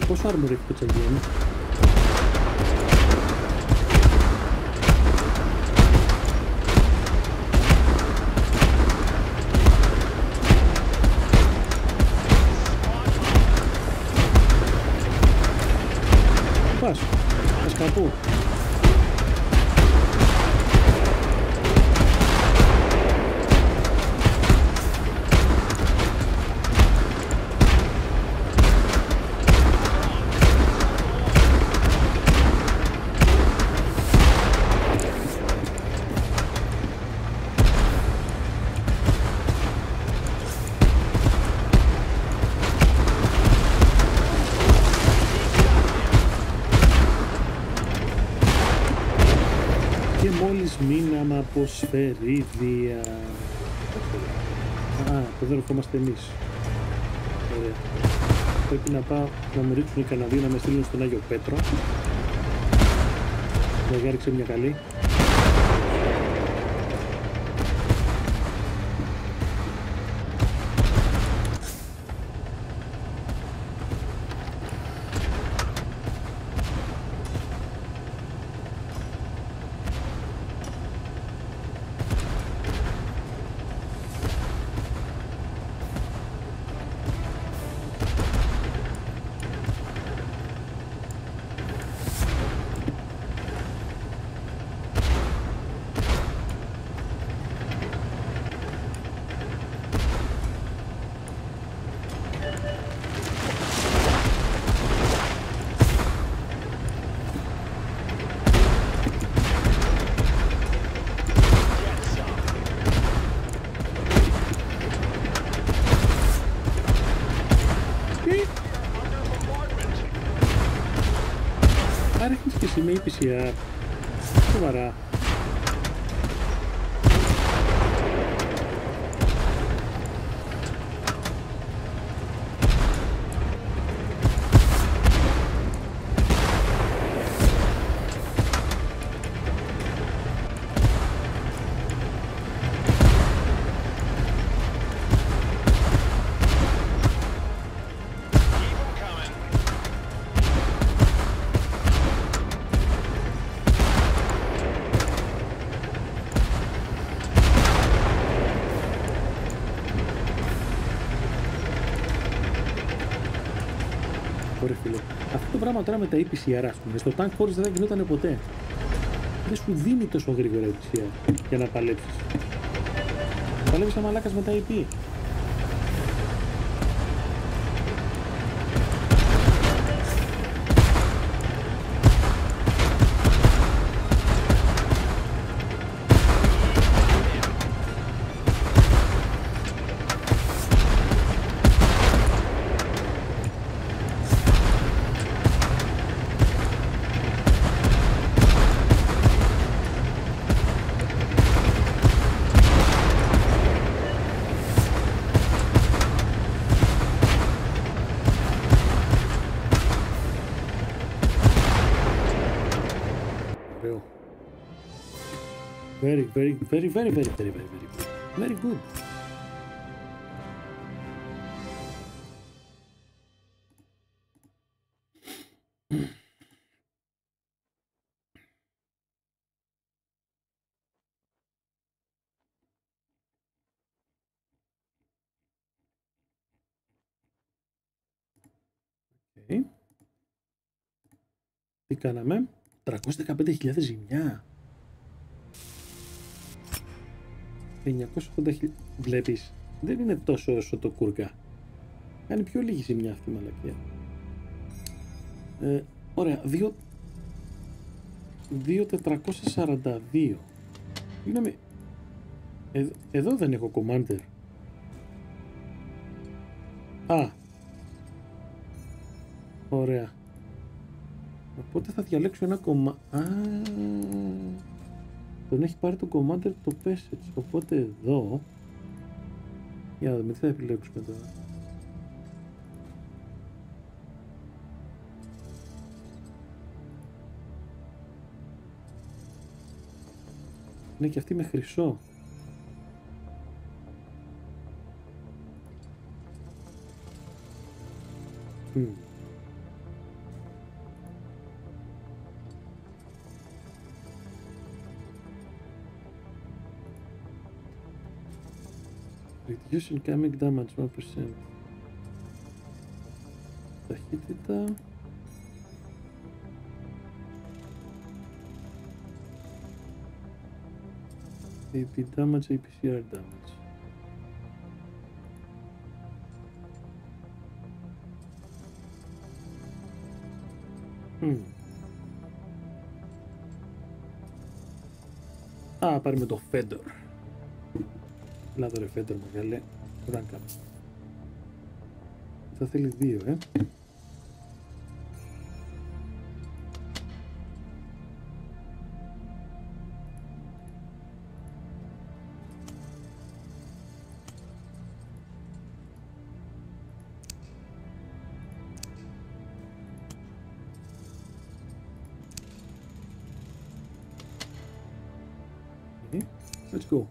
Πόσο άρμορ έχει το τσαγιάνι? Πας κάπου. Μείναμε από σφαιρίδια. Α, το δεν ερχόμαστε εμείς. Ωραία. Πρέπει να πάω να μου ρίξουν οι Καναδοί να με στείλουν στον Άγιο Πέτρο. Να γάριξε μια καλή. Άρχισε και εσύ με EPCR. Σοβαρά. ρε φίλε. Αυτό το πράγμα τώρα με τα EPCR, ας πούμε, στο Tank Force δεν θα γινόταν ποτέ. Δεν σου δίνει τόσο γρήγορα EPCR για να παλέψεις. Παλεύεις σαν μαλάκας με τα IP. Very good. Okay. Τι κάναμε? 315.000 ζημιά. 980.000. Βλέπεις, δεν είναι τόσο όσο το κουρκά. Κάνει πιο λίγη ζημιά αυτή η μαλακία. Ωραία, 2.442. Συγγνώμη, εδώ δεν έχω commander. Α, ωραία. Οπότε θα διαλέξω ένα κομμάτι. Τον έχει πάρει το commander το passage. Οπότε εδώ. Για να δούμε τι θα επιλέξουμε τώρα. Είναι και αυτή με χρυσό. Reduce incoming damage 1%. Ταχύτητα. AP damage, APCR damage. Α, πάρουμε το Fedor. Έλα το ρε Fedor μεγάλε. Rank up. Θα θέλει 2, Let's go.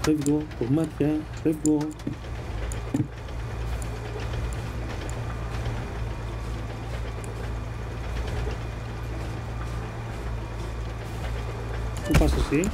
Φεύγω, κομμάτια, φεύγω. Πού πας εσύ?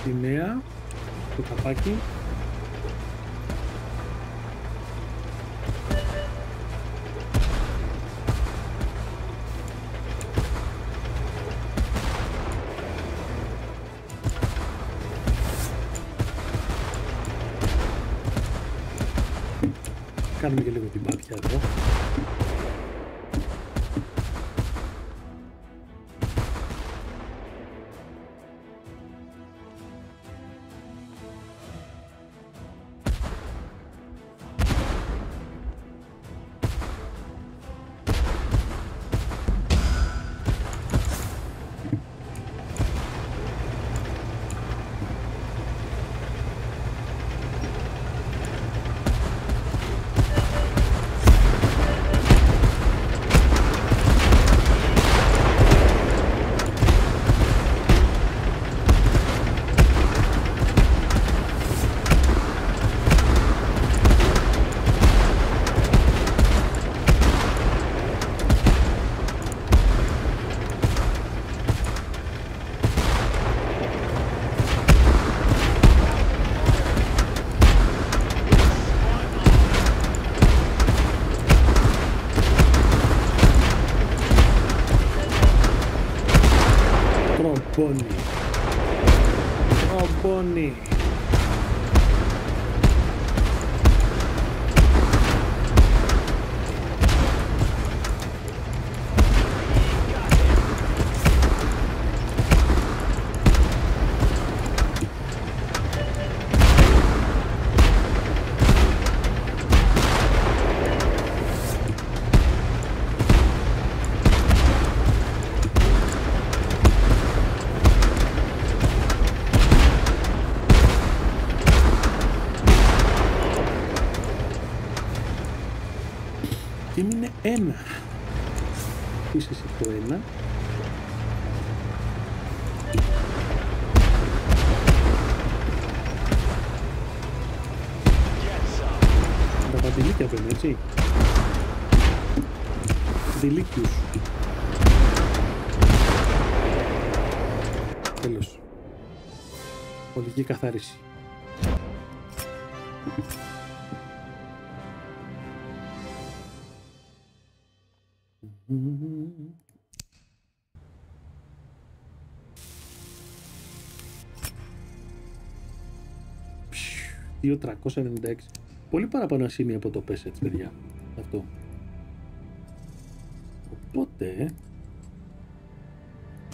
σημαία, το καπάκι. Κάνουμε και λίγο την πάτια εδώ. Μπόνι. Και είναι ένα. Είσαι εσύ το ένα. Τα παντηλίκια παίρνω, έτσι. Παντηλίκιους. Τέλος. Ολική καθάριση. Ψιου, 2.396. Πολύ παραπάνω ασήμια από το PES, έτσι, παιδιά. Αυτό. Οπότε...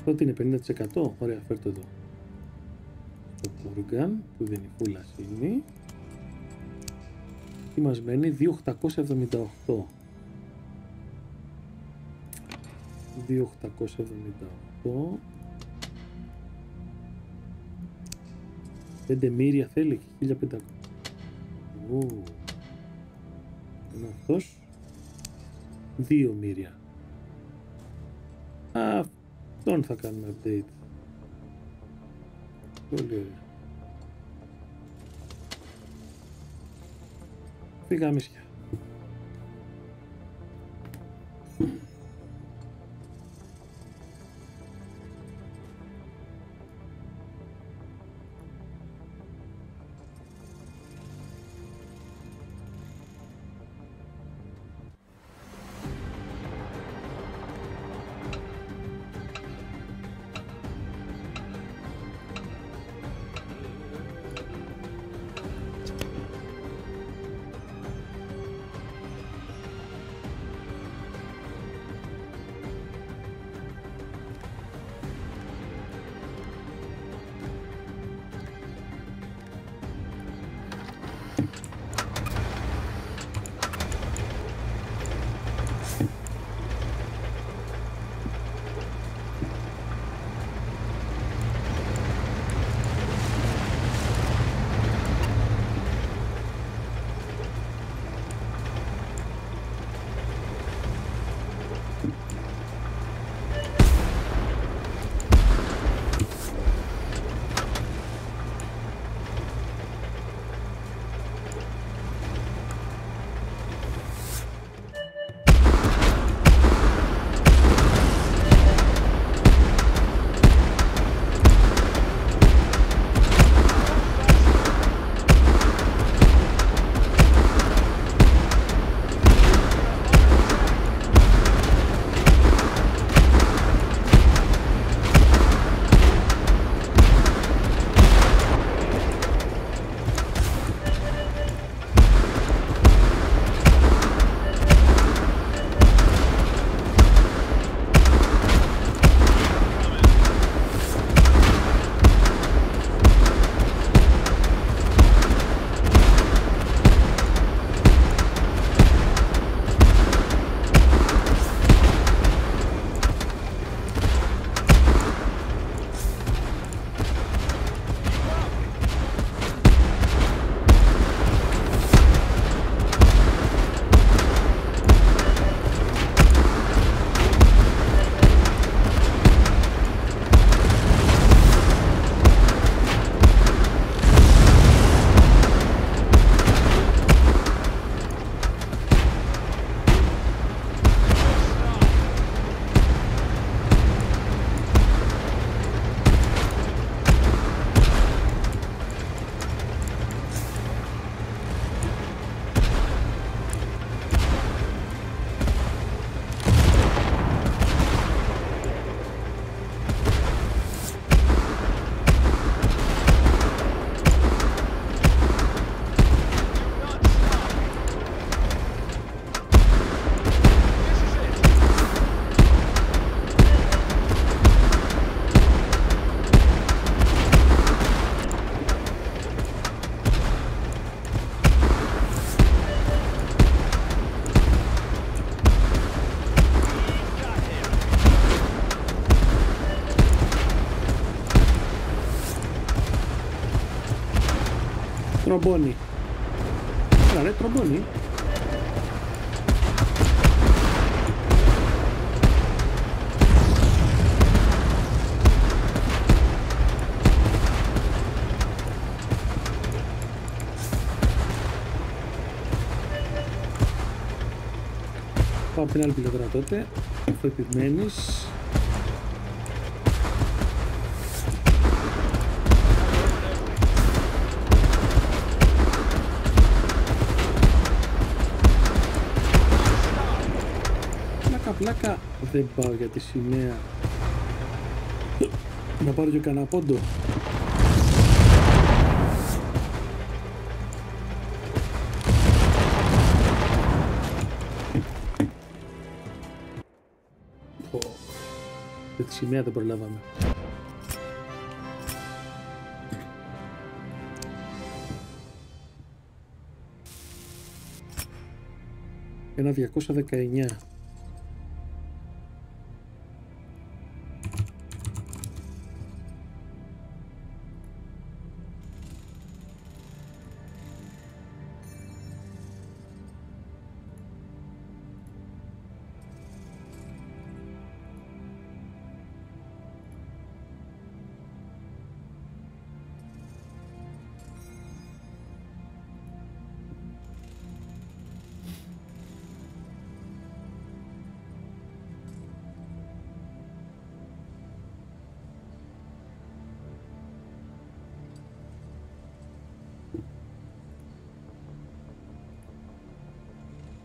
Τότε είναι 50%. Ωραία, φέρ' το εδώ. Το Kurgan, που δίνει φούλα ασήμι. Τι μας μένει, 2.878. 2.878. 5 μύρια θέλει και 1.500. Είναι αυτός. 2 μύρια. Αυτόν θα κάνουμε update. Πολύ ωραία. Φύγαμε ίσια. Τρομπόνι. Έλα ρε, τρομπόνι. Πάω από την άλλη πλευρά τότε, αφού επιμένεις. Πλάκα, δεν πάω για τη σημαία. Να πάρω και κανένα πόντο. Για τη σημαία δεν προλάβαμε. Ένα 219.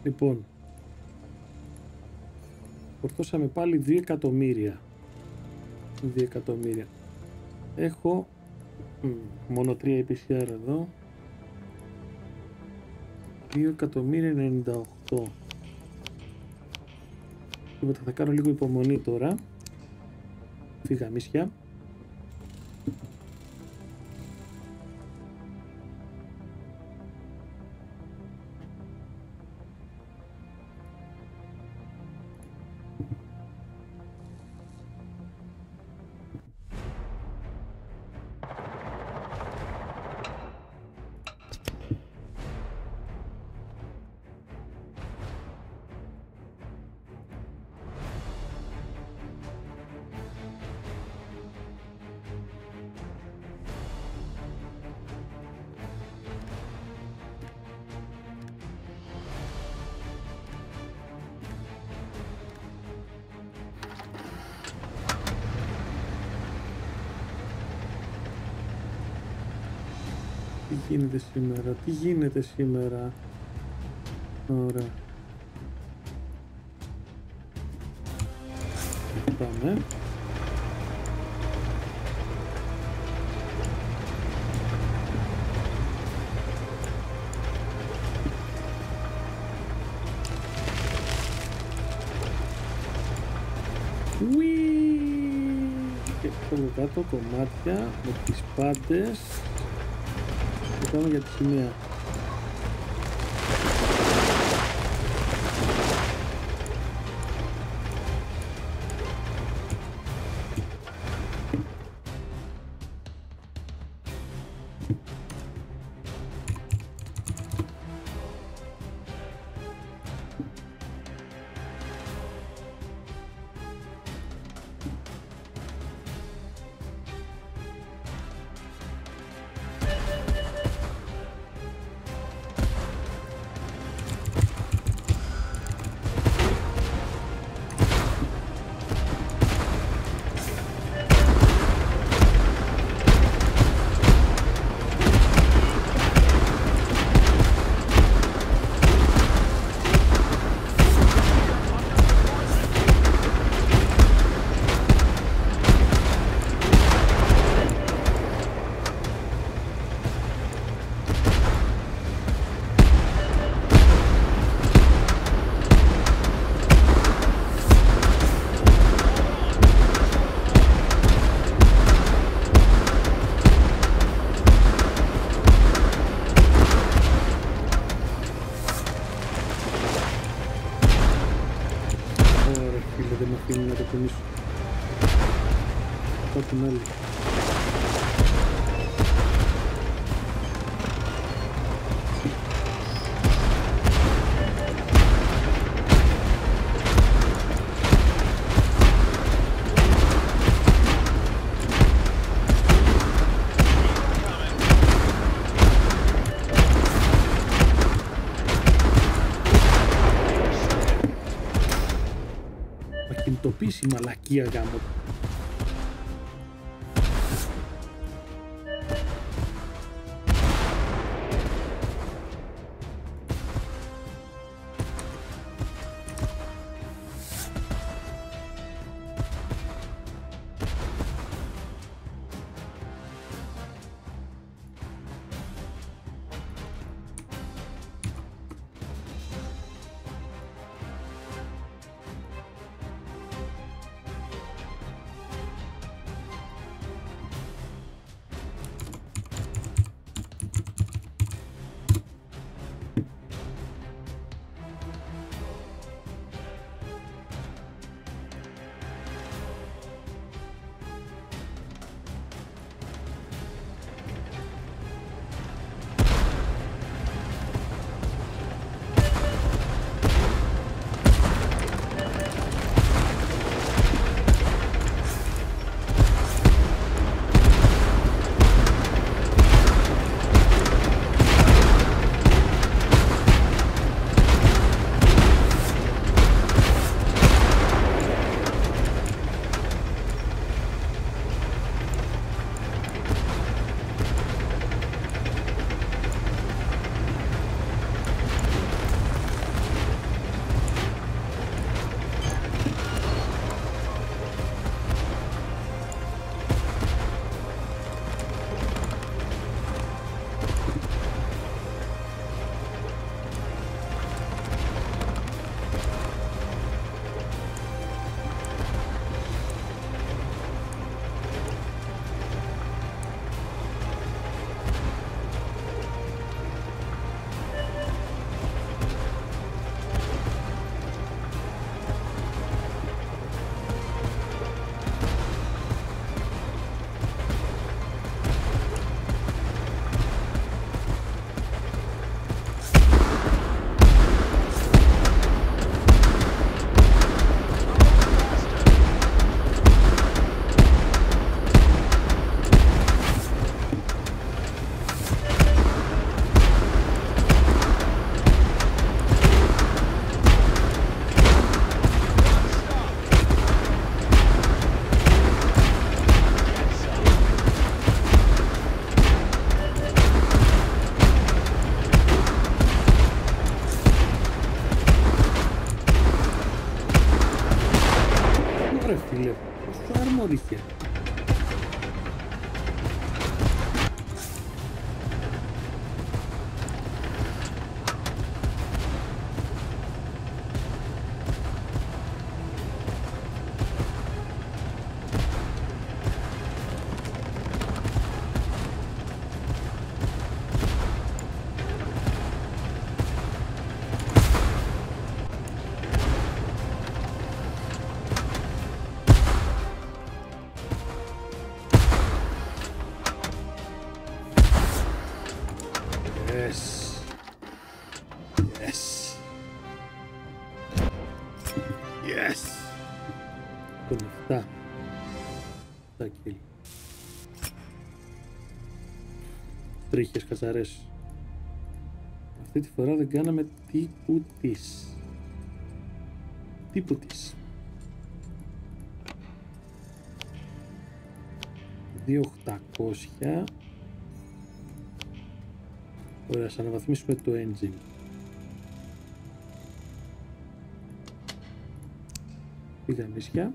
Λοιπόν, φορτώσαμε πάλι 2 εκατομμύρια. 2 εκατομμύρια. Έχω μόνο 3 EPCR εδώ. 2.098. Οπότε θα κάνω λίγο υπομονή τώρα. Φύγα μίσια. Τι γίνεται σήμερα, τι γίνεται σήμερα. Ωραία. Πάμε. Και από κάτω κομμάτια με τις πάντες. Και πάμε για τη σημαία. πεις η μαλακία γάμο. Φίλε, πόσο armor είχε. Yes. Yes. Yes. Λοιπόν, 7 kill. Τρίχες καθαρές. Αυτή τη φορά δεν κάναμε τίποτης. Τίποτης. 2.800. Ωραία, ας αναβαθμίσουμε το engine. Πήγα νησιά.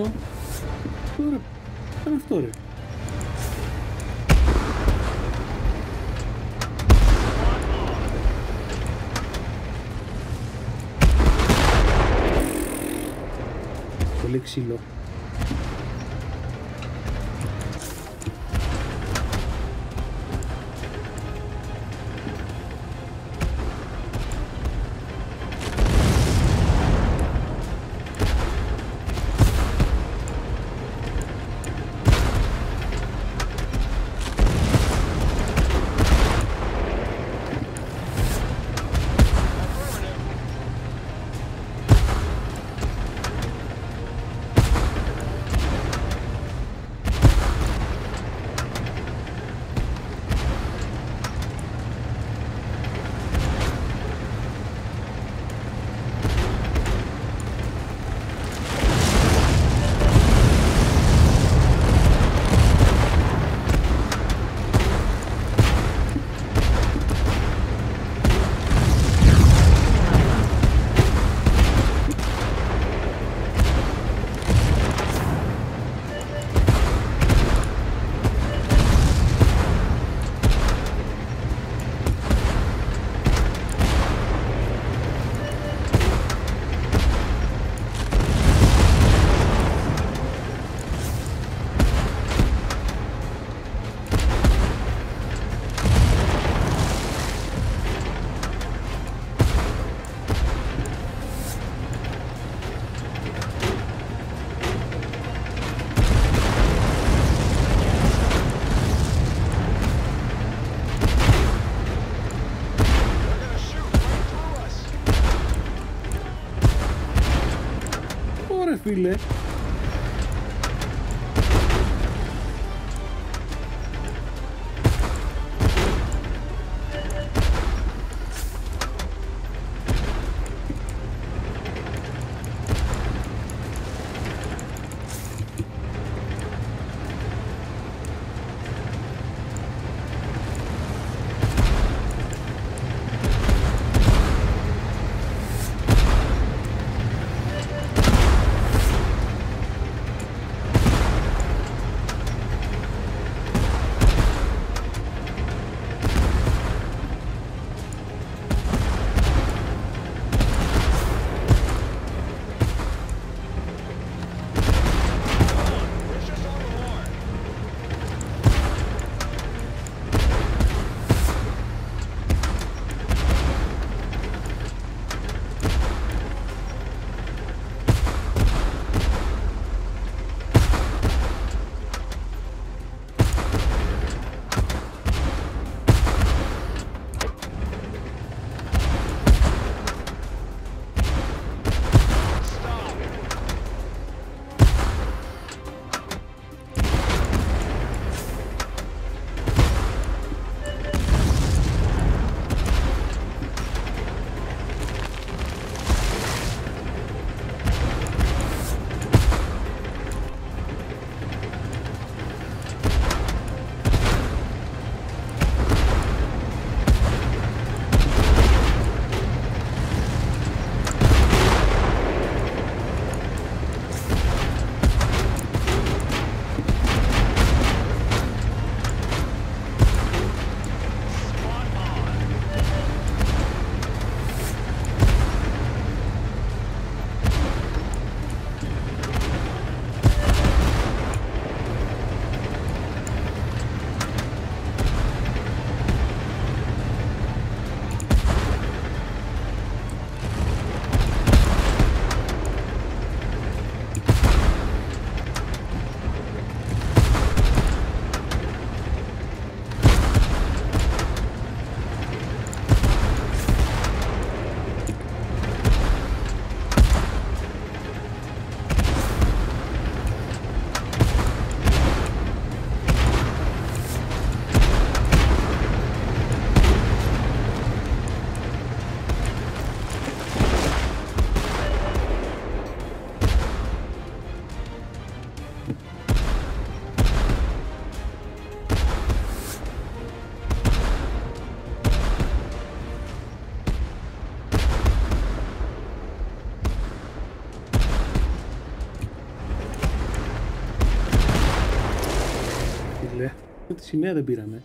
πίσω. Τώρα, κάνε αυτό ρε. Πολύ ξύλο. Ωραία φίλε. τη σημαία δεν πήραμε.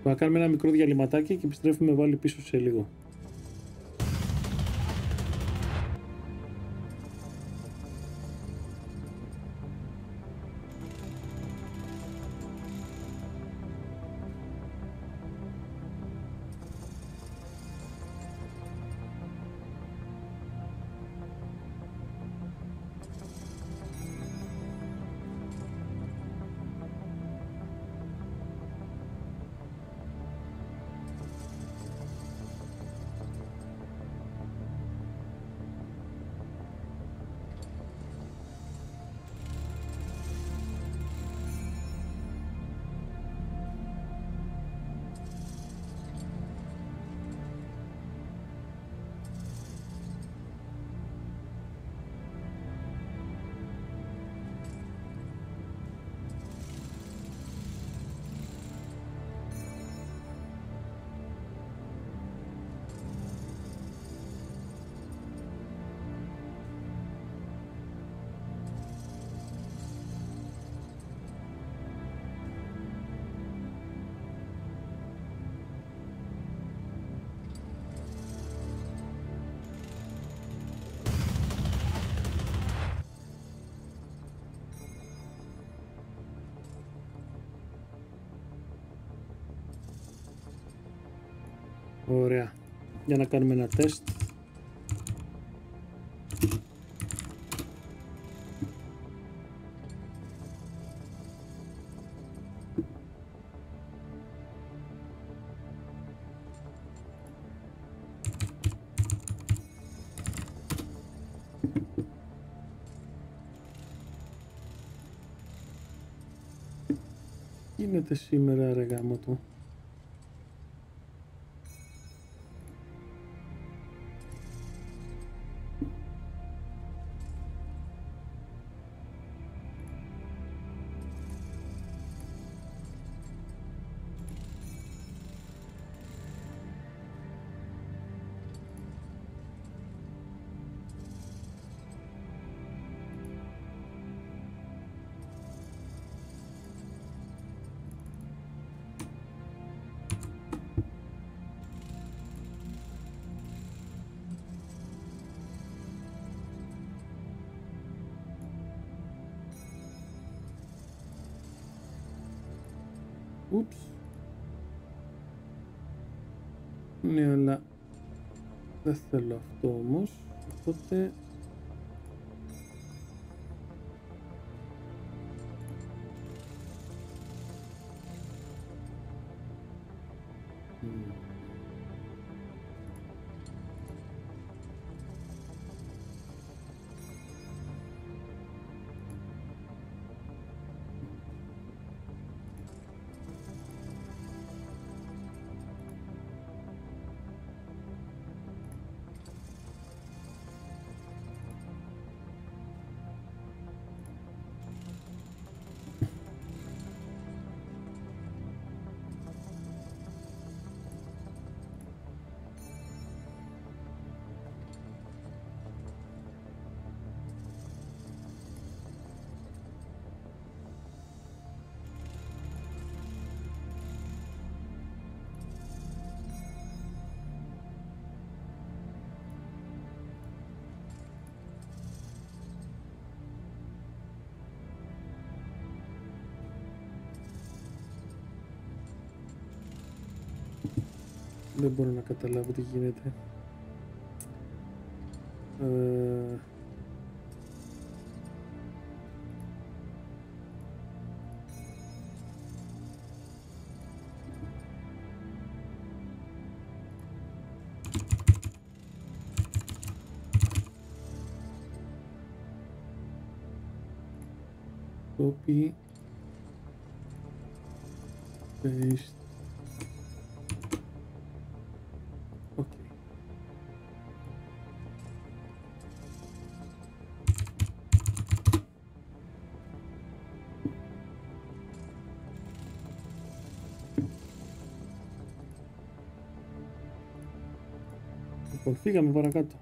Θα κάνουμε ένα μικρό διαλυματάκι και επιστρέφουμε πάλι πίσω σε λίγο. Ωραία. Για να κάνουμε ένα τεστ. Τι γίνεται σήμερα ρε γάμο του? Ούψ. Ναι, αλλά δεν θέλω αυτό όμως, οπότε Δεν μπορώ να καταλάβω τι γίνεται. Copy. Paste. Okay. Λοιπόν, φύγαμε παρακάτω.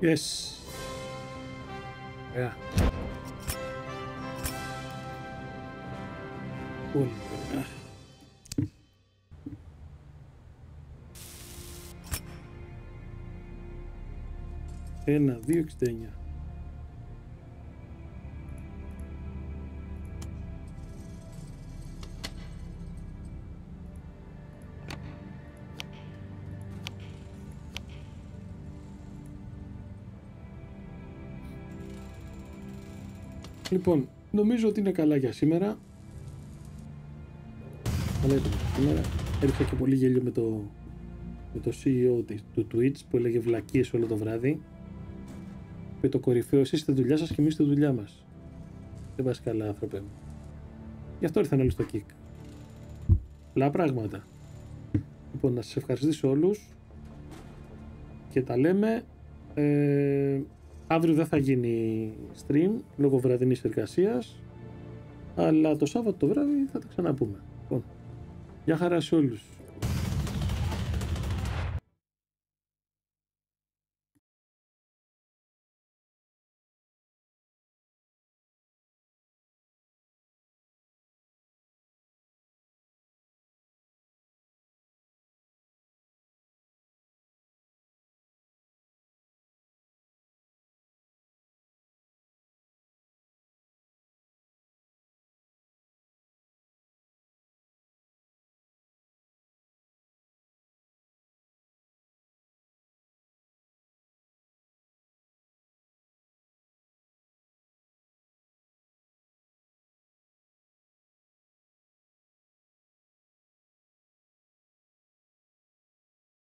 Yes. Ωραία. Πολύ ωραία. Ένα, 2,69. Λοιπόν, νομίζω ότι είναι καλά για σήμερα. Καλά ήταν σήμερα. Έριξα και πολύ γέλιο με το CEO του Twitch που έλεγε βλακίες όλο το βράδυ. Και το κορυφαίο, εσείς στη δουλειά σας και εμείς στη δουλειά μας. Δεν πας καλά, άνθρωπε μου. Γι' αυτό ήρθαν όλοι στο Kick. Πολλά πράγματα. Λοιπόν, να σας ευχαριστήσω όλους και τα λέμε. Αύριο δεν θα γίνει stream λόγω βραδινής εργασίας, αλλά το Σάββατο το βράδυ θα τα ξαναπούμε. Λοιπόν, γεια χαρά σε όλους.